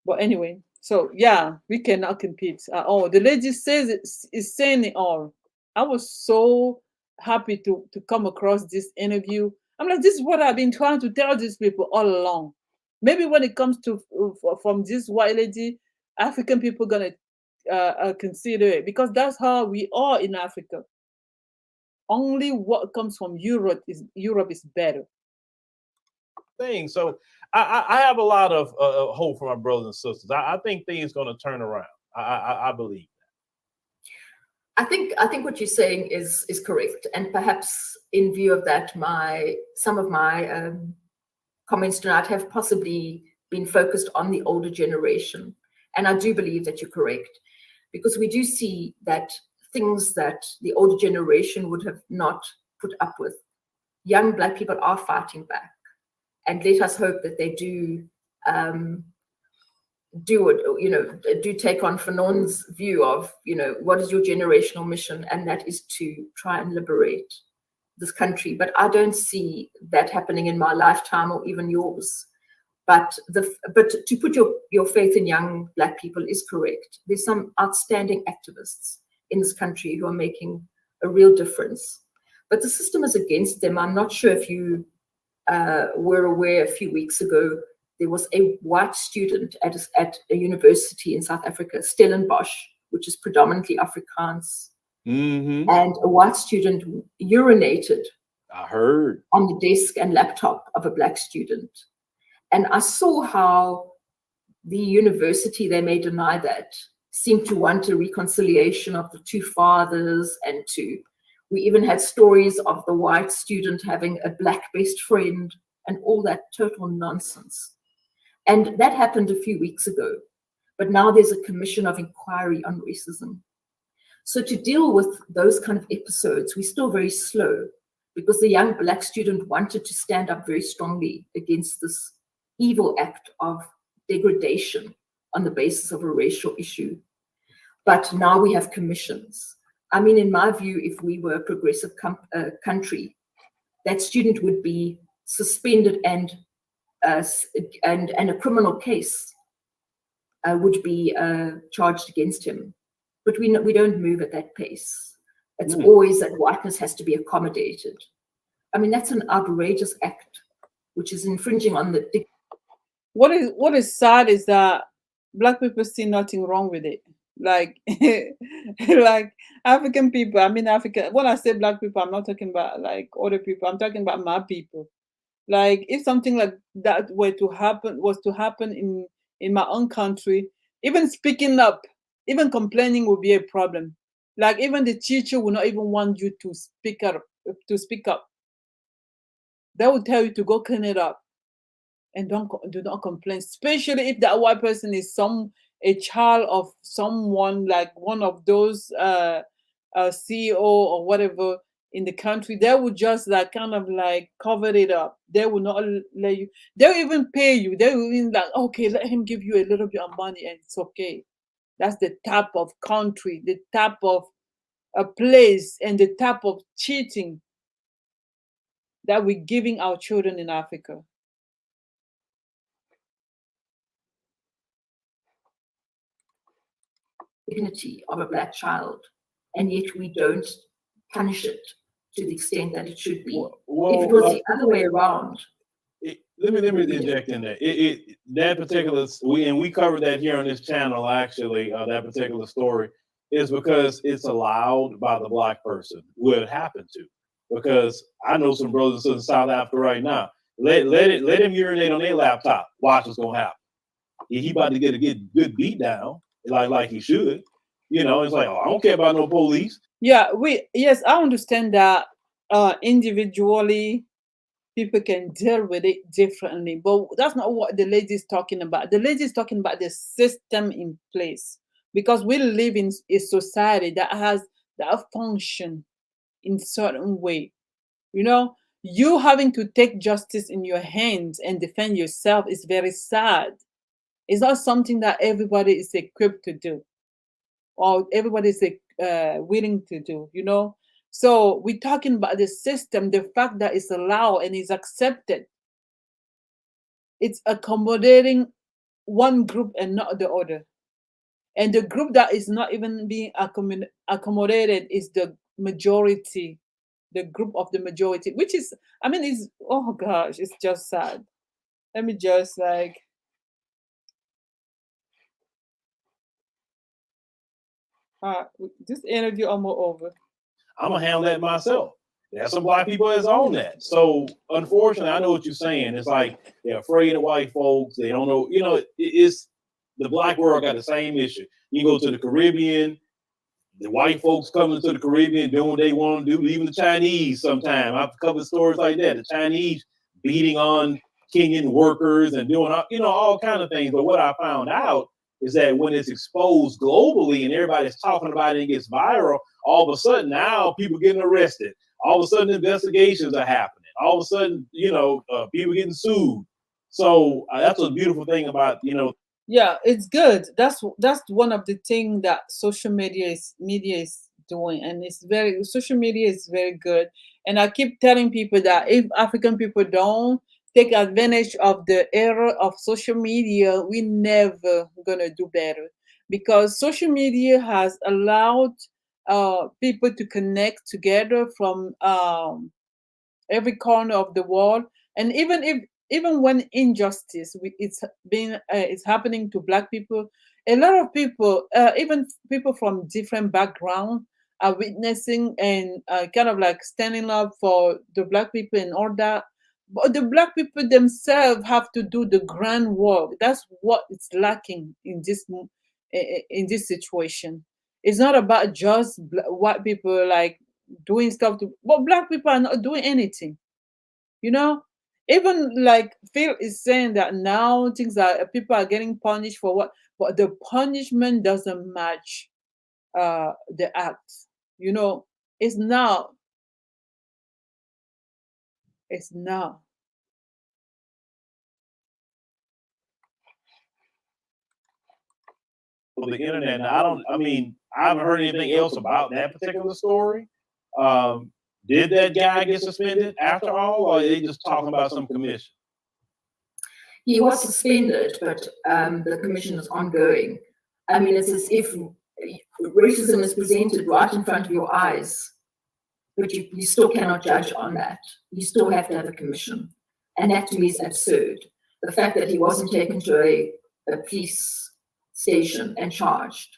But anyway, so yeah, we cannot compete at all. The lady says is saying it all. I was so happy to come across this interview. I'm like, this is what I've been trying to tell these people all along. Maybe when it comes to from this white lady, African people gonna consider it, because that's how we are in Africa. only what comes from Europe is better. Thing. So I have a lot of hope for my brothers and sisters. I think things going to turn around. I believe. I think what you're saying is correct, and perhaps in view of that, some of my comments tonight have possibly been focused on the older generation, and I do believe that you're correct, because we do see that things that the older generation would have not put up with, young Black people are fighting back, and let us hope that they do take on Fanon's view of, what is your generational mission, and that is to try and liberate this country. But I don't see that happening in my lifetime or even yours. But to put your faith in young Black people is correct. There's some outstanding activists in this country who are making a real difference. But the system is against them. I'm not sure if you were aware a few weeks ago, there was a white student at a university in South Africa, Stellenbosch, which is predominantly Afrikaans. Mm-hmm. And a white student urinated, I heard, on the desk and laptop of a Black student. And I saw how the university, they may deny that, seemed to want a reconciliation of the two fathers, and we even had stories of the white student having a Black best friend and all that total nonsense. And that happened a few weeks ago. But now there's a commission of inquiry on racism. So to deal with those kind of episodes, we're still very slow, because the young Black student wanted to stand up very strongly against this evil act of degradation on the basis of a racial issue. But now we have commissions. I mean, in my view, if we were a progressive country, that student would be suspended, and a criminal case would be charged against him. But we don't move at that pace. It's always that whiteness has to be accommodated. I mean, that's an outrageous act, which is infringing on the. What is sad is that Black people see nothing wrong with it. Like, like African people. I mean, African. When I say Black people, I'm not talking about like other people. I'm talking about my people. Like, if something like that was to happen in my own country, even speaking up, even complaining would be a problem. Like, even the teacher will not even want you to speak up. They will tell you to go clean it up, and do not complain. Especially if that white person is a child of someone, like one of those CEO or whatever in the country. They would just like kind of like cover it up. They will not let you. They'll even pay you. They will even like, okay, let him give you a little bit of money and it's okay. That's the type of country, the type of a place, and the type of cheating that we're giving our children in Africa. Dignity of a Black child, and yet we don't punish it to the extent that it should be. If it was the other way around. Let me interject in there. That particular, we covered that here on this channel, actually, that particular story is because it's allowed by the Black person what it happened to. Because I know some brothers and sisters in South Africa right now. Let him urinate on their laptop. Watch what's gonna happen. He about to get a good beat down, like he should. It's like, oh, I don't care about no police. Yeah, yes, I understand that individually people can deal with it differently, but that's not what the lady is talking about. The lady is talking about the system in place, because we live in a society that function in certain way. You having to take justice in your hands and defend yourself is very sad. It's not something that everybody is equipped to do, or everybody is willing to do. So we're talking about the system, the fact that it's allowed and is accepted. It's accommodating one group and not the other. And the group that is not even being accommodated is the majority, the group of the majority, which is, it's, oh gosh, it's just sad. Let me just this interview almost over. I'm gonna handle that myself. There's some black people that's on that. So unfortunately, I know what you're saying. It's like they're afraid of white folks. They don't know, it's the black world got the same issue. You go to the Caribbean, the white folks coming to the Caribbean doing what they want to do, even the Chinese sometimes. I've covered stories like that. The Chinese beating on Kenyan workers and doing all kind of things. But what I found out is that when it's exposed globally and everybody's talking about it and it gets viral, all of a sudden now people getting arrested. All of a sudden investigations are happening. All of a sudden, people getting sued. So that's a beautiful thing about, Yeah, it's good. That's one of the things that social media is doing, and social media is very good. And I keep telling people that if African people don't take advantage of the era of social media, we never gonna do better, because social media has allowed people to connect together from every corner of the world. And even when injustice it's happening to black people, a lot of people, even people from different backgrounds, are witnessing and kind of like standing up for the black people and all that. But the black people themselves have to do the grand work. That's what it's lacking in this situation. It's not about just white people like doing stuff but black people are not doing anything. You know, even like Phil is saying that now things are people are getting punished for what, but the punishment doesn't match the act. It's now. It's now. the internet. Now, I haven't heard anything else about that particular story. Did that guy get suspended after all, or are they just talking about some commission? He was suspended, but the commission is ongoing. It's as if racism is presented right in front of your eyes, but you still cannot judge on that. You still have to have a commission. And that to me is absurd. The fact that he wasn't taken to a police station and charged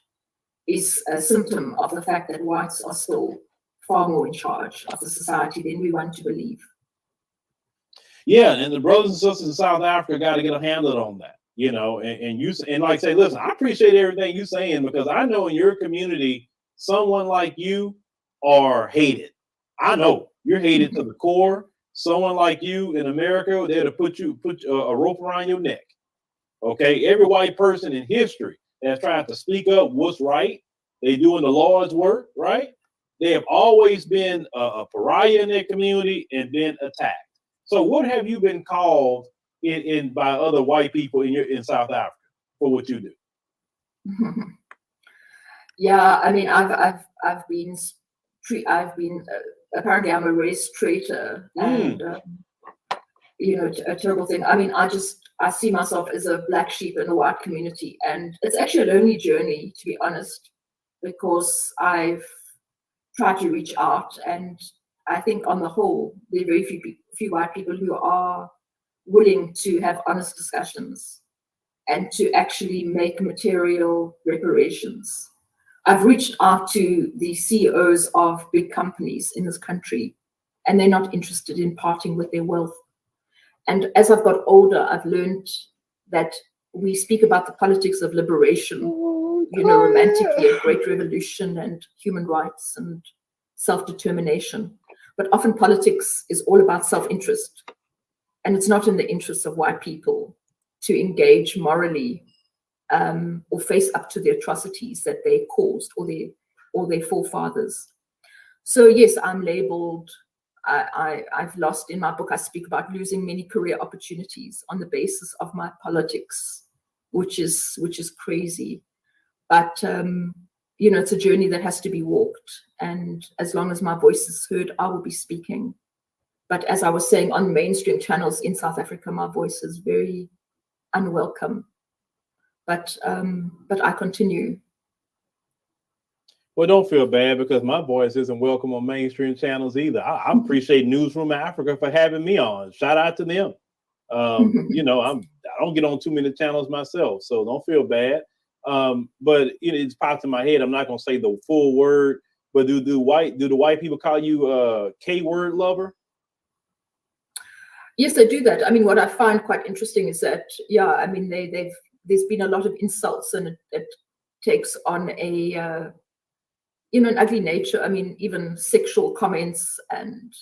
is a symptom of the fact that whites are still far more in charge of the society than we want to believe. Yeah, and the brothers and sisters in South Africa got to get a handle on that, and like say, listen, I appreciate everything you're saying, because I know in your community, someone like you are hated. I know you're hated to the core. Someone like you in America, they're to put a rope around your neck. Okay, every white person in history that's trying to speak up what's right, they doing the Lord's work, right? They have always been a pariah in their community and been attacked. So what have you been called in by other white people in South Africa for what you do? Yeah, I've been apparently I'm a race traitor, and a terrible thing. I see myself as a black sheep in the white community, and it's actually a lonely journey, to be honest, because I've tried to reach out, and I think on the whole, there are very few white people who are willing to have honest discussions and to actually make material reparations. I've reached out to the CEOs of big companies in this country, and they're not interested in parting with their wealth. And as I've got older, I've learned that we speak about the politics of liberation, romantically, a great revolution and human rights and self-determination. But often politics is all about self-interest. And it's not in the interests of white people to engage morally or face up to the atrocities that they caused or their forefathers. So yes, I'm labeled. I've lost, in my book, I speak about losing many career opportunities on the basis of my politics, which is crazy. But it's a journey that has to be walked. And as long as my voice is heard, I will be speaking. But as I was saying, on mainstream channels in South Africa, my voice is very unwelcome. But I continue. Well, don't feel bad, because my voice isn't welcome on mainstream channels either. I appreciate Newsroom Africa for having me on. Shout out to them. I don't get on too many channels myself, so don't feel bad. But it's popped in my head. I'm not going to say the full word, But do the white people call you K-word lover? Yes, they do that. I mean, what I find quite interesting is that, yeah, I mean, there's been a lot of insults, and it takes on a an ugly nature. I mean, even sexual comments, and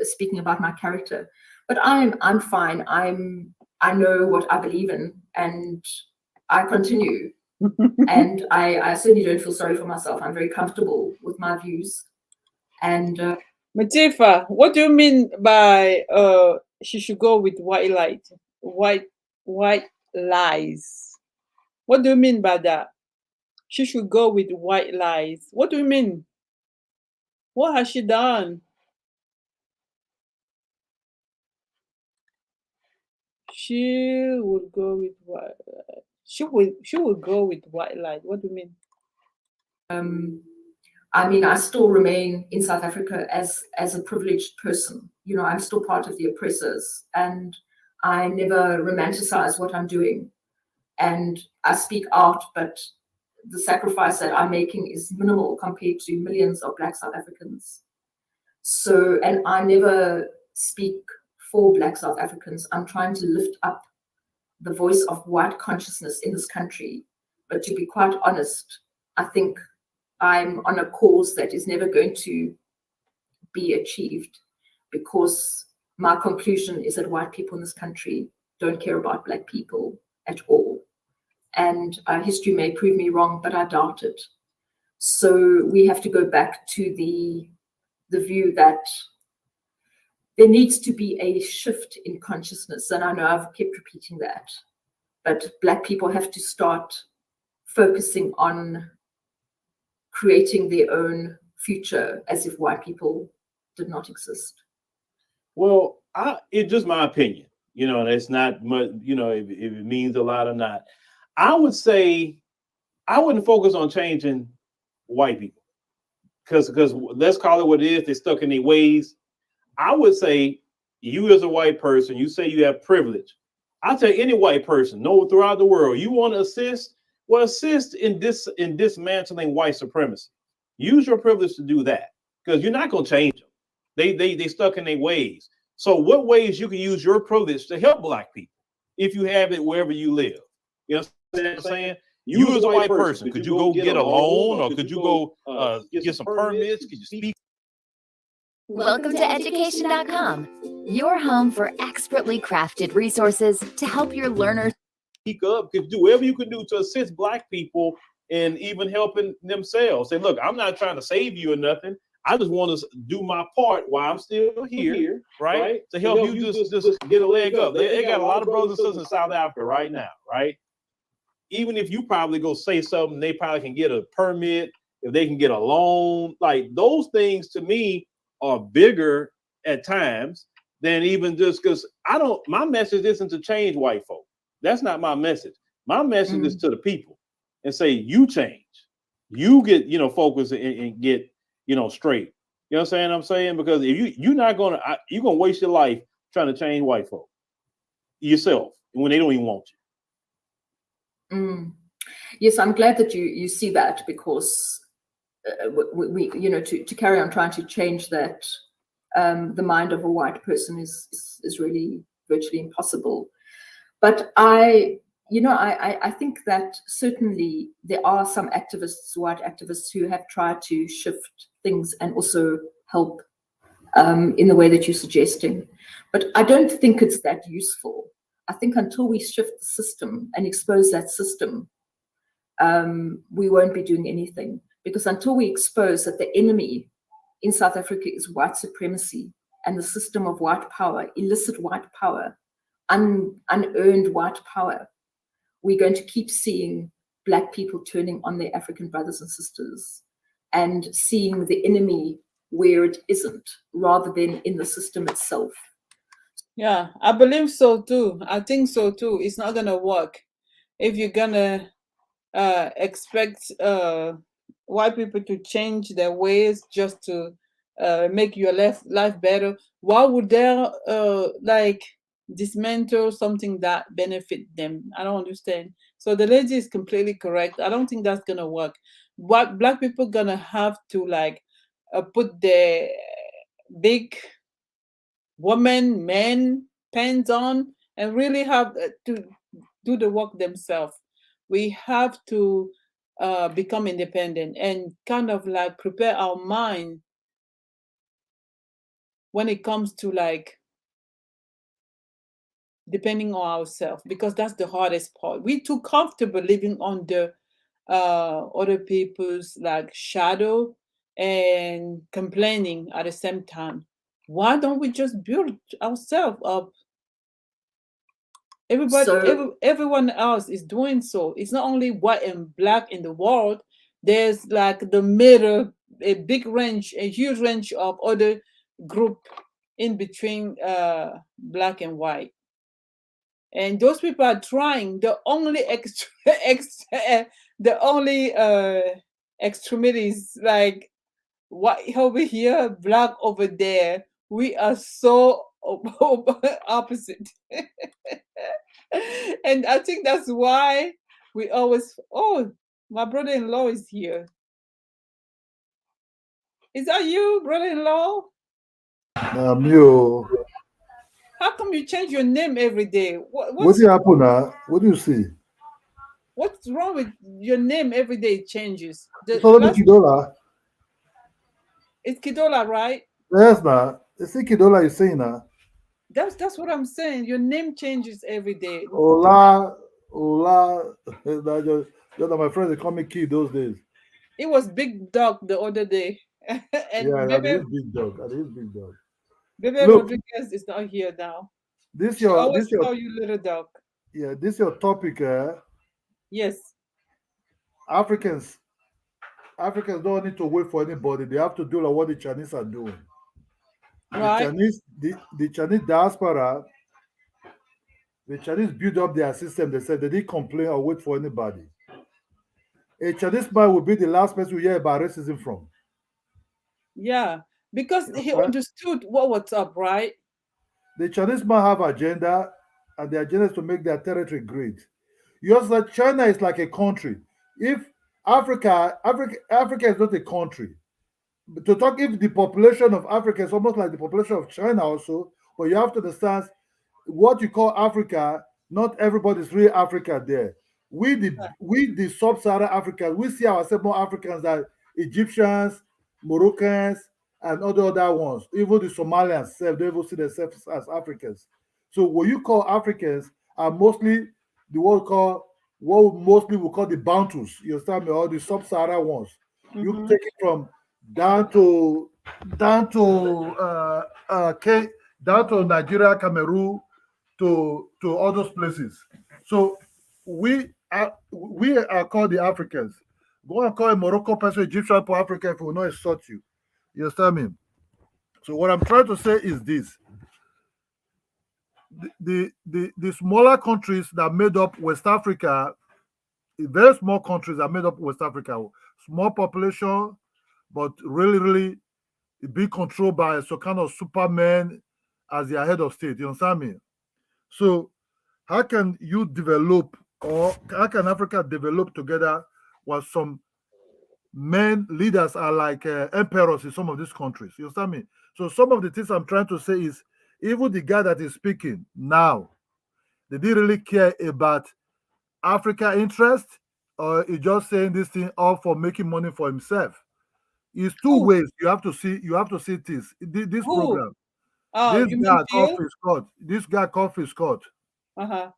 speaking about my character. But I'm fine. I know what I believe in, and I continue. And I certainly don't feel sorry for myself. I'm very comfortable with my views. And Matifa, what do you mean by she should go with white light, white lies? What do you mean by that? She should go with white lies. What do you mean? What has she done? She would go with white. She will go with white light. What do you mean? I mean, I still remain in South Africa as a privileged person. I'm still part of the oppressors, and I never romanticize what I'm doing. And I speak out, but the sacrifice that I'm making is minimal compared to millions of Black South Africans. So, and I never speak for Black South Africans. I'm trying to lift up the voice of white consciousness in this country. But to be quite honest, I think I'm on a cause that is never going to be achieved, because my conclusion is that white people in this country don't care about Black people at all. And history may prove me wrong, but I doubt it. So we have to go back to the view that there needs to be a shift in consciousness. And I know I've kept repeating that, but Black people have to start focusing on creating their own future as if white people did not exist. Well, it's just my opinion, and it's not much, if it means a lot or not. I would say I wouldn't focus on changing white people, because let's call it what it is. They're stuck in their ways. I would say, you as a white person, you say you have privilege. I'll tell any white person, throughout the world, you want to assist? Well, assist in dismantling white supremacy. Use your privilege to do that, because you're not going to change them. They stuck in their ways. So what ways you can use your privilege to help Black people if you have it wherever you live? You know what I'm saying? You as a white person, could you go get a loan, or could you go get some permits? Could you speak? Welcome to education.com, your home for expertly crafted resources to help your learners Speak up, could do whatever you can do to assist Black people and even helping themselves. Say, look, I'm not trying to save you or nothing. I just want to do my part while I'm still here, right? To help you just get a leg up. They got a lot of brothers and sisters in South Africa right now, right? Even if you probably go say something, they probably can get a permit, if they can get a loan. Like, those things to me are bigger at times than even just, because my message isn't to change white folk. That's not my message. My message is to the people, and say, you change, you get, focus and get, straight. You know what I'm saying? Because if you're not going to, you're going to waste your life trying to change white folk yourself when they don't even want you. Yes, I'm glad that you see that, because we to carry on trying to change that, the mind of a white person is really virtually impossible. But I think that certainly there are some activists, white activists, who have tried to shift things and also help in the way that you're suggesting. But I don't think it's that useful. I think until we shift the system and expose that system, we won't be doing anything. Because until we expose that the enemy in South Africa is white supremacy and the system of white power, illicit white power, unearned white power, we're going to keep seeing Black people turning on their African brothers and sisters and seeing the enemy where it isn't, rather than in the system itself. Yeah, I believe so too. I think so too. It's not gonna work if you're gonna expect white people to change their ways just to make your life better. Why would they dismantle something that benefit them? I don't understand. So the lady is completely correct. I don't think that's gonna work. what black people gonna have to like put their big woman, men pants on and really have to do the work themselves. We have to become independent and kind of like prepare our mind when it comes to like depending on ourselves, because that's the hardest part. We too comfortable living under other people's like shadow and complaining at the same time. Why don't we just build ourselves up? So Everyone else is doing so. It's not only white and black in the world. There's like the middle, a big range, a huge range of other group in between black and white. And those people are trying. The only the only extremities like white over here, black over there. We are so opposite. And I think that's why we always, oh, my brother-in-law is here. Is that you, brother-in-law? You. How come you change your name every day? What's happen now? What do you see? What's wrong with your name every day? It changes. It's already Kidola. It's Kidola, right? Yes, now. It's Kidola you saying now. That's what I'm saying. Your name changes every day. Ola. Just my friends, they call me Kid those days. It was Big Dog the other day. And yeah, Bebe, it is Big Dog. It is Big Dog. Bebe Rodriguez is not here now. This She always call you Little Dog. Yeah, this your topic. Yes. Africans don't need to wait for anybody. They have to do like what the Chinese are doing. Right. The Chinese diaspora, the Chinese build up their system. They said they didn't complain or wait for anybody. A Chinese man will be the last person we hear about racism from. Yeah, because he understood what was up, right? The Chinese man have agenda, and the agenda is to make their territory great. You also said China is like a country. If Africa is not a country. To talk if the population of Africa is almost like the population of China also, but you have to understand what you call Africa, not everybody's real Africa there. We the sub-Saharan Africans, we see ourselves more Africans than Egyptians, Moroccans, and other ones. Even the Somalians they even see themselves as Africans. So what you call Africans are mostly the what mostly we call the Bantus, you understand me, or the sub-Saharan ones. Mm-hmm. You take it from down to Nigeria, Cameroon, to all those places. So we are called the Africans. Go and call a Morocco person Egyptian for Africa if we will not insult you. You understand me? So what I'm trying to say is this: the smaller countries that made up West Africa, very small countries that made up West Africa, small population, but really be controlled by some kind of superman as their head of state. You understand me? So how can you develop, or how can Africa develop together while some men leaders are like emperors in some of these countries? You understand me? So some of the things I'm trying to say is, even the guy that is speaking now, they didn't really care about Africa interest, or he just saying this thing all for making money for himself. It's two ways you have to see this. This program. This guy Coffee Scott. Uh-huh.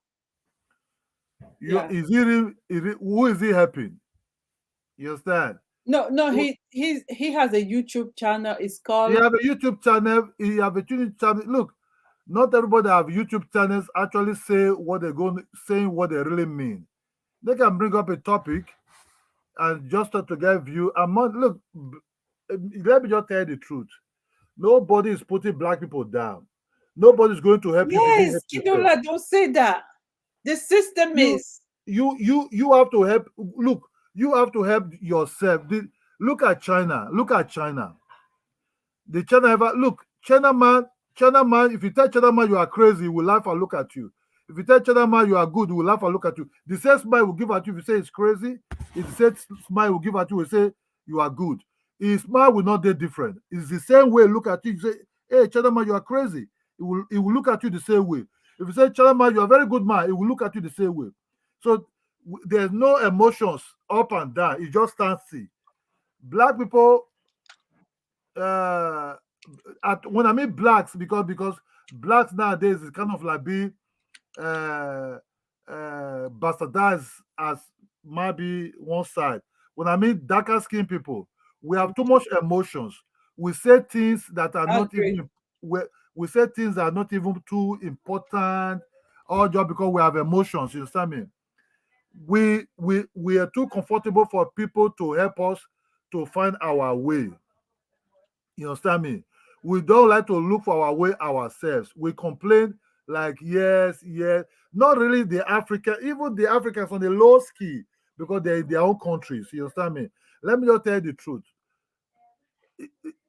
Who is he helping? You understand? No, he has a YouTube channel. It's called. He have a YouTube channel. He have a YouTube channel. Look, not everybody have YouTube channels actually say what they're saying what they really mean. They can bring up a topic and just to get view. Look, let me just tell you the truth. Nobody is putting black people down. Nobody's going to help you. Yes, Kidola, don't say that. The system is. You have to help. Look, you have to help yourself. Look at China. The China man. If you tell China man you are crazy, he will laugh and look at you. If you tell China man you are good, we will laugh and look at you. The same smile will give at you if you say it's crazy. It's the same smile will give at you, will say you are good. His smile will not be different. It's the same way look at you, you say, hey, China man, you are crazy. It will look at you the same way. If you say, China man, you are a very good man, it will look at you the same way. So there's no emotions up and down. It just stands still. Black people, when I mean blacks, because blacks nowadays is kind of like being bastardized as maybe one side. When I mean darker skinned people, we have too much emotions. We say things that are not even we say things that are not even too important, all just because we have emotions. You understand me? We are too comfortable for people to help us to find our way. You understand me? We don't like to look for our way ourselves. We complain like yes, not really the African, even the Africans on the low ski because they're in their own countries. You understand me? Let me just tell you the truth.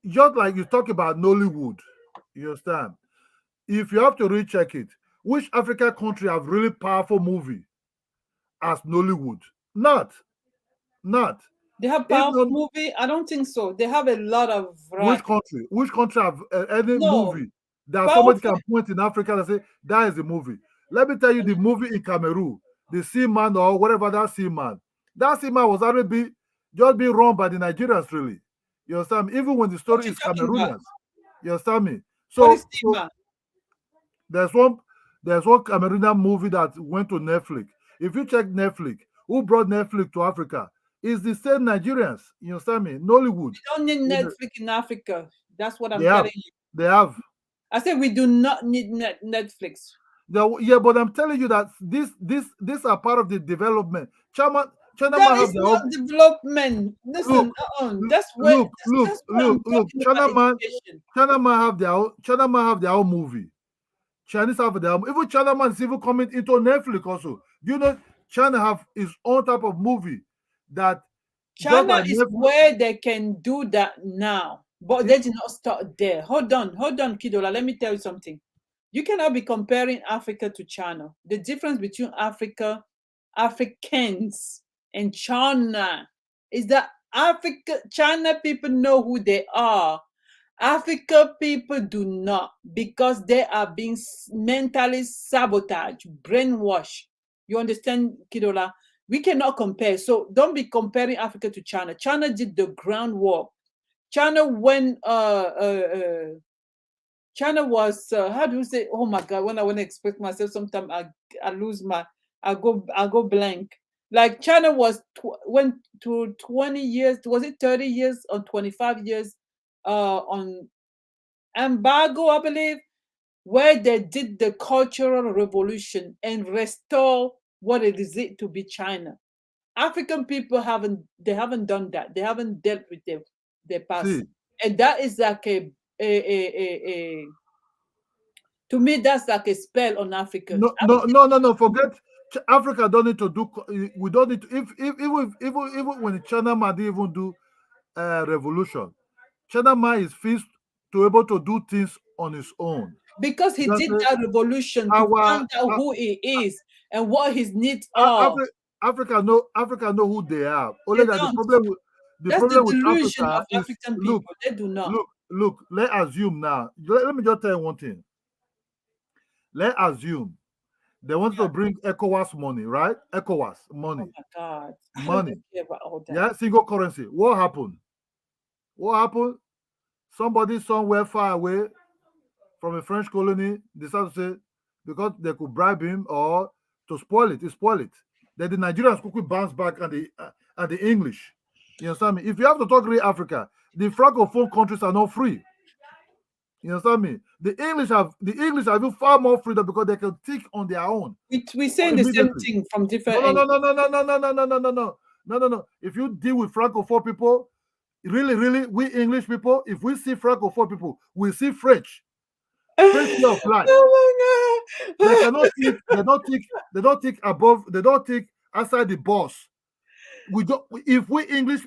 Just like you talk about Nollywood, you understand? If you have to recheck it, which African country have really powerful movie as Nollywood? Not. They have powerful movie. I don't think so. They have a lot of. Which country have any movie that somebody can point in Africa and say that is the movie? Let me tell you, the movie in Cameroon, the Seaman or whatever that Seaman was already just being run by the Nigerians, really. You understand me? Even when the story is Cameroonians. You understand me? So there's one Cameroonian movie that went to Netflix. If you check Netflix, who brought Netflix to Africa? It's the same Nigerians. You understand me? Nollywood. We don't need Netflix in Africa. That's what I'm telling you. They have. I said we do not need Netflix. Yeah, but I'm telling you that these are part of the development. China that is not development. Listen, that's where look. China man have their own movie. Chinese have their own. Even China man is even coming into Netflix also. Do you know China have its own type of movie that China is where they can do that now, but they did not start there. Hold on, Kidola. Let me tell you something. You cannot be comparing Africa to China. The difference between Africans and China is that China people know who they are. Africa people do not, because they are being mentally sabotaged, brainwashed. You understand, Kidola? We cannot compare. So don't be comparing Africa to China. China did the groundwork. China when China was how do you say? Oh my God! When I want to express myself, sometimes I lose I go blank. Like China was went to 20 years. Was it 30 years or 25 years on embargo, I believe, where they did the cultural revolution and restore what it is to be China. African people haven't done that. They haven't dealt with their past, and that is like to me, that's like a spell on Africa. No. Forget Africa. Don't need to do. We don't need to. Even when China man didn't even do revolution, China man is fixed to able to do things on his own. Because he did that revolution to find out who he is and what his needs are. Africa know who they are. Only that the problem with Africa is African people. They do not. Look. Let's assume now. Let me just tell you one thing. Let's assume they want to bring ECOWAS money, right? ECOWAS money. Oh my God. Money. Yeah, single currency. What happened? Somebody somewhere far away from a French colony decided to say, because they could bribe him or to spoil it. Then the Nigerians quickly bounce back and the English. You understand me? If you have to talk real Africa, the Francophone countries are not free. You understand me? The English have even far more freedom because they can think on their own. We're saying the same thing from different No. If you deal with Francophone people, really, we English people, if we see Francophone people, we see French. French way of life. Oh my God. They cannot think. They don't think above. They don't think outside the box. We don't. If we English,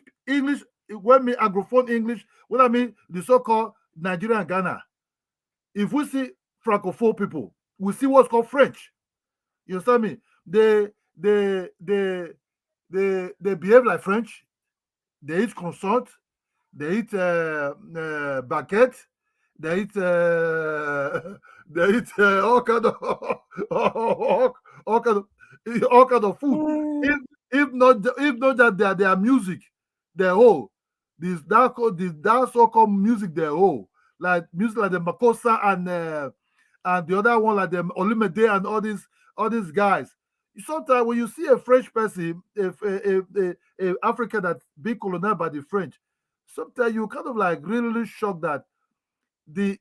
when me Anglophone English, what I mean the so-called Nigeria and Ghana. If we see Francophone people, we see what's called French. You understand me? They behave like French. They eat croissant. They eat baguette. They eat they eat all kind of all kind of food. If not their music, their whole this that so-called music, their whole like music like the Makossa and the other one like the Olumide and all these guys. Sometimes when you see a French person, a African that's being colonized by the French, sometimes you kind of like really shocked that the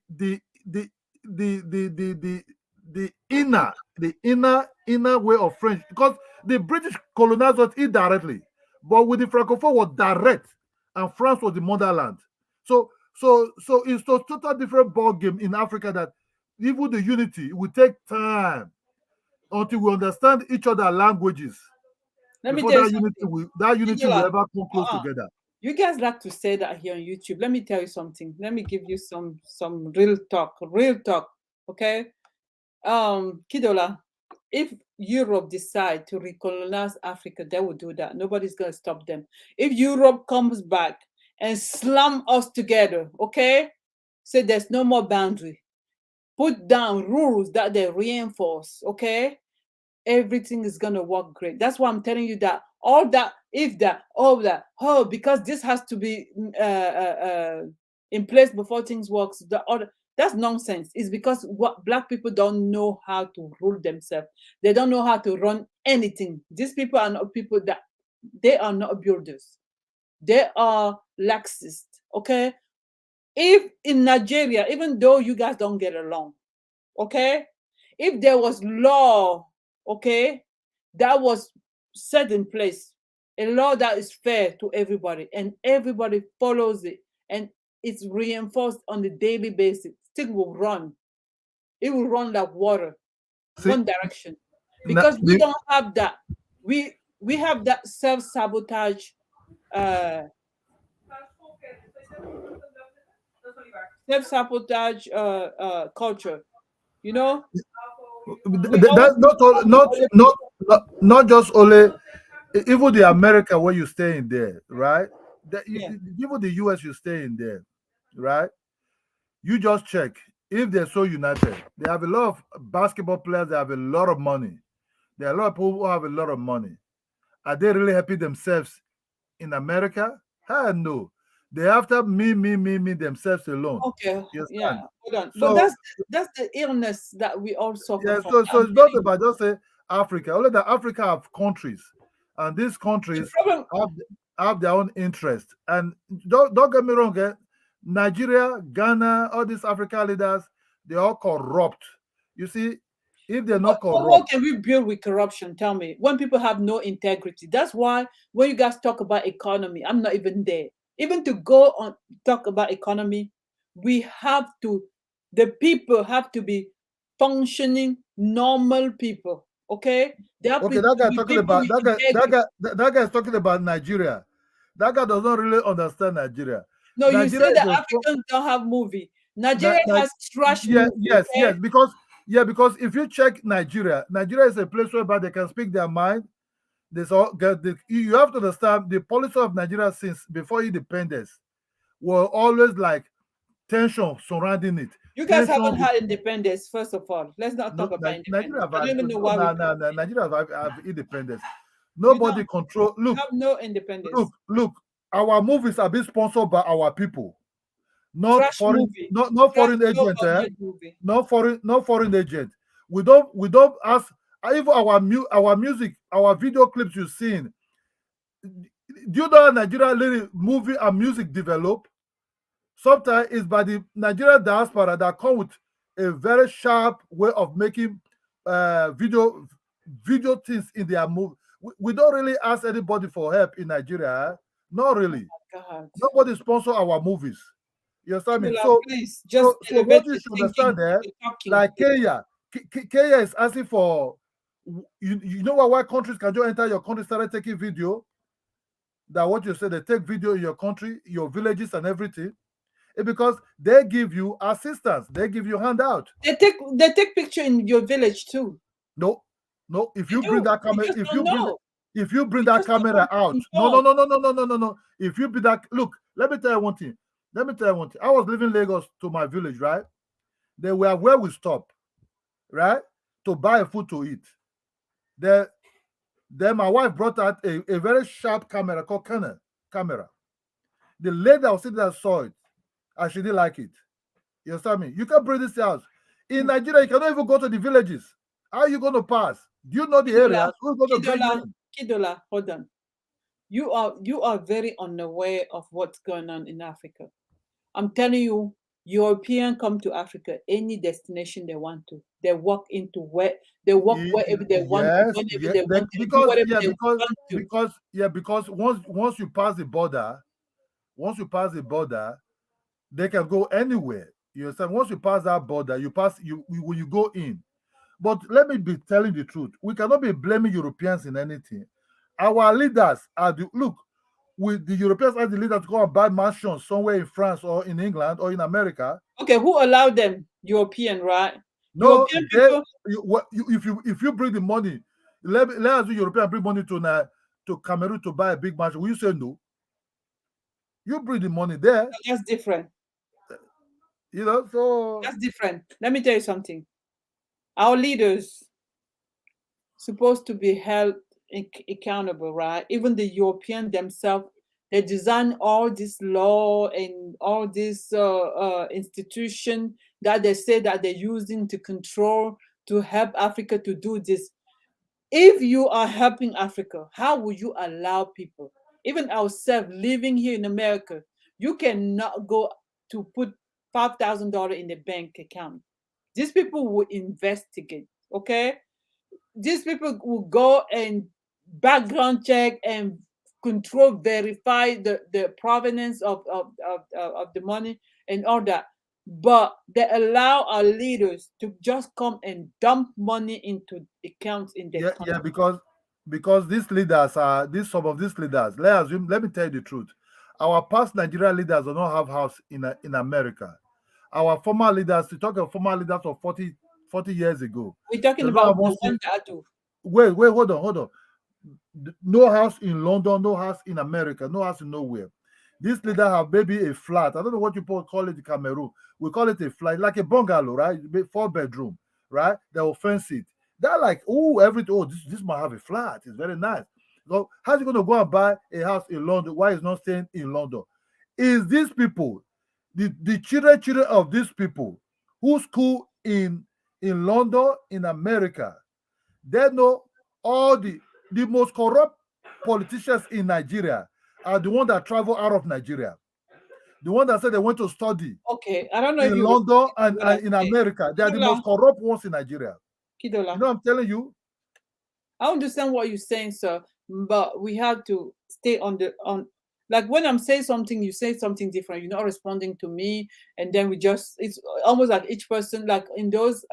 inner way of French, because the British colonized us indirectly, but with the Francophone was direct, and France was the motherland. So it's a total different ball game in Africa, that even the unity will take time until we understand each other's languages. Let me Before tell you that unity will Angela, ever come close together. You guys like to say that here on YouTube. Let me tell you something. Let me give you some real talk. Okay. Kidola, if Europe decide to recolonize Africa, they will do that. Nobody's gonna stop them. If Europe comes back and slam us together, okay, say there's no more boundary, put down rules that they reinforce, okay, everything is gonna work great. That's why I'm telling you that all that, if that, all that, oh, because this has to be in place before things works. The other, that's nonsense. It's because what Black people don't know how to rule themselves. They don't know how to run anything. These people are not people that, they are not builders. They are laxists. Okay. If in Nigeria, even though you guys don't get along, okay, if there was law, okay, that was set in place, a law that is fair to everybody, and everybody follows it, and it's reinforced on a daily basis, things will run. It will run like water, one direction. Because we don't have that. We have that self-sabotage culture, you know. That's not just only, even the America where you stay in there, right? Even the US you stay in there, right? You just check if they're so united. They have a lot of basketball players. They have a lot of money. There are a lot of people who have a lot of money. Are they really happy themselves in America? Hell no. They have to me themselves alone. Okay. Yeah. Hold on. So, but that's the illness that we all suffer from. So it's not about just say Africa. Only that Africa have countries, and these countries have their own interest. And don't get me wrong, Nigeria, Ghana, all these African leaders, they're all corrupt. You see, if they're not corrupt, what can we build with corruption? Tell me. When people have no integrity, that's why when you guys talk about economy, I'm not even there. Even to go on talk about economy, we have to, the people have to be functioning normal people. Okay? Okay, that guy talking about that guy is talking about Nigeria. That guy does not really understand Nigeria. No, Nigeria, you say that Africans don't have movie. Nigeria has trash movie. Yes, because if you check Nigeria is a place where they can speak their mind. You have to understand the policy of Nigeria since before independence were always like tension surrounding it. You guys haven't had independence, first of all. Let's not talk about independence. I don't even know why. Nigeria have independence. Nobody control. Look, we have no independence. Look. Our movies are being sponsored by our people, not foreign agent. Not foreign agent. We don't ask. Even our music, our video clips you've seen. Do you know Nigeria really movie and music develop? Sometimes it's by the Nigerian diaspora that come with a very sharp way of making video things in their movie. We don't really ask anybody for help in Nigeria. Not really. Oh God. Nobody sponsor our movies. You understand me? So please, so what you should understand there, like Kenya is asking for. You know why countries can just enter your country, started taking video? That what you say, they take video in your country, your villages and everything. It's because they give you assistance, they give you handout. They take picture in your village too. No, No, if You you bring do. that You camera, just don't know. if you bring You that just don't camera out, know. no. If you bring that, look, let me tell you one thing. I was leaving Lagos to my village, right? They were where we stop, right, to buy food to eat. Then my wife brought out a very sharp camera called Canon camera. The lady that was sitting there saw it, and she didn't like it. You understand me? You can bring this house. In Nigeria, you cannot even go to the villages. How are you going to pass? Do you know the areas? Who's going to bring you in? Kidola, hold on. You are very unaware of what's going on in Africa. I'm telling you, Europeans come to Africa, any destination they want to. They walk into wherever they want to, whenever they want to, do whatever they want to. Because once you pass the border, they can go anywhere. You understand? Once you pass that border, when you go in. But let me be telling the truth. We cannot be blaming Europeans in anything. Our leaders are with the Europeans as the leaders to go and buy mansions somewhere in France or in England or in America. Okay, who allowed them? European, right? No, European people. If you bring the money, let us do European bring money to Cameroon to buy a big mansion. Will you say no? You bring the money there. That's different. You know, so that's different. Let me tell you something. Our leaders supposed to be held accountable, right? Even the European themselves, they design all this law and all this institution that they say that they're using to control, to help Africa to do this. If you are helping Africa, how will you allow people, even ourselves living here in America, you cannot go to put $5,000 in the bank account. These people will investigate, okay? These people will go and background check and control, verify the provenance of the money and all that. But they allow our leaders to just come and dump money into accounts in their country. Yeah, because these leaders are some of these leaders. Let me tell you the truth. Our past Nigerian leaders do not have house in America. Our former leaders, we talk of former leaders of 40 years ago. We're talking about the one that do. Wait, hold on. No house in London, no house in America, no house in nowhere. These leaders have maybe a flat. I don't know what you call it in Cameroon. We call it a flat, like a bungalow, right? 4-bedroom, right? They will fence it. They're like, this might have a flat. It's very nice. So how's he going to go and buy a house in London? Why is not staying in London? Is these people, the children of these people who school in London, in America, they know all the most corrupt politicians in Nigeria are the ones that travel out of Nigeria. The one that said they went to study. Okay, I don't know in London and in America. They are the most corrupt ones in Nigeria. Kidola. You know, I'm telling you. I understand what you're saying, sir, but we have to stay on like when I'm saying something, you say something different. You're not responding to me, and then it's almost like each person, like in those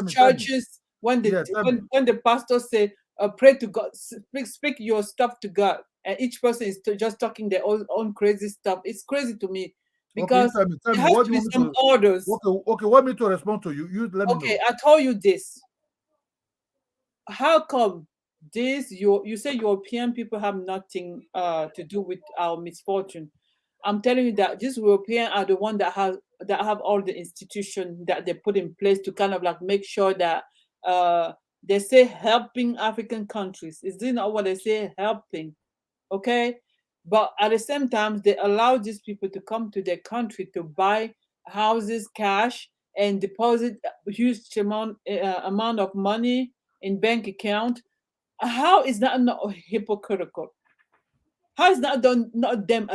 churches, when the pastor say pray to God, speak your stuff to God, and each person is just talking their own crazy stuff. It's crazy to me because tell me, there has to be some orders. Okay, want me to respond to you? You let me know. Okay, I told you this. How come you say European people have nothing to do with our misfortune? I'm telling you that these Europeans are the ones that have all the institutions that they put in place to kind of like make sure that they say helping African countries. Is this not what they say, helping? Okay, but at the same time, they allow these people to come to their country to buy houses, cash, and deposit a huge amount of money in bank account. How is that not hypocritical? How is that not them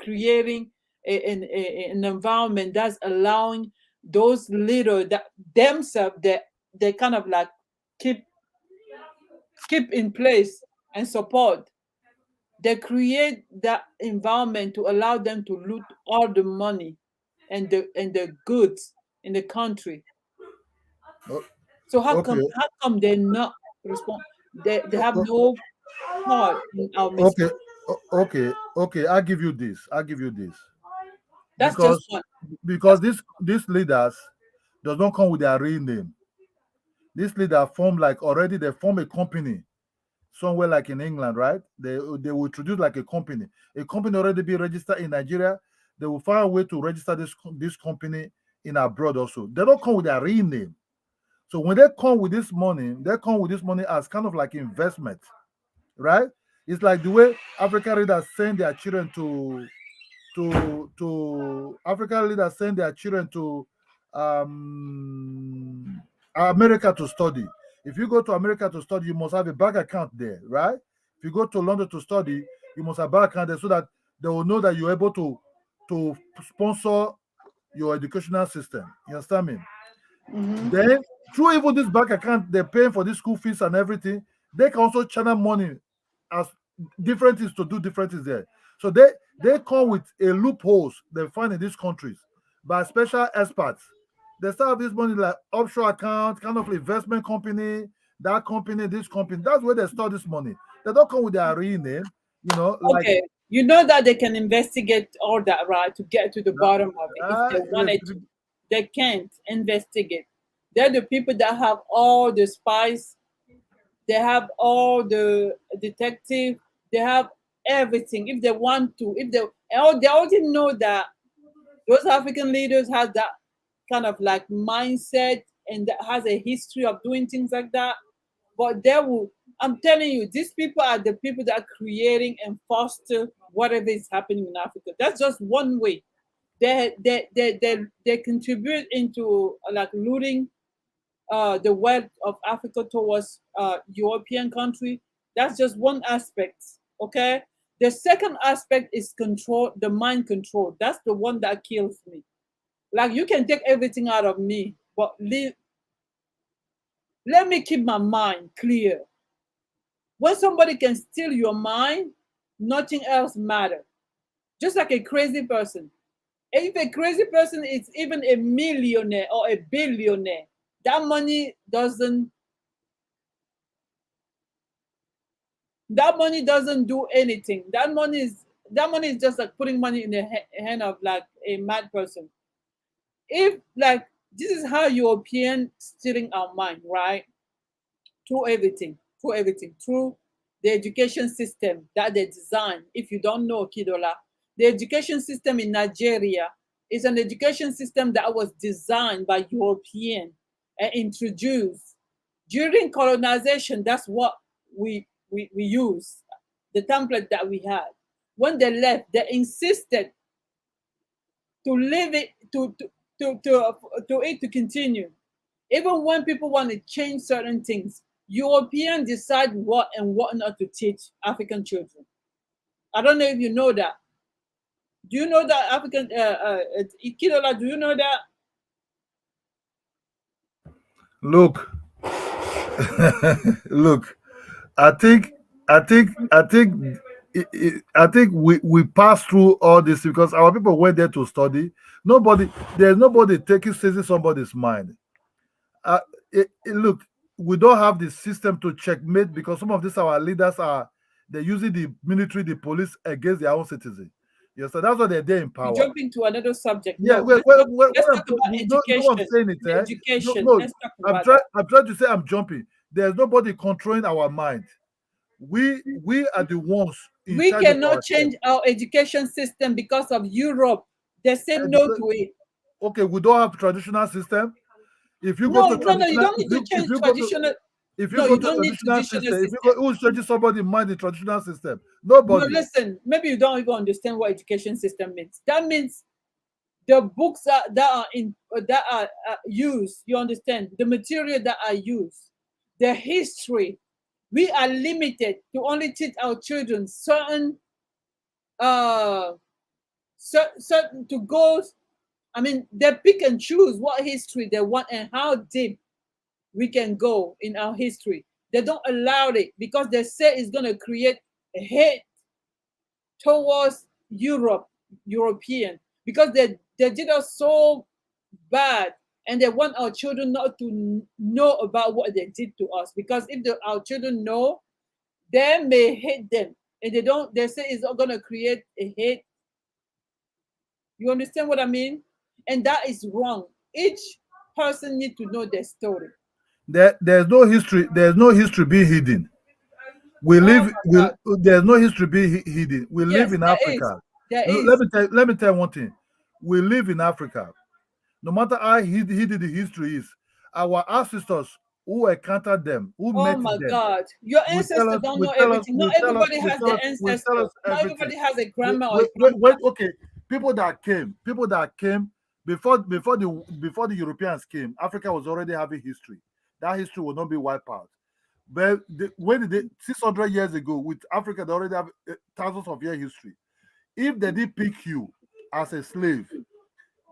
creating an environment that's allowing those leaders that themselves they kind of like keep in place and support? They create that environment to allow them to loot all the money and the goods in the country. So how come they're not respond? They have no part in our mistake. Okay. I'll give you this. That's just one. Because these leaders does not come with their real name. This leader formed like already they form a company somewhere like in England, right? They will introduce like a company. A company already be registered in Nigeria. They will find a way to register this company in abroad also. They don't come with their real name. So when they come with this money, as kind of like investment, right? It's like the way African leaders send their children to African leaders send their children to America to study. If you go to America to study, you must have a bank account there, right? If you go to London to study, you must have a bank account there so that they will know that you're able to sponsor your educational system. You understand me? Then through even this bank account, they're paying for the school fees and everything. They can also channel money as different things to do different things there. So they come with a loopholes they find in these countries by special experts. They start this money like offshore account, kind of investment company, that company, this company. That's where they store this money. They don't come with their real name, you know. Like, Okay, you know that they can investigate all that, right, to get to the bottom of it if they wanted to. They can't investigate. They're the people that have all the spies. They have all the detective. They have everything. If they want to, if they already know that those African leaders have that kind of like mindset and that has a history of doing things like that. But they will, I'm telling you, these people are the people that are creating and foster whatever is happening in Africa. That's just one way. They contribute into like looting the wealth of Africa towards European country. That's just one aspect. Okay. The second aspect is control, the mind control. That's the one that kills me. Like you can take everything out of me, but let me keep my mind clear. When somebody can steal your mind, nothing else matters. Just like a crazy person. If a crazy person is even a millionaire or a billionaire, that money doesn't do anything. That money is just like putting money in the hand of like a mad person. If like this is how European stealing our mind, right? Through everything, through the education system that they design. If you don't know, Kidola, the education system in Nigeria is an education system that was designed by European and introduced during colonization. That's what we use, the template that we had. When they left, they insisted to leave it to it to continue. Even when people want to change certain things, Europeans decide what and what not to teach African children. I don't know if you know that. Do you know that African Ikidola, do you know that? Look, look, I think we pass through all this because our people went there to study. There's nobody taking seizing somebody's mind. Look, we don't have the system to checkmate because some of these our leaders they're using the military, the police against their own citizens. Yes, so that's why they're there in power. You jump into another subject. Yeah, let's talk about education. I'm saying it, education. No, let's talk about that. I'm trying to say I'm jumping. There's nobody controlling our mind. We are the ones. We cannot change our education system because of Europe. They said no to it. Okay, we don't have traditional system. If you no, go to you don't need to change traditional. If you go to traditional system, who's changing somebody's mind in traditional system? Nobody. No, listen. Maybe you don't even understand what education system means. That means the books that are used. You understand the material that are used, the history. We are limited to only teach our children certain to go. I mean, they pick and choose what history they want and how deep we can go in our history. They don't allow it because they say it's going to create a hate towards European, because they did us so bad, and they want our children not to know about what they did to us. Because if our children know, they may hate them, and they say it's not going to create a hate. You understand what I mean? And that is wrong. Each person needs to know their story. There's no history. There's no history being hidden. We Oh live. my We, God. there's no history being hidden. We live Yes, in there is. Africa. There Let is. me let me tell you one thing. We live in Africa. No matter how hidden the history is, our ancestors who encountered them, who Oh met my them, God. Your will tell ancestors us, don't will know tell us, everything. Not everybody has the will tell ancestor. us Not everything. everybody has a grandma or a grandpa. Wait, okay. People that came before the Europeans came, Africa was already having history. That history will not be wiped out. But when they 600 years ago, with Africa, they already have thousands of year history. If they did pick you as a slave,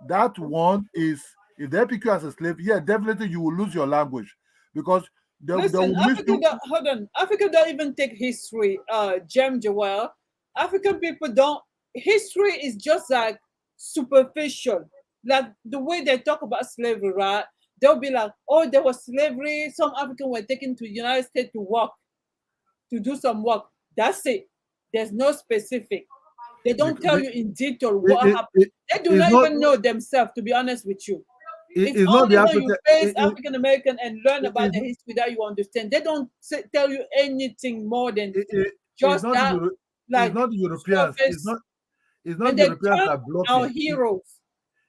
that one is, if they pick you as a slave, yeah, definitely you will lose your language, because they Listen, will miss Africa you. don't, hold on. Africa don't even take history, Gem Joel. African people don't, history is just like superficial. Like the way they talk about slavery, right? They'll be like, oh, there was slavery. Some Africans were taken to the United States to work, to do some work. That's it. There's no specific. They don't tell you in detail what happened. They do It's not not. even know themselves, to be honest with you. It's It's not the only when you African. face African American and learn about It's the history that you understand. They don't tell you anything more than it's just not the that, it's like not the Europeans. surface. It's And not they Europeans turn that block our it. heroes.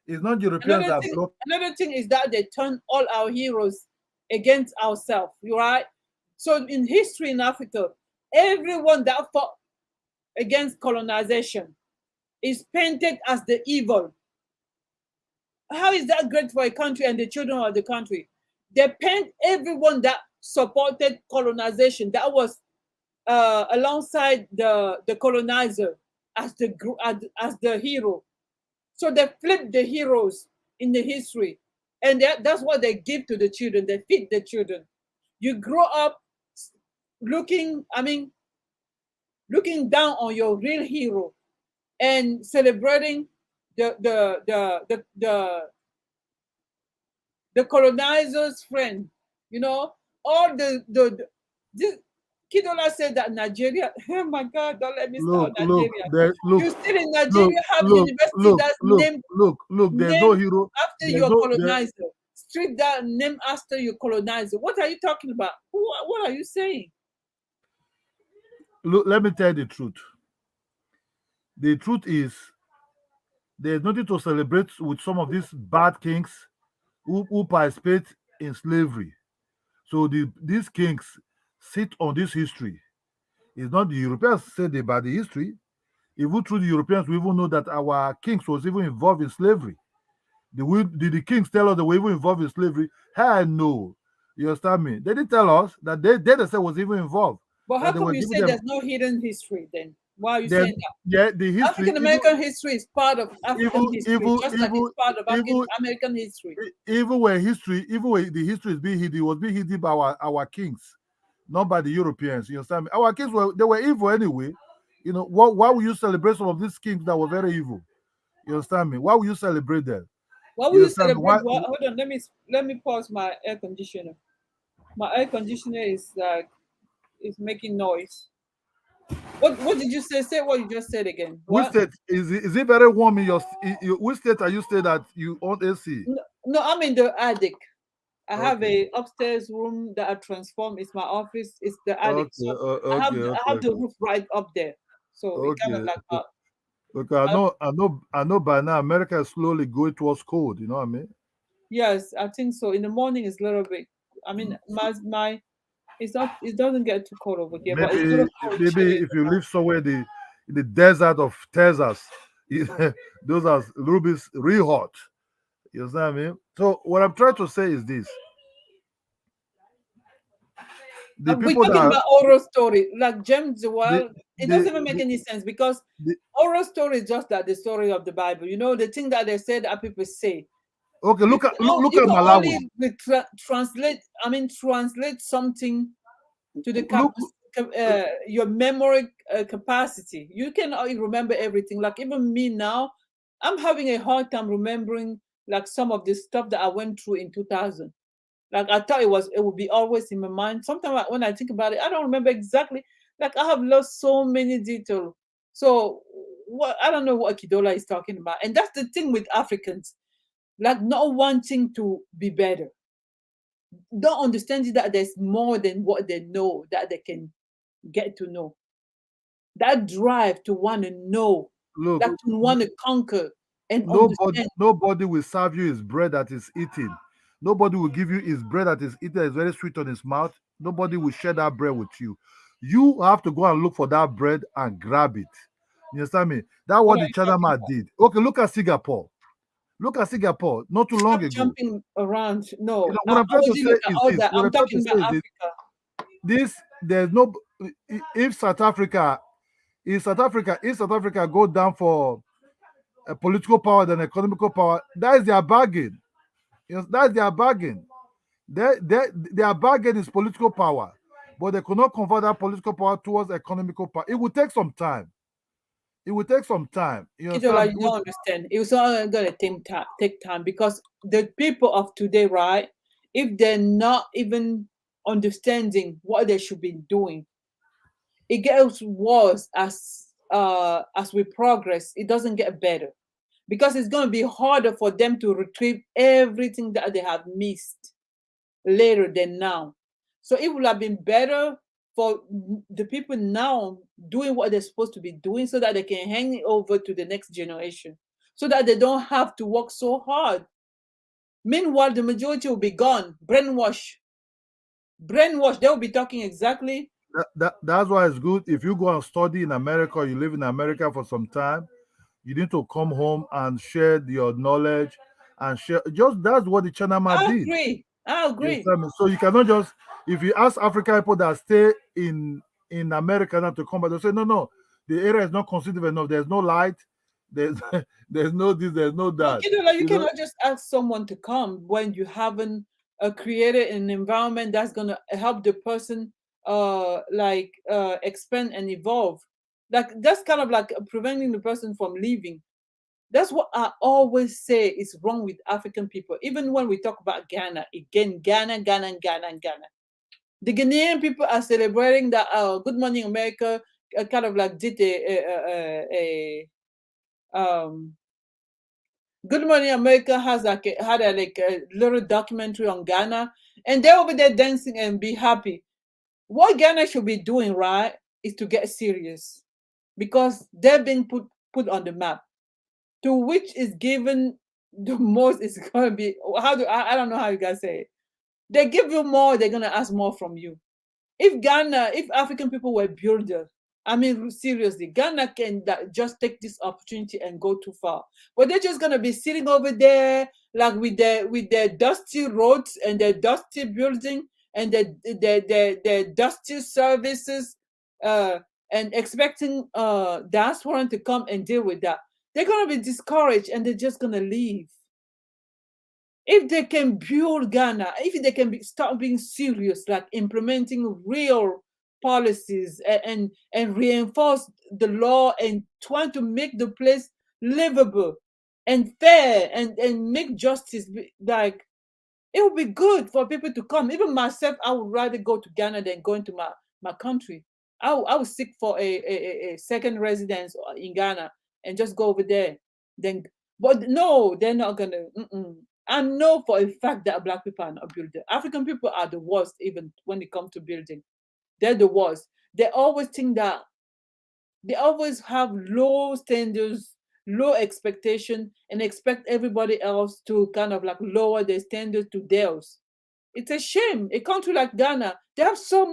It's not Europeans that block. Another thing is that they turn all our heroes against ourselves. You right? So in history in Africa, everyone that fought against colonization is painted as the evil. How is that great for a country and the children of the country? They paint everyone that supported colonization, that was alongside the colonizer, as as the hero. So they flip the heroes in the history, and that's what they give to the children. They feed the children. You grow up looking, I mean, looking down on your real hero and celebrating the colonizer's friend, you know, all this, Kidola said that Nigeria, oh my God, don't let me start Nigeria. You still in Nigeria have university that's named There's no named hero. after There's your no there, colonizer. Street that named after your colonizer. What are you talking about? What are you saying? Look, let me tell you the truth. The truth is, there's nothing to celebrate with some of these bad kings who participate in slavery. So these kings sit on this history. It's not the Europeans said about the history. Even through the Europeans, we even know that our kings was even involved in slavery. Did the kings tell us they were even involved in slavery? Hell no. You understand me? They didn't tell us that they themselves was even involved. But how They come were you giving say them there's no hidden history then? Why are you saying that? yeah, the history. African American history is part of African history, Even just like it's part of even American history. even when the history is being hidden, it was being hidden by our kings, not by the Europeans. You understand me? Our kings were evil anyway. You know, why would you celebrate some of these kings that were very evil? You understand me? Why would you celebrate them? Why You will you understand me? celebrate? Hold on, let me pause my air conditioner. My air conditioner is like, is making noise. What did you say? Say what you just said again. Which What? state is it very warm in which state are you staying that you own AC? No, I'm in the attic. I have Okay. a upstairs room that I transform. It's my office. It's the attic. Okay, So I have the okay. roof right up there. So it kind of Okay. like Okay, I know by now America is slowly going towards cold, you know what I mean? yes, I think so. In the morning it's a little bit. I mean, my it's not. It doesn't get too cold over here, but it's a Maybe little cold, maybe chilly. if you live somewhere in the desert of Texas, those are a little bit real hot. You know what I mean? So what I'm trying to say is this: the We're people talking that about oral story, like James the Well. It the, doesn't even make the, any sense because the oral story is just like the story of the Bible. You know, the thing that they say that people say. okay, You look you at can Malawi. only translate. I mean, translate something to the Look your memory capacity. You cannot remember everything. Like even me now, I'm having a hard time remembering like some of the stuff that I went through in 2000. Like I thought it would be always in my mind. Sometimes when I think about it, I don't remember exactly. Like I have lost so many details. So what I don't know what Akidola is talking about. And that's the thing with Africans, like not wanting to be better. don't understand that there's more than what they know that they can get to know. That drive to want to know, Look, that to want to conquer and nobody understand. nobody will serve you his bread that is eaten. Nobody will give you his bread that is eaten, is very sweet on his mouth. Nobody will share that bread with you. You have to go and look for that bread and grab it. You understand me? That's What what are the you China talking man about? did. Okay, look at Singapore. Look at Singapore not too long Stop ago. jumping around. You No, know, I, what I'm I trying to wasn't say looking at is all this. that. What I'm I'm trying to talking say about is this. Africa. There's no, if South Africa, go down for a political power than economical power, that is their bargain. Yes, that's their bargain. Their bargain is political power, but they could not convert that political power towards economical power. It will take some time. It will take some time. You Kijola, understand? you don't understand. It's all gonna take time because the people of today, right? If they're not even understanding what they should be doing, it gets worse as we progress. It doesn't get better because it's gonna be harder for them to retrieve everything that they have missed later than now. So it would have been better for the people now doing what they're supposed to be doing so that they can hand it over to the next generation so that they don't have to work so hard. Meanwhile, the majority will be gone, brainwash. Brainwash, they will be talking exactly. That's why it's good if you go and study in America, or you live in America for some time, you need to come home and share your knowledge and share. Just that's what the Chinaman I did. agree. I You agree. understand me? So you cannot just, if you ask African people that stay in America now to come back, they say no, the area is not conducive enough. There's no light. There's there's no this. There's no No, that. Kidola, you You know, cannot just ask someone to come when you haven't created an environment that's gonna help the person expand and evolve. Like that's kind of like preventing the person from leaving. That's what I always say is wrong with African people. Even when we talk about Ghana, again, Ghana, Ghana, Ghana, Ghana. The Ghanaian people are celebrating that Good Morning America kind of like did Good Morning America has had a little documentary on Ghana, and they're over there dancing and be happy. What Ghana should be doing, right, is to get serious because they've been put on the map. To which is given the most is going to be I don't know how you guys say it. They give you more, they're going to ask more from you. If African people were builders, I mean, seriously, Ghana can just take this opportunity and go too far. But they're just gonna be sitting over there, like with their dusty roads and their dusty building and their dusty services, and expecting diaspora to come and deal with that. They're gonna be discouraged and they're just gonna leave. If they can build Ghana, if they can start being serious, like implementing real policies and reinforce the law and trying to make the place livable and fair and make justice, like it would be good for people to come. Even myself, I would rather go to Ghana than going to my country. I would seek for a second residence in Ghana and just go over there. Then, but no, they're not gonna. I know for a fact that Black people are not building. African people are the worst, even when it comes to building. They're the worst. They always think that they always have low standards, low expectation, and expect everybody else to kind of like lower their standards to theirs. It's a shame. A country like Ghana, they have so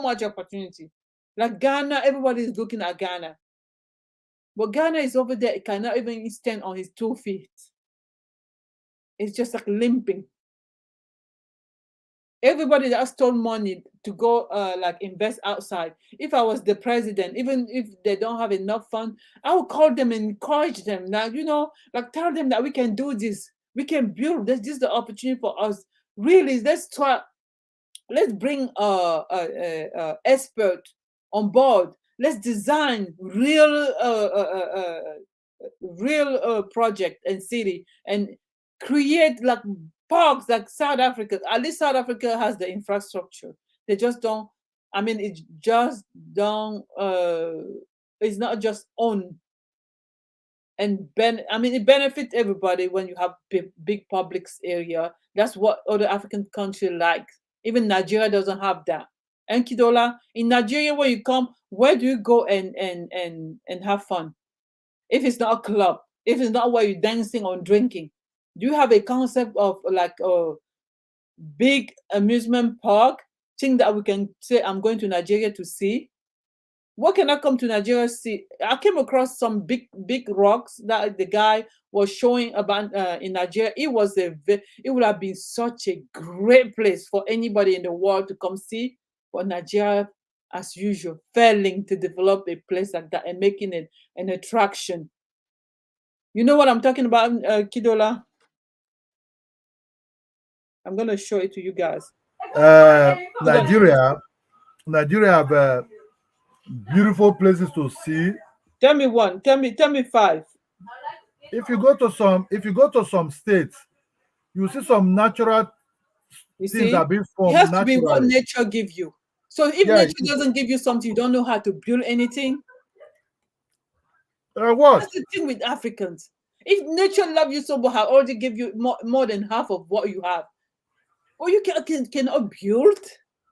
much opportunity. Like Ghana, everybody is looking at Ghana. But Ghana is over there, it cannot even stand on his 2 feet. It's just like limping. Everybody that stole money to go like invest outside. If I was the president, even if they don't have enough funds, I would call them and encourage them. Now, like tell them that we can do this. We can build this. This is the opportunity for us. Really, let's try. Let's bring expert on board. Let's design real project and city and create like parks like South Africa. At least South Africa has the infrastructure. They just don't. I mean, it just don't. It's not just on. and I mean, it benefits everybody when you have big public area. That's what other African countries like. Even Nigeria doesn't have that. And Kidola, in Nigeria, where you come, where do you go and have fun? If it's not a club, if it's not where you're dancing or drinking, do you have a concept of like a big amusement park thing that we can say I'm going to Nigeria to see? What can I come to Nigeria see? I came across some big rocks that the guy was showing about in Nigeria. It would have been such a great place for anybody in the world to come see. But Nigeria, as usual, failing to develop a place like that and making it an attraction. You know what I'm talking about, Kidola? I'm gonna show it to you guys. Nigeria have beautiful places to see. Tell me one. Tell me 5. If you go to some states, you see some natural You things see, are being it formed has to be what naturally. nature gives you. So if Yeah, nature doesn't give you something, you don't know how to build anything. what? That's the thing with Africans. If nature loves you so much, I already give you more than half of what you have. Or you cannot build.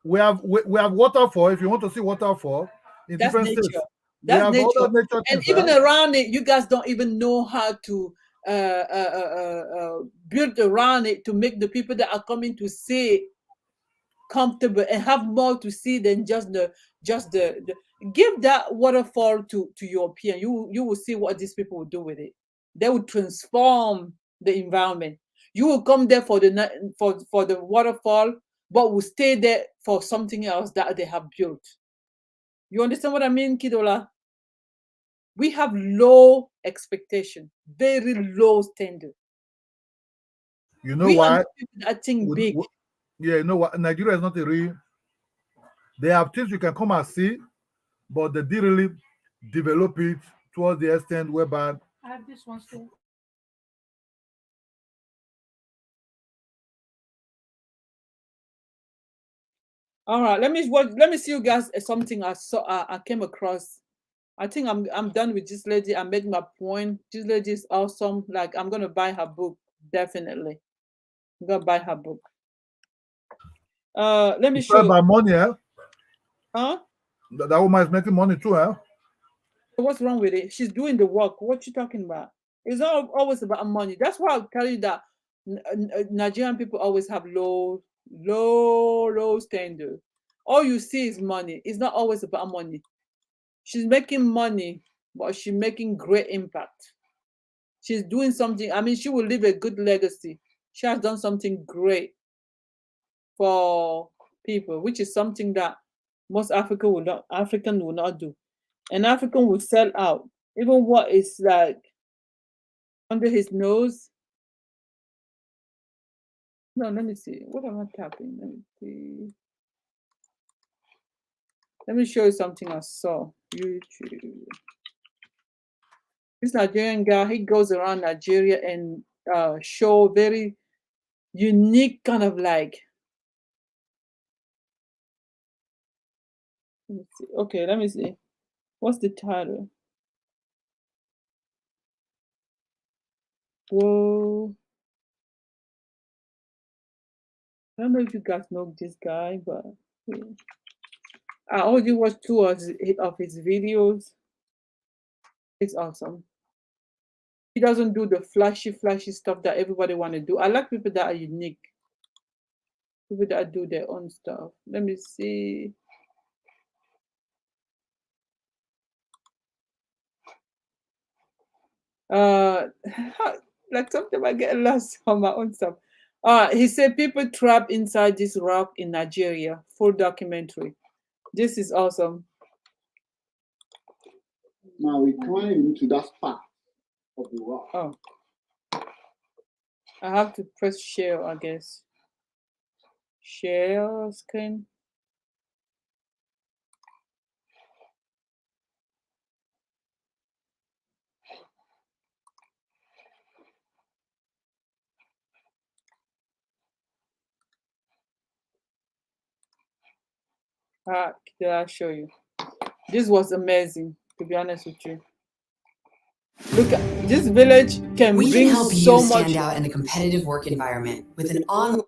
We have waterfall. If you want to see waterfall in That's different nature. states, That's we have nature. other nature And things. even around it, you guys don't even know how to build around it to make the people that are coming to see it comfortable and have more to see than just the give that waterfall to European. You will see what these people will do with it. They will transform the environment. You will come there for the waterfall, but will stay there for something else that they have built. You understand what I mean, Kidola? We have low expectation, very low standard. You know We why? are people that think big. Yeah, you know what? Nigeria is not a real. They have things you can come and see, but they didn't really develop it towards the extent whereby. I have this one still. All right, let me see you guys something I saw. I came across. I think I'm done with this lady. I made my point. This lady is awesome. Like, I'm gonna buy her book, definitely. I'm gonna buy her book. Let me It's show all about money, eh? Huh? That woman is making money too, eh? What's wrong with it? She's doing the work. What you talking about? It's not always about money. That's why I'll tell you that Nigerian people always have low standard. All you see is money. It's not always about money. She's making money, but she's making great impact. She's doing something. I mean, she will leave a good legacy. She has done something great for people, which is something that most African will not do. An African will sell out. Even what is like under his nose. No, let me see. What am I tapping? Let me see. Let me show you something I saw. YouTube. This Nigerian guy, he goes around Nigeria and show very unique kind of like. Let me see. Okay, let me see. What's the title? Whoa. I don't know if you guys know this guy, but yeah. I already watched 2 of his videos. It's awesome. He doesn't do the flashy stuff that everybody want to do. I like people that are unique. People that do their own stuff. Let me see. Like sometimes I get lost on my own stuff. He said people trapped inside this rock in Nigeria. Full documentary. This is awesome. Now we climb into that part of the rock. Oh. I have to press share, I guess. Share screen. Did I show you? This was amazing, to be honest with you. Look, this village can We can bring help so you much. stand out in a competitive work environment with an online.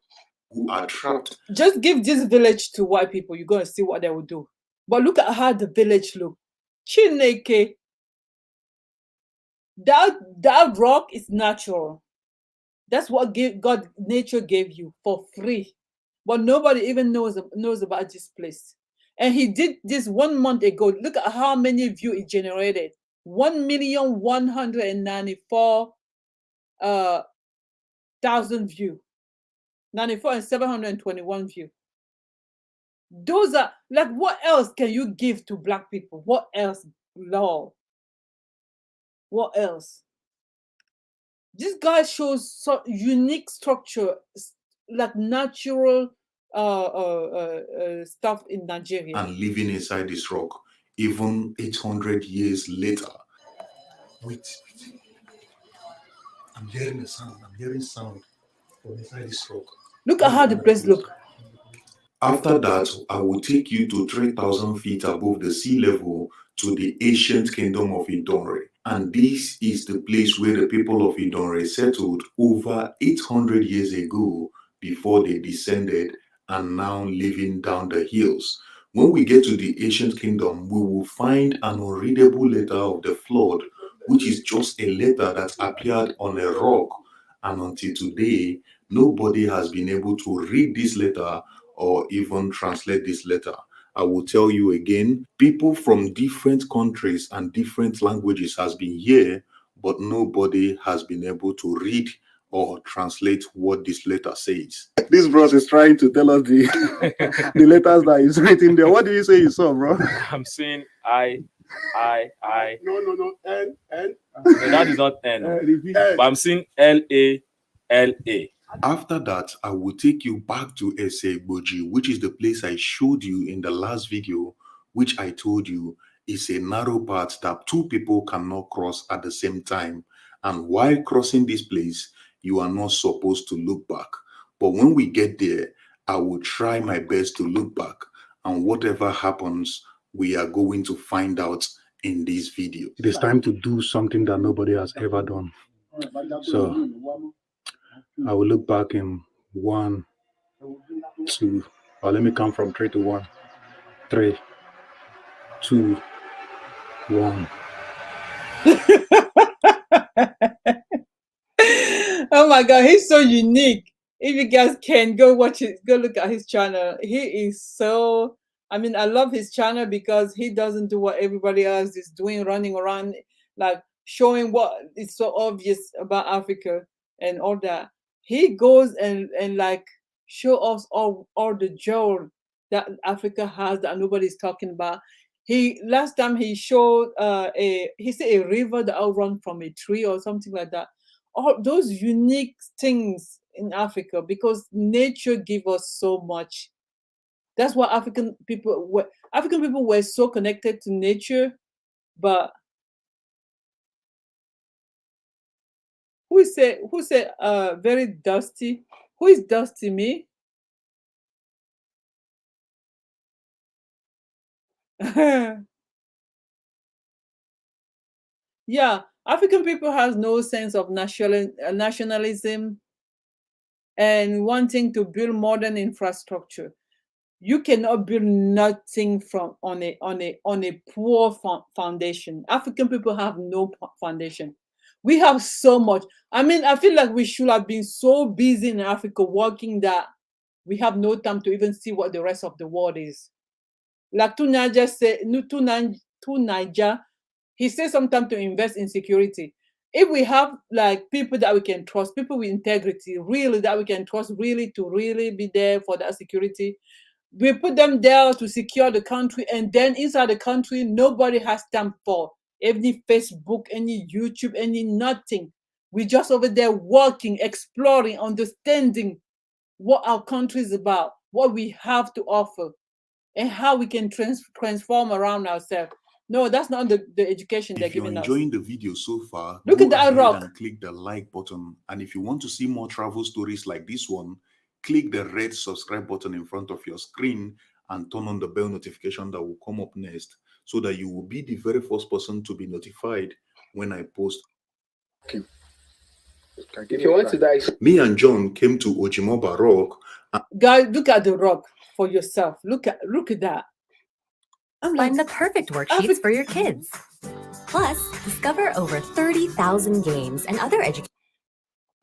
Who are trapped. Just give this village to white people. You're gonna see what they will do. But look at how the village look. Chineke. That rock is natural. That's what nature gave you for free. But nobody even knows about this place. And he did this 1 month ago. Look at how many views it generated. 1,194,000 views. 94 and 721 views. Those are like, what else can you give to Black people? What else, Lord? What else? This guy shows so unique structure, like natural stuff in Nigeria. And living inside this rock, even 800 years later. Wait. I'm hearing a sound. I'm hearing sound from inside this rock. Look at how the place looks. After that, I will take you to 3,000 feet above the sea level to the ancient kingdom of Idonre. And this is the place where the people of Idonre settled over 800 years ago before they descended and now living down the hills. When we get to the ancient kingdom, we will find an unreadable letter of the flood, which is just a letter that appeared on a rock. And until today, nobody has been able to read this letter or even translate this letter. I will tell you again, people from different countries and different languages has been here, but nobody has been able to read or translate what this letter says. This bros is trying to tell us the the letters that is written there. What do you say you saw, bro? I'm saying I. No. N. No, that is not N. But I'm saying LALA. After that, I will take you back to Esegboji, which is the place I showed you in the last video, which I told you is a narrow path that two people cannot cross at the same time. And while crossing this place, you are not supposed to look back. But when we get there, I will try my best to look back. And whatever happens, we are going to find out in this video. It is time to do something that nobody has ever done. So I will look back in 1, 2, or let me count from 3 to 1. 3, 2, 1. Oh my God, he's so unique. If you guys can go watch it, go look at his channel. He is so, I mean, I love his channel because he doesn't do what everybody else is doing, running around, like showing what is so obvious about Africa and all that. He goes and like show us all the jewel that Africa has that nobody's talking about. Last time he showed a river that will run from a tree or something like that. All those unique things in Africa, because nature gives us so much. That's why African people were so connected to nature. But who said very dusty? Who is Dusty? Me? Yeah, African people has no sense of nationalism and wanting to build modern infrastructure. You cannot build nothing from on a poor foundation. African people have no foundation. We have so much. I mean, I feel like we should have been so busy in Africa working that we have no time to even see what the rest of the world is. Like Tunaja said, Tunaja, he says sometimes to invest in security. If we have like people that we can trust, people with integrity, really that we can trust, really to really be there for that security, we put them there to secure the country, and then inside the country, nobody has time for any Facebook, any YouTube, any nothing. We just over there working, exploring, understanding what our country is about, what we have to offer, and how we can transform around ourselves. No, that's not the education they're giving us. If you're enjoying the video so far, look at that rock and click the like button. And if you want to see more travel stories like this one, click the red subscribe button in front of your screen and turn on the bell notification that will come up next, so that you will be the very first person to be notified when I post. If you want to die, Me and John came to Ojimoba Rock. Guys, look at the rock for yourself. Look at that. Find the perfect worksheets for your kids. Plus, discover over 30,000 games and other education.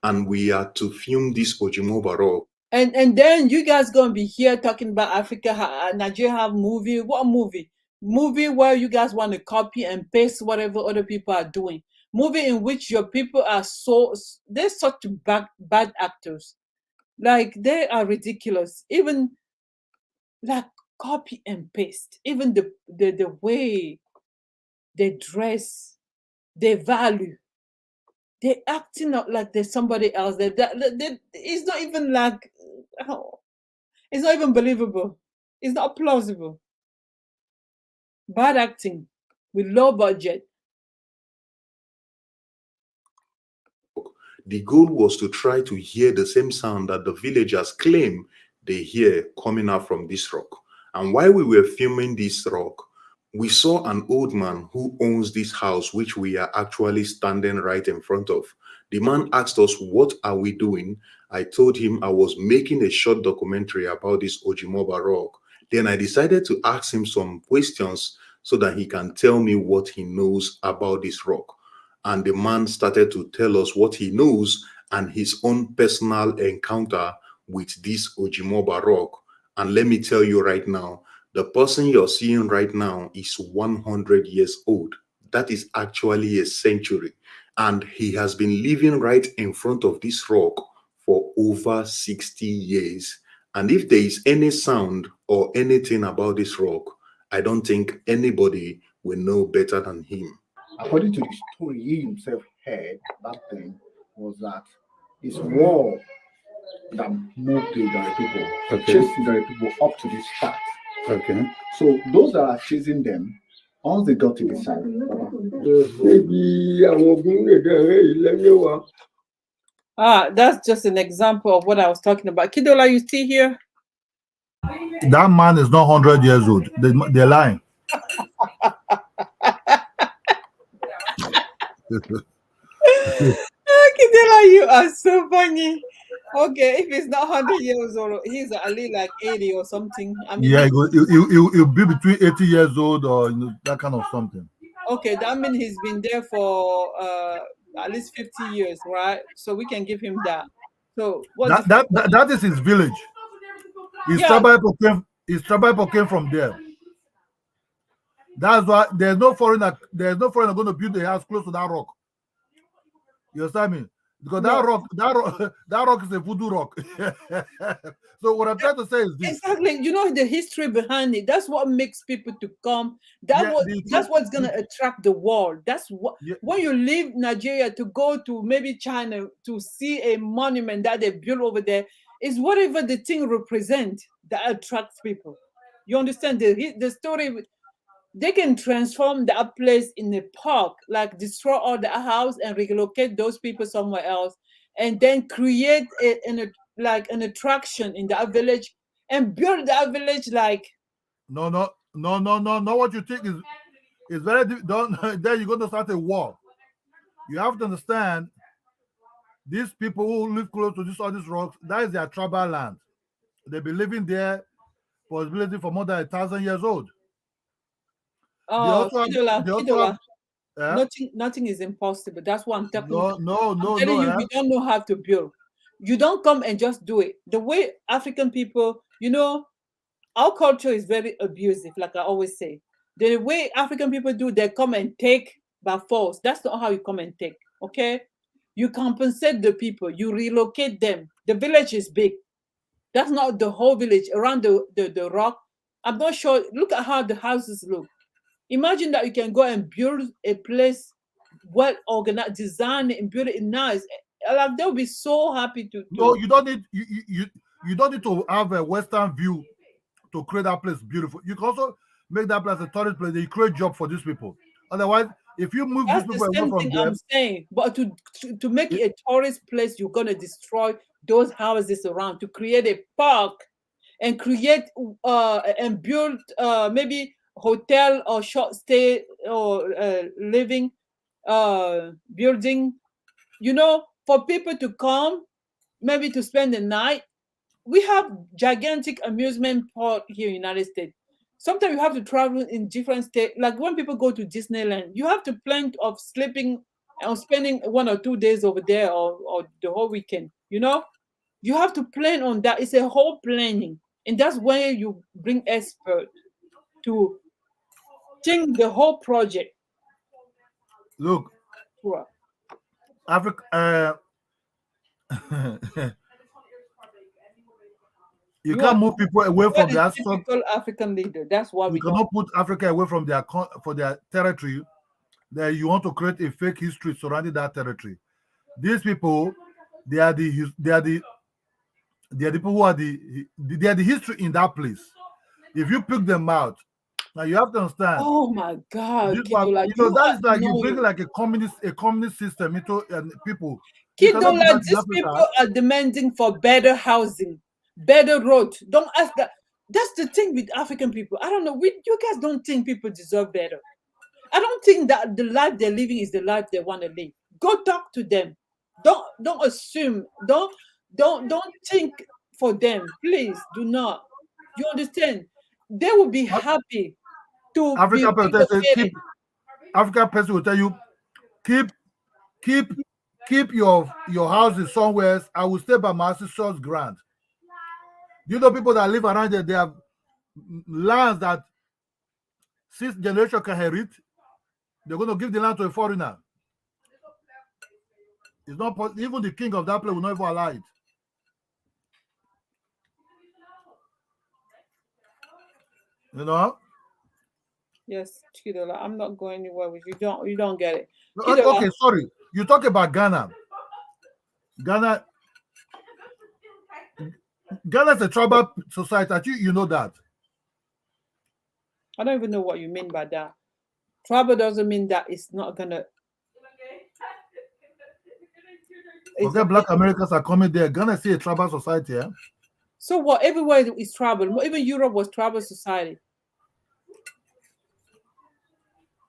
And we are to film this Ojimoba Rock. And then you guys gonna be here talking about Africa, Nigeria have movie. What movie? Movie where you guys want to copy and paste whatever other people are doing. Movie in which your people are they're such bad actors. Like they are ridiculous. Even like copy and paste. Even the way they dress, they value. They're acting out like there's somebody else. It's not even like, it's not even believable. It's not plausible. Bad acting with low budget. The goal was to try to hear the same sound that the villagers claim they hear coming out from this rock. And while we were filming this rock, we saw an old man who owns this house, which we are actually standing right in front of. The man asked us, what are we doing? I told him I was making a short documentary about this Ojimoba Rock. Then I decided to ask him some questions so that he can tell me what he knows about this rock. And the man started to tell us what he knows and his own personal encounter with this Ojimoba Rock. And let me tell you right now, the person you're seeing right now is 100 years old. That is actually a century. And he has been living right in front of this rock for over 60 years. And if there is any sound or anything about this rock, I don't think anybody will know better than him. According to the story he himself heard, that thing was that it's war that moved the Idari people, chased the Idari people up to this spot. Okay. So those that are chasing them, once they got to the side, that's just an example of what I was talking about. Kidola, you still here? That man is not 100 years old. They're lying. Kidola, you are so funny. Okay, if he's not 100 years old, he's at least like 80 or something. I mean, yeah, he'll be between 80 years old or that kind of something. Okay, that means he's been there for at least 50 years, right? So we can give him that. So that is his village. His tribal people came from there. That's why there's no foreigner going to build a house close to that rock. You understand me? Because that rock is a voodoo rock. So what I'm trying to say is this. Exactly. You know the history behind it. That's what makes people to come. That's what's gonna attract the world. That's what when you leave Nigeria to go to maybe China to see a monument that they built over there, is whatever the thing represents that attracts people. You understand the story? They can transform that place in a park, like destroy all the house and relocate those people somewhere else, and then create an attraction in that village and build that village like. No. What you think is very don't. Then you're going to start a war. You have to understand. These people who live close to all these rocks, that is their tribal land. They've been living there, possibility for more than 1,000 years old. Oh, Kidola. Nothing is impossible. That's what I'm talking about. I'm telling you, you don't know how to build. You don't come and just do it. The way African people, our culture is very abusive, like I always say. The way African people do, they come and take by force. That's not how you come and take, okay? You compensate the people. You relocate them. The village is big. That's not the whole village. Around the rock, I'm not sure. Look at how the houses look. Imagine that you can go and build a place well organized, design it and build it nice. Like they'll be so happy to. No, you don't need you don't need to have a Western view to create that place beautiful. You can also make that place a tourist place. They create job for these people. Otherwise, if you move these people away from them, I'm saying, but to make it a tourist place, you're gonna destroy those houses around to create a park and create and build maybe hotel or short stay or living building, for people to come, maybe to spend the night. We have gigantic amusement park here in the United States. Sometimes you have to travel in different states. Like when people go to Disneyland, you have to plan of sleeping and spending 1 or 2 days over there, or the whole weekend. You have to plan on that. It's a whole planning, and that's where you bring expert to think the whole project. Look, Sure. Africa. You can't move people away from their typical African leader. That's why you cannot put Africa away from their territory. That you want to create a fake history surrounding that territory. These people, they are the people who are they are the history in that place. If you pick them out, now you have to understand. Oh my God! That is like you bring like a communist system into people. Kidola, these people are demanding for better housing, better road. Don't ask that. That's the thing with African people. I don't know. You guys don't think people deserve better. I don't think that the life they're living is the life they want to live. Go talk to them. Don't assume. Don't think for them. Please do not. You understand? They will be happy to African person will tell you, keep your houses somewhere. I will stay by my sister's grant. You know, people that live around there, they have lands that 6 generations can inherit. They're going to give the land to a foreigner. It's not even the king of that place will not even allow it. You know? Yes, Kidola, I'm not going anywhere with you. You don't get it. Okay, sorry. You talk about Ghana. Ghana is a tribal society. You know that. I don't even know what you mean by that. Tribal doesn't mean that it's not gonna. Okay, Black Americans are coming there. Ghana is a tribal society, yeah? So what? Everywhere is tribal. Even Europe was tribal society.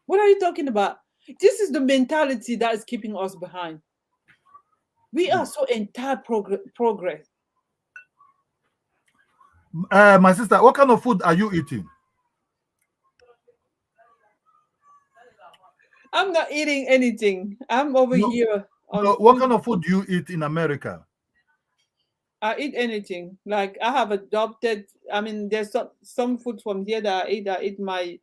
What are you talking about? This is the mentality that is keeping us behind. We are so anti-progress. My sister, what kind of food are you eating? I'm not eating anything. I'm over here. What kind of food do you eat in America? I eat anything. Like I have adopted. I mean, there's some food from here that I eat. I eat my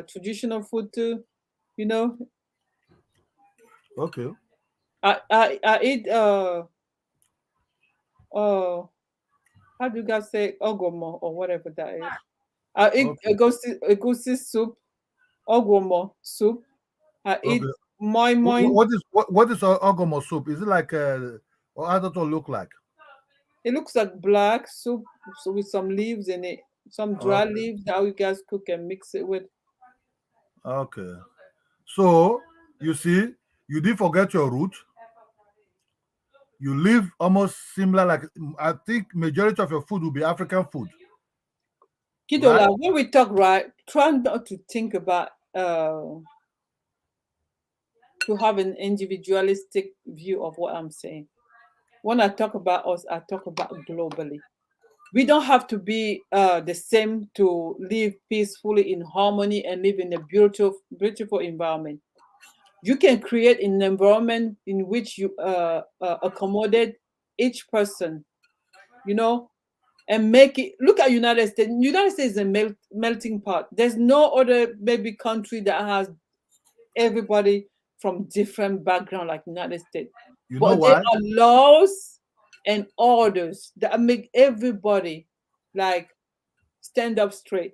traditional food too. You know. Okay. I eat how do you guys say ogomo or whatever that is? I eat egusi soup, ogomo soup. I eat moi moi. What is ogomo soup? Is it like or how does it look like? It looks like black soup with some leaves in it, some dry leaves that you guys cook and mix it with. Okay. So you see, you didn't forget your root. You live almost similar, like I think majority of your food will be African food. Kidola, right? When we talk, right, try not to think about to have an individualistic view of what I'm saying. When I talk about us, I talk about globally. We don't have to be the same to live peacefully in harmony and live in a beautiful environment. You can create an environment in which you accommodate each person, you know, and make it. Look at United States. United States is a melting pot. There's no other maybe country that has everybody from different background like United States. You but know why? there are laws and orders that make everybody like stand up straight.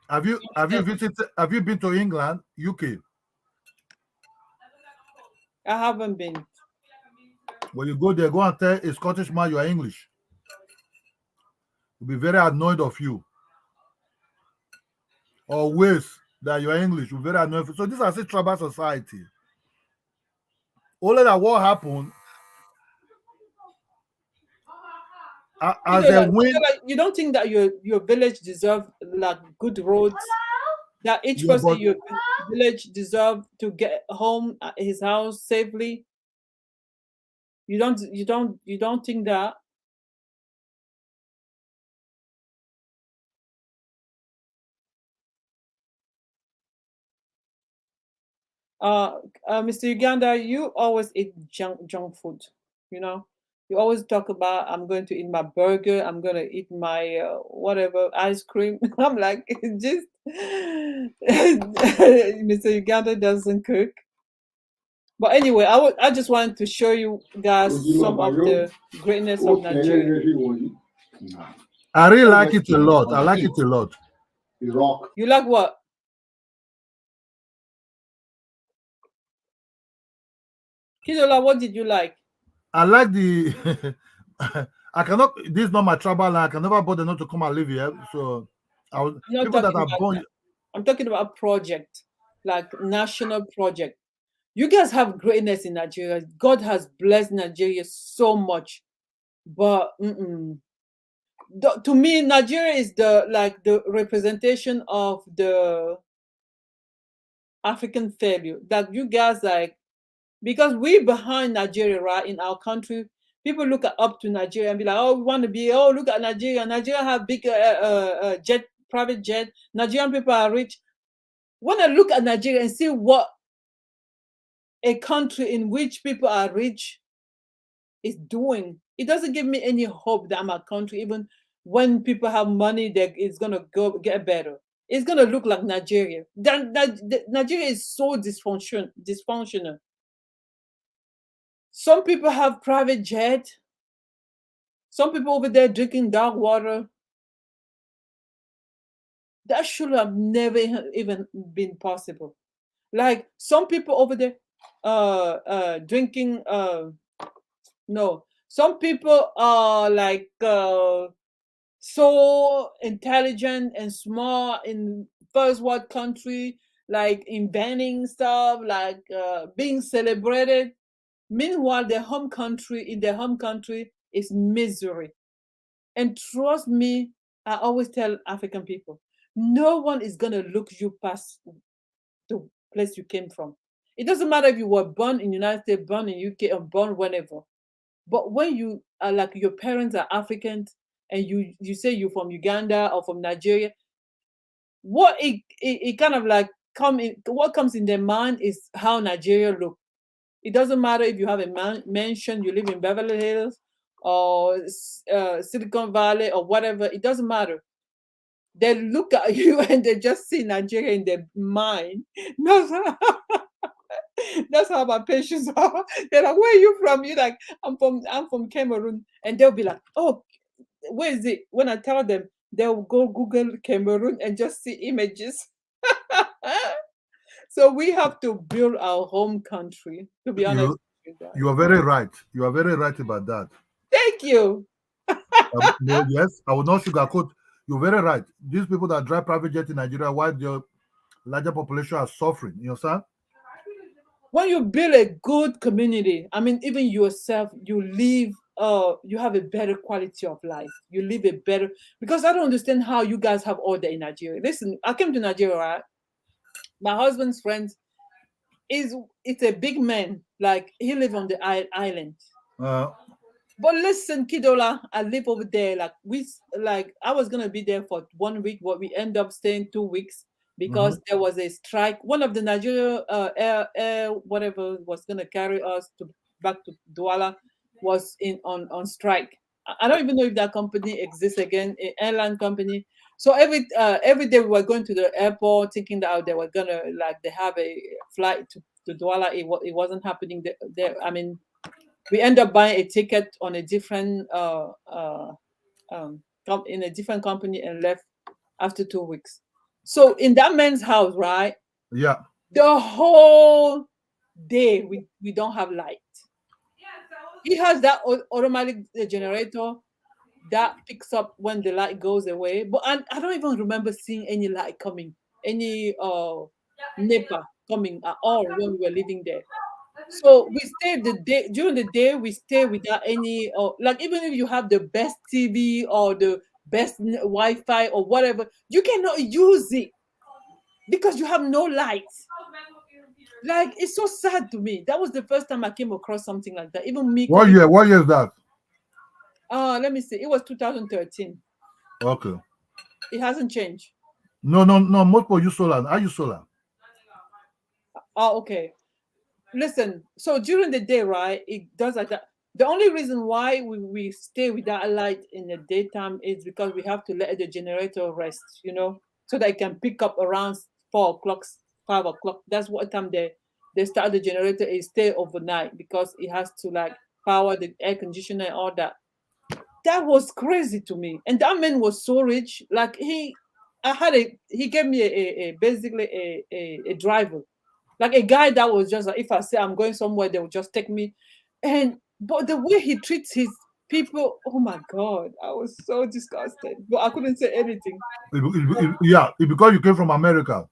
Have you been to England, UK? I haven't been. When you go there, go and tell a Scottish man you are English. He'll be very annoyed of you. Or worse, that you are English, you'll be very annoyed. So this is a tribal society. Only that what happened as a win. You don't think that your village deserves like good roads? That each person village deserve to get home at his house safely? You don't think that? Mr. Uganda, you always eat junk food. You know, you always talk about I'm going to eat my burger, I'm gonna eat my whatever ice cream. I'm like, just Mr. Uganda doesn't cook. But anyway, I just wanted to show you guys some of the greatness of Nigeria. I really like it a lot. I like it a lot. You like what? Kidola, what did you like? I like the. I cannot. This is not my travel. I can never bother not to come and live here. So, I was people that are born. That. I'm talking about a project, like national project. You guys have greatness in Nigeria. God has blessed Nigeria so much, but to me, Nigeria is the representation of the African failure. That you guys like, because we behind Nigeria, right? In our country, people look up to Nigeria and be like, oh, we want to be. Oh, look at Nigeria. Nigeria have big private jet. Nigerian people are rich. When I look at Nigeria and see what a country in which people are rich is doing, it doesn't give me any hope that I'm a country, even when people have money, that it's gonna get better. It's gonna look like Nigeria. Nigeria is so dysfunctional. Some people have private jet. Some people over there drinking dark water. That should have never even been possible. Like some people over there drinking no, some people are like so intelligent and smart in first world country, like inventing stuff, like being celebrated. Meanwhile, in their home country is misery. And trust me, I always tell African people, no one is gonna look you past the place you came from. It doesn't matter if you were born in the United States, born in UK, or born whenever. But when you are like your parents are Africans and you say you're from Uganda or from Nigeria, what it kind of like what comes in their mind is how Nigeria look. It doesn't matter if you have a mansion, you live in Beverly Hills or Silicon Valley or whatever. It doesn't matter. They look at you and they just see Nigeria in their mind. That's how my patients are. They're like, "Where are you from?" You're like, I'm from Cameroon," and they'll be like, "Oh, where is it?" When I tell them, they'll go Google Cameroon and just see images. So we have to build our home country. To be honest, you are very right. You are very right about that. Thank you. Yes, I will not sugarcoat. You're very right. These people that drive private jet in Nigeria, why the larger population are suffering. You understand? When you build a good community, I mean, even yourself, you live, you have a better quality of life. You live a better, because I don't understand how you guys have all that in Nigeria. Listen, I came to Nigeria, right? My husband's friend it's a big man, like he live on the island. But listen, Kidola, I live over there. Like I was gonna be there for 1 week, but we end up staying 2 weeks because there was a strike. One of the Nigeria air whatever was gonna carry us back to Douala was on strike. I don't even know if that company exists again, an airline company. So every day we were going to the airport thinking that they were gonna they have a flight to Douala. It wasn't happening there. I mean, we end up buying a ticket on a different in a different company and left after 2 weeks. So in that man's house, right? Yeah. The whole day we don't have light. He has that automatic generator that picks up when the light goes away. But I don't even remember seeing any light coming, any NEPA coming at all when we were living there. So we stayed during the day. We stay without any even if you have the best TV or the best Wi-Fi or whatever, you cannot use it because you have no lights. Like, it's so sad to me. That was the first time I came across something like that. Even me. What year? What year is that? Let me see. It was 2013. Okay. It hasn't changed. No. Most people use solar. I use solar. Oh, okay. Listen, so during the day, right, it does like that. The only reason why we stay without light in the daytime is because we have to let the generator rest, you know, so that it can pick up around 4 o'clock, 5 o'clock. That's what time they start the generator. It stay overnight because it has to like power the air conditioner and all that. That was crazy to me. And that man was so rich. Like he gave me basically a driver, like a guy that was just like, if I say I'm going somewhere, they will just take me. But the way he treats his people, oh my God, I was so disgusted. But I couldn't say anything. Yeah, because you came from America.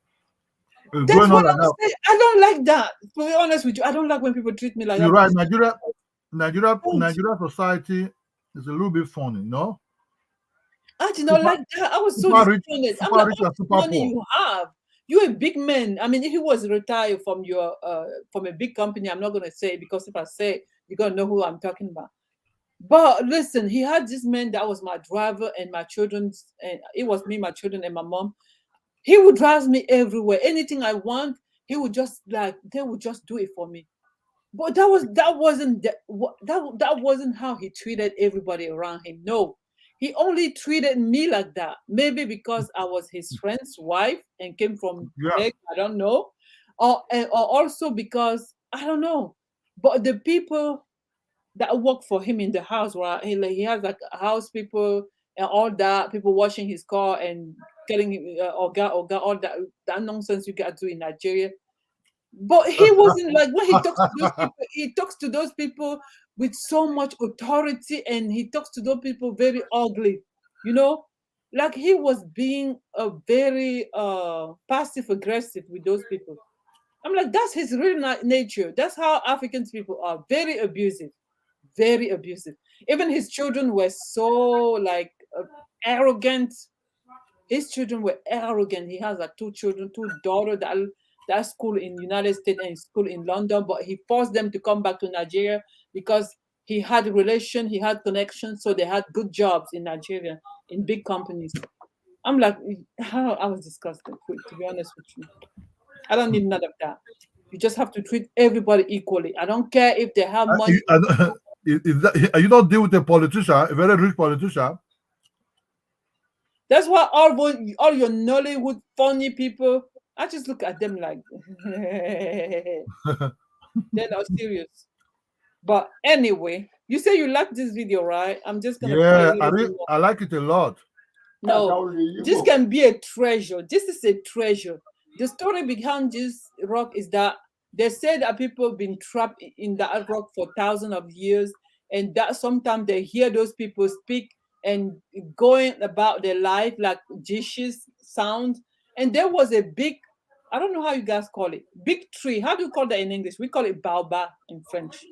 That's what I'm saying. I don't like that. To be honest with you, I don't like when people treat me like You're that. right. Nigeria society is a little bit funny, no? I did not like that. I was so disappointed. I'm like, how much money you have? You're a big man. I mean, if he was retired from your from a big company, I'm not gonna say it, because if I say, you're gonna know who I'm talking about. But listen, he had this man that was my driver and my children's, and it was me, my children, and my mom. He would drive me everywhere. Anything I want, he would just like, they would just do it for me. But that wasn't how he treated everybody around him. No, he only treated me like that. Maybe because I was his friend's wife and came from I don't know, or also because I don't know. But the people that work for him in the house, right? He has like house people and all that, people washing his car and getting him oga, all that nonsense you got to do in Nigeria. But he wasn't like, when he talks to those people, he talks to those people with so much authority, and he talks to those people very ugly, you know, like he was being a very passive aggressive with those people. I'm like, that's his real nature. That's how African people are, very abusive, very abusive. Even his children were so like arrogant. His children were arrogant. He has like 2 children, 2 daughters that school in United States and school in London, but he forced them to come back to Nigeria because he had a relation, he had connections, so they had good jobs in Nigeria in big companies. I'm like, I was disgusted, to be honest with you. I don't need none of that. You just have to treat everybody equally. I don't care if they have money. You don't deal with a politician, a very rich politician. That's why all your Nollywood funny people, I just look at them like they're not serious. But anyway, you say you like this video, right? I'm just gonna play I like it a lot. No, this can be a treasure. This is a treasure. The story behind this rock is that they say that people have been trapped in that rock for thousands of years, and that sometimes they hear those people speak and going about their life like dishes sound. And there was a big, I don't know how you guys call it, big tree. How do you call that in English? We call it baobab in French.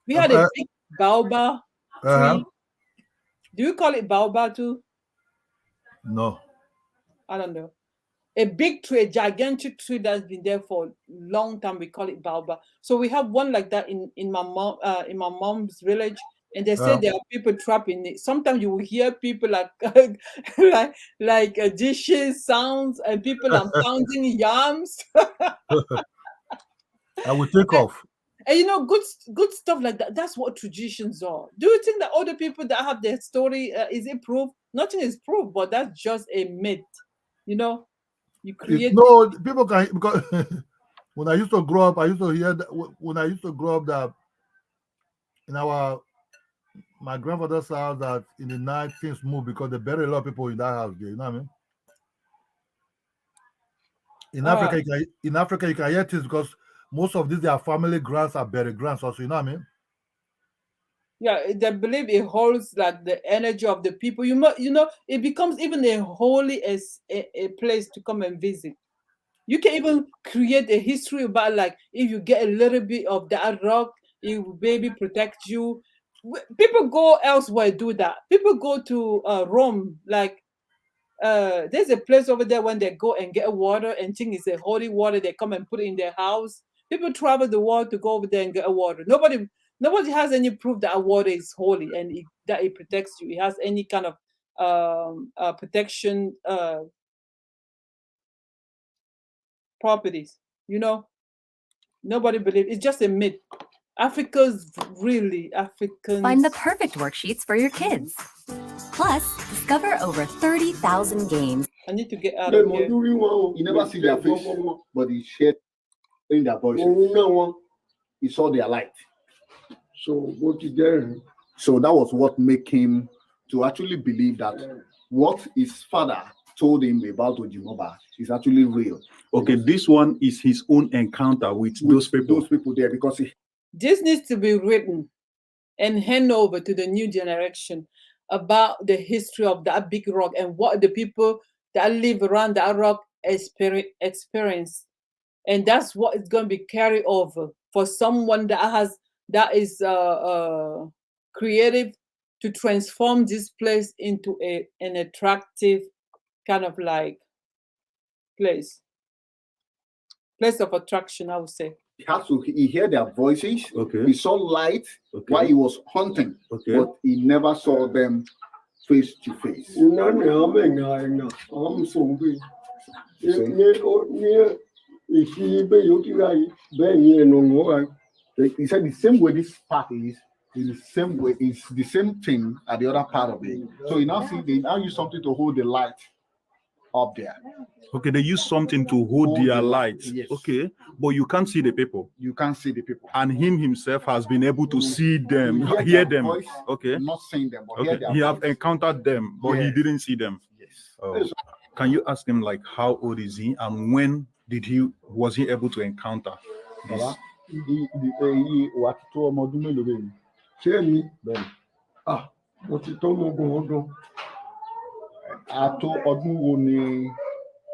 We had a big baobab tree. Do you call it baobab too? No. I don't know. A big tree, a gigantic tree that's been there for a long time. We call it baobab. So we have one like that in my mom's village, and they say there are people trapped in it. Sometimes you will hear people like like dishes sounds, and people are pounding yams. I will take off. And you know, good stuff like that. That's what traditions are. Do you think that other people that have their story is it proof? Nothing is proof, but that's just a myth. You know, you create. No, people can, because when I used to grow up, I used to hear that when I used to grow up that in my grandfather's house, that in the night things move because they bury a lot of people in that house there. You know what I mean? In Africa, you can hear things because most of these their family grants are buried grants also. You know what I mean? Yeah, they believe it holds like the energy of the people. You know, it becomes even a holy as a place to come and visit. You can even create a history about like if you get a little bit of that rock, it will maybe protect you. People go elsewhere do that. People go to Rome, like there's a place over there when they go and get water and think it's a holy water, they come and put it in their house. People travel the world to go over there and get a water. Nobody has any proof that a water is holy and that it protects you. It has any kind of protection properties. Nobody believes. It's just a myth. Africa's really African. Find the perfect worksheets for your kids. Plus, discover over 30,000 games. I need to get out of here. You never see their face, but he shared in their voices. He saw their light. So what he did? So that was what made him to actually believe that what his father told him about Ojimoba is actually real. Okay, this one is his own encounter with those people. Those people there, because this needs to be written and hand over to the new generation about the history of that big rock and what the people that live around that rock experience. And that's what is going to be carried over for someone that is creative to transform this place into an attractive kind of like place of attraction, I would say. He heard their voices. Okay. He saw light while he was hunting, but he never saw them face to face. He said the same way this part is the same way, it's the same thing at the other part of it. So you now see they now use something to hold the light up there. Okay, they use something to hold their light. Yes. Okay, but you can't see the people. You can't see the people. And him himself has been able to see them, hear them. Voice, okay. Not seeing them, but okay. hear their He voice. have encountered them, but he didn't see them. Yes. Oh. Can you ask him like how old is he and when was he able to encounter this?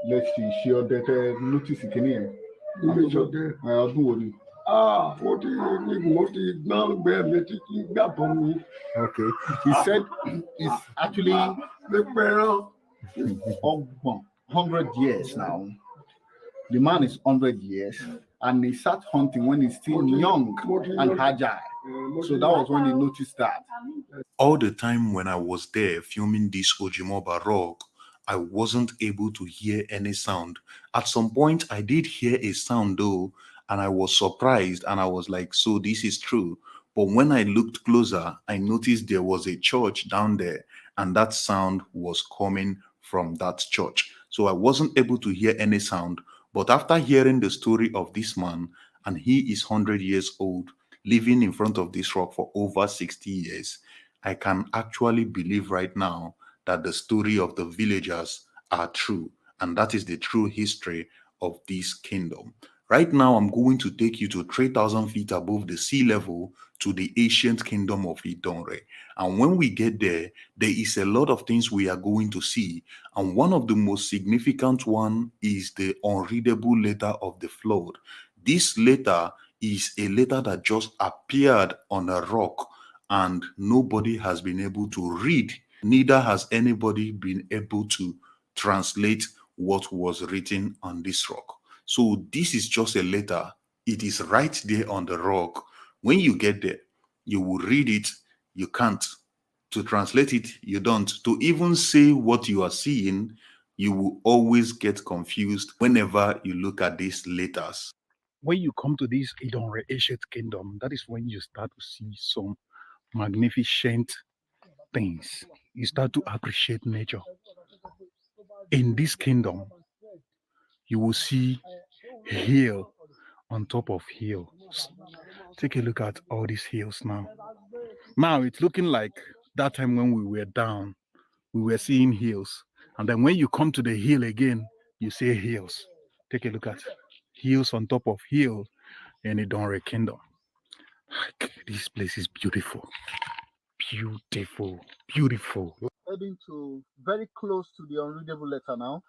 Let's see, she notice it. Okay. He said it's actually 100 years now. The man is 100 years and he started hunting when he's still young and agile. So that was when he noticed that. All the time when I was there filming this Ojimoba rock, I wasn't able to hear any sound. At some point, I did hear a sound though, and I was surprised and I was like, so this is true. But when I looked closer, I noticed there was a church down there and that sound was coming from that church. So I wasn't able to hear any sound. But after hearing the story of this man, and he is 100 years old, living in front of this rock for over 60 years, I can actually believe right now that the story of the villagers are true, and that is the true history of this kingdom. Right now, I'm going to take you to 3,000 feet above the sea level to the ancient kingdom of Idonre. And when we get there, there is a lot of things we are going to see. And one of the most significant one is the unreadable letter of the flood. This letter is a letter that just appeared on a rock and nobody has been able to read. Neither has anybody been able to translate what was written on this rock. So this is just a letter. It is right there on the rock. When you get there, you will read it. You can't. To translate it, you don't. To even say what you are seeing, you will always get confused whenever you look at these letters. When you come to this Idonre ancient kingdom, that is when you start to see some magnificent things. You start to appreciate nature. In this kingdom, you will see hill on top of hills. Take a look at all these hills now. Now it's looking like that time when we were down, we were seeing hills. And then when you come to the hill again, you see hills. Take a look at hills on top of hills in the Idonre kingdom. This place is beautiful. Beautiful, beautiful. Heading to very close to the unreadable letter now.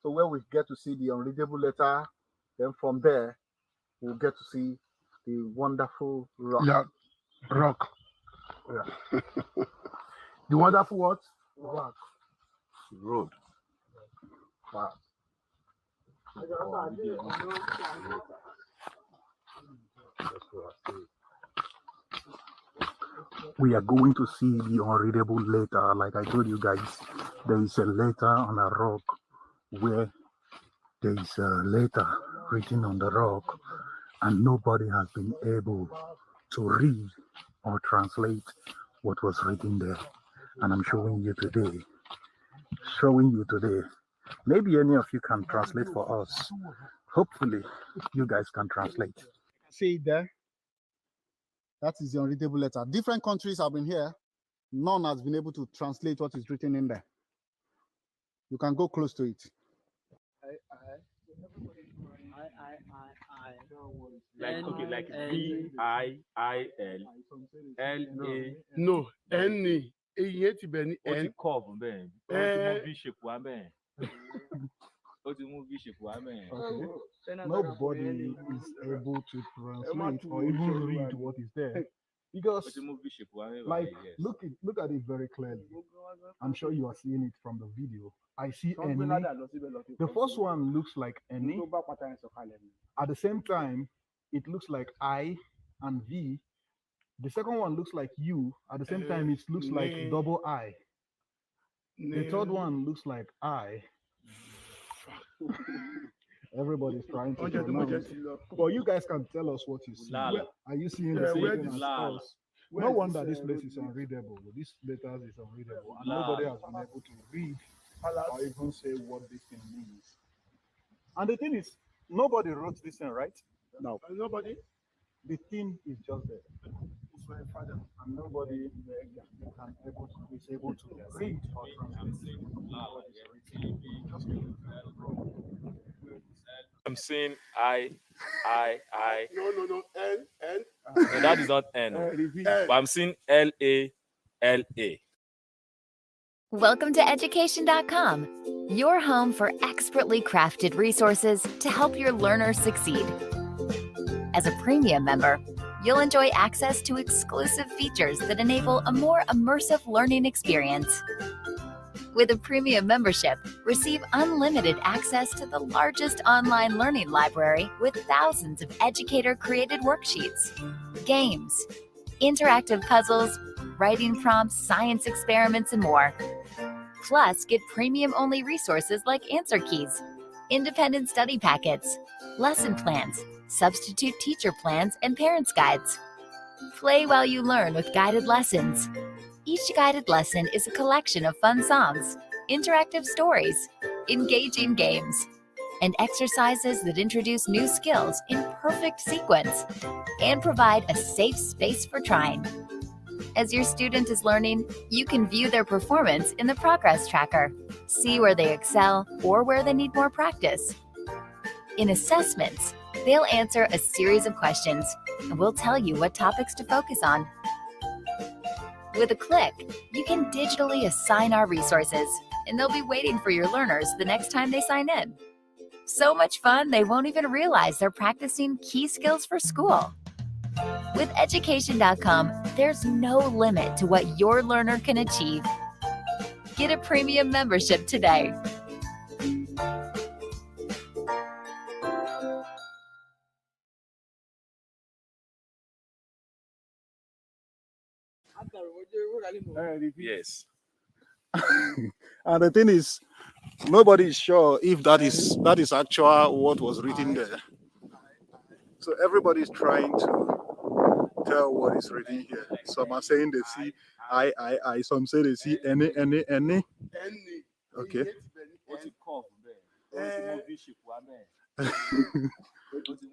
So where we get to see the unreadable letter, then from there, we'll get to see the wonderful rock. Yeah, rock. Yeah. The wonderful what? Rock. Road. Wow. We are going to see the unreadable letter. Like I told you guys, there is a letter on a rock where there is a letter written on the rock, and nobody has been able to read or translate what was written there. And I'm showing you today. Maybe any of you can translate for us. Hopefully, you guys can translate. See it there. That is the unreadable letter. Different countries have been here. None has been able to translate what is written in there. You can go close to it. Like okay, like VIIL LA. No, N. Iye ti bẹ ní Ó ti N. curve bẹ́ẹ̀. Ó ti mú V shape wá bẹ́ẹ̀. Ó ti mú V shape wá bẹ́ẹ̀. Nobody is able to translate or even read what is there Ó because, ti mú V shape wá bẹ́ẹ̀. like, Yes. look at it very clearly. I'm sure you are seeing it from the video. I see any. The first one looks like any. At the same time, it looks like I and V. The second one looks like U. At the same time, it looks like double I. The third one looks like I. Everybody's trying to pronounce. But you guys can tell us what you see. Lala. Are you seeing the Yeah, same where thing is as Lala? us? No wonder this place is unreadable. This letters is unreadable, and nobody has been able to read or even say what this thing means. And the thing is, nobody wrote this thing, right? No. Nobody. The thing is just there, It's my father. and nobody is able to read or translate. I'm saying I. No. N. No, that is not N. But I'm seeing LA. Welcome to education.com, your home for expertly crafted resources to help your learners succeed. As a premium member, you'll enjoy access to exclusive features that enable a more immersive learning experience. With a premium membership, receive unlimited access to the largest online learning library with thousands of educator-created worksheets, games, interactive puzzles, writing prompts, science experiments, and more. Plus, get premium-only resources like answer keys, independent study packets, lesson plans, substitute teacher plans, and parents' guides. Play while you learn with guided lessons. Each guided lesson is a collection of fun songs, interactive stories, engaging games, and exercises that introduce new skills in perfect sequence and provide a safe space for trying. As your student is learning, you can view their performance in the progress tracker, see where they excel or where they need more practice. In assessments, they'll answer a series of questions, and we'll tell you what topics to focus on. With a click, you can digitally assign our resources, and they'll be waiting for your learners the next time they sign in. So much fun, they won't even realize they're practicing key skills for school. With education.com, there's no limit to what your learner can achieve. Get a premium membership today. Yes. And the thing is, nobody is sure if that is actual what was written there. So everybody is trying to tell what is written here. Some are saying they see I. Some say they see any. Okay.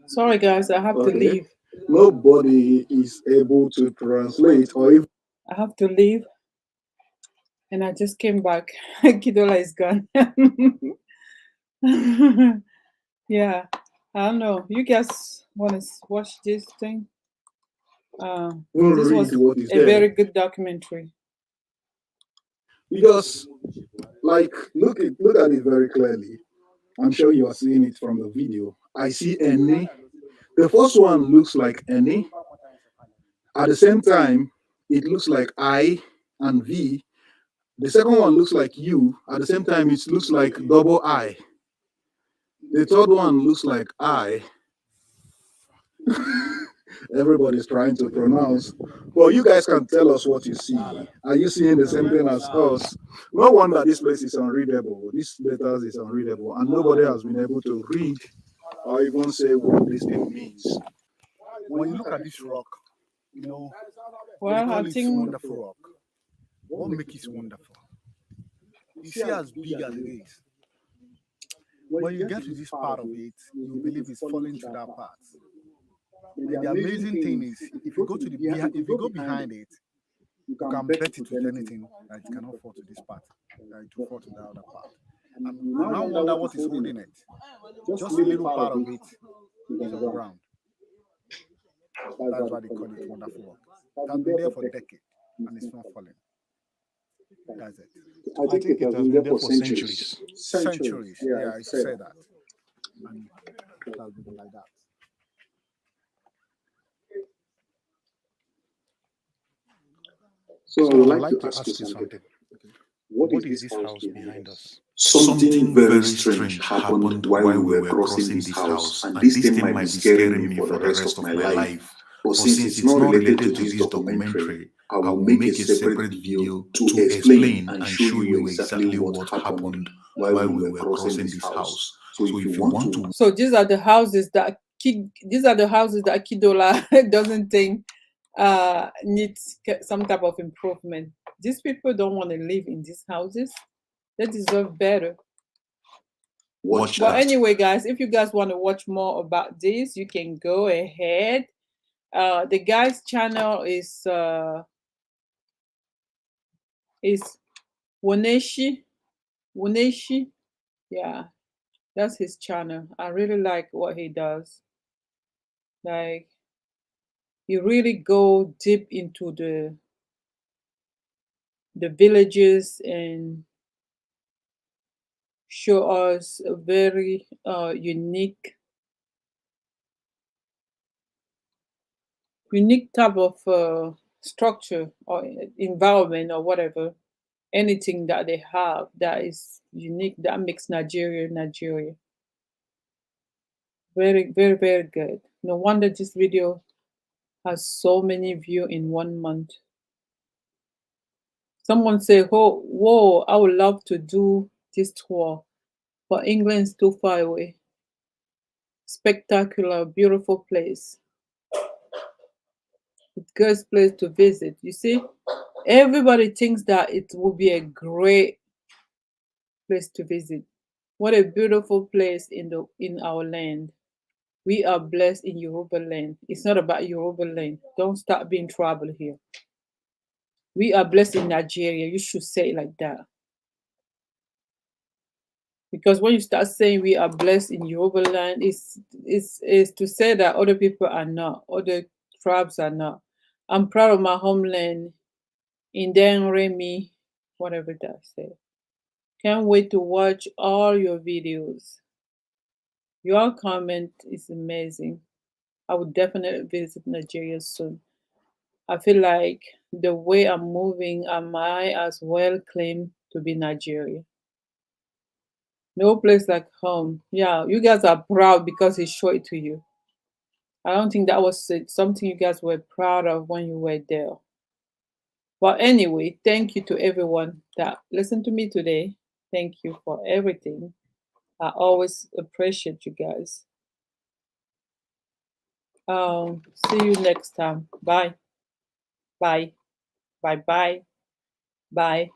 Sorry, guys, I have to Okay. leave. Nobody is able to translate, or if I have to leave. And I just came back. Kidola is gone. Yeah, I don't know. You guys want to watch this thing? This was read what is a there. very good documentary. Because, like, look at it very clearly. I'm sure you are seeing it from the video. I see any. The first one looks like any. At the same time, it looks like I and V. The second one looks like U. At the same time, it looks like double I. The third one looks like I. everybody's trying to pronounce. But you guys can tell us what you see. Are you seeing the same thing as us? No wonder this place is unreadable. This letters is unreadable, and nobody has been able to read or even say what this thing means. When you look at this rock, you know, we Well, call I it think wonderful rock. What makes it wonderful? You see as big as it is. When you get to this part of it, you believe it's falling to that part. And the amazing thing is, if you go to if you go behind it, you can bet it with anything that it cannot fall to this part, that it will fall to the other part. And you now wonder what is holding it. Just a little part of it is on the ground. That's why they call it wonderful rock. It has been there for decades and it's not falling. That's it. I think it has been there for centuries. Centuries. Yeah, I say that. And it has been like that. So I would like to ask you something. What is this house behind us? Something very strange happened while we were crossing this house, and this thing might be scaring me for the rest of my life. But since it's not related to this documentary, I will make a separate video to explain and show you exactly what happened while we were crossing this house. So if you want to... so. These are the houses that Kidola doesn't think needs some type of improvement. These people don't want to live in these houses. They deserve better. Watch But that. anyway, guys, if you guys want to watch more about this, you can go ahead. The guy's channel is Woneshi. Yeah, that's his channel. I really like what he does. Like, you really go deep into the villages and show us a very unique type of structure or environment or whatever, anything that they have that is unique, that makes Nigeria. Very, very, very good. No wonder this video has so many views in 1 month. Someone say, oh, whoa, I would love to do this tour, but England is too far away. Spectacular, beautiful place. Good place to visit. You see, everybody thinks that it would be a great place to visit. What a beautiful place in our land. We are blessed in Yoruba land. It's not about Yoruba land. Don't start being trouble here. We are blessed in Nigeria. You should say it like that. Because when you start saying we are blessed in Yoruba land, it's to say that other people are not, other tribes are not. I'm proud of my homeland, in Den Remi, whatever that says. Can't wait to watch all your videos. Your comment is amazing. I would definitely visit Nigeria soon. I feel like the way I'm moving, I might as well claim to be Nigeria. No place like home. Yeah, you guys are proud because he showed it to you. I don't think that was something you guys were proud of when you were there. But anyway, thank you to everyone that listened to me today. Thank you for everything. I always appreciate you guys. See you next time. Bye. Bye. Bye. Bye. Bye.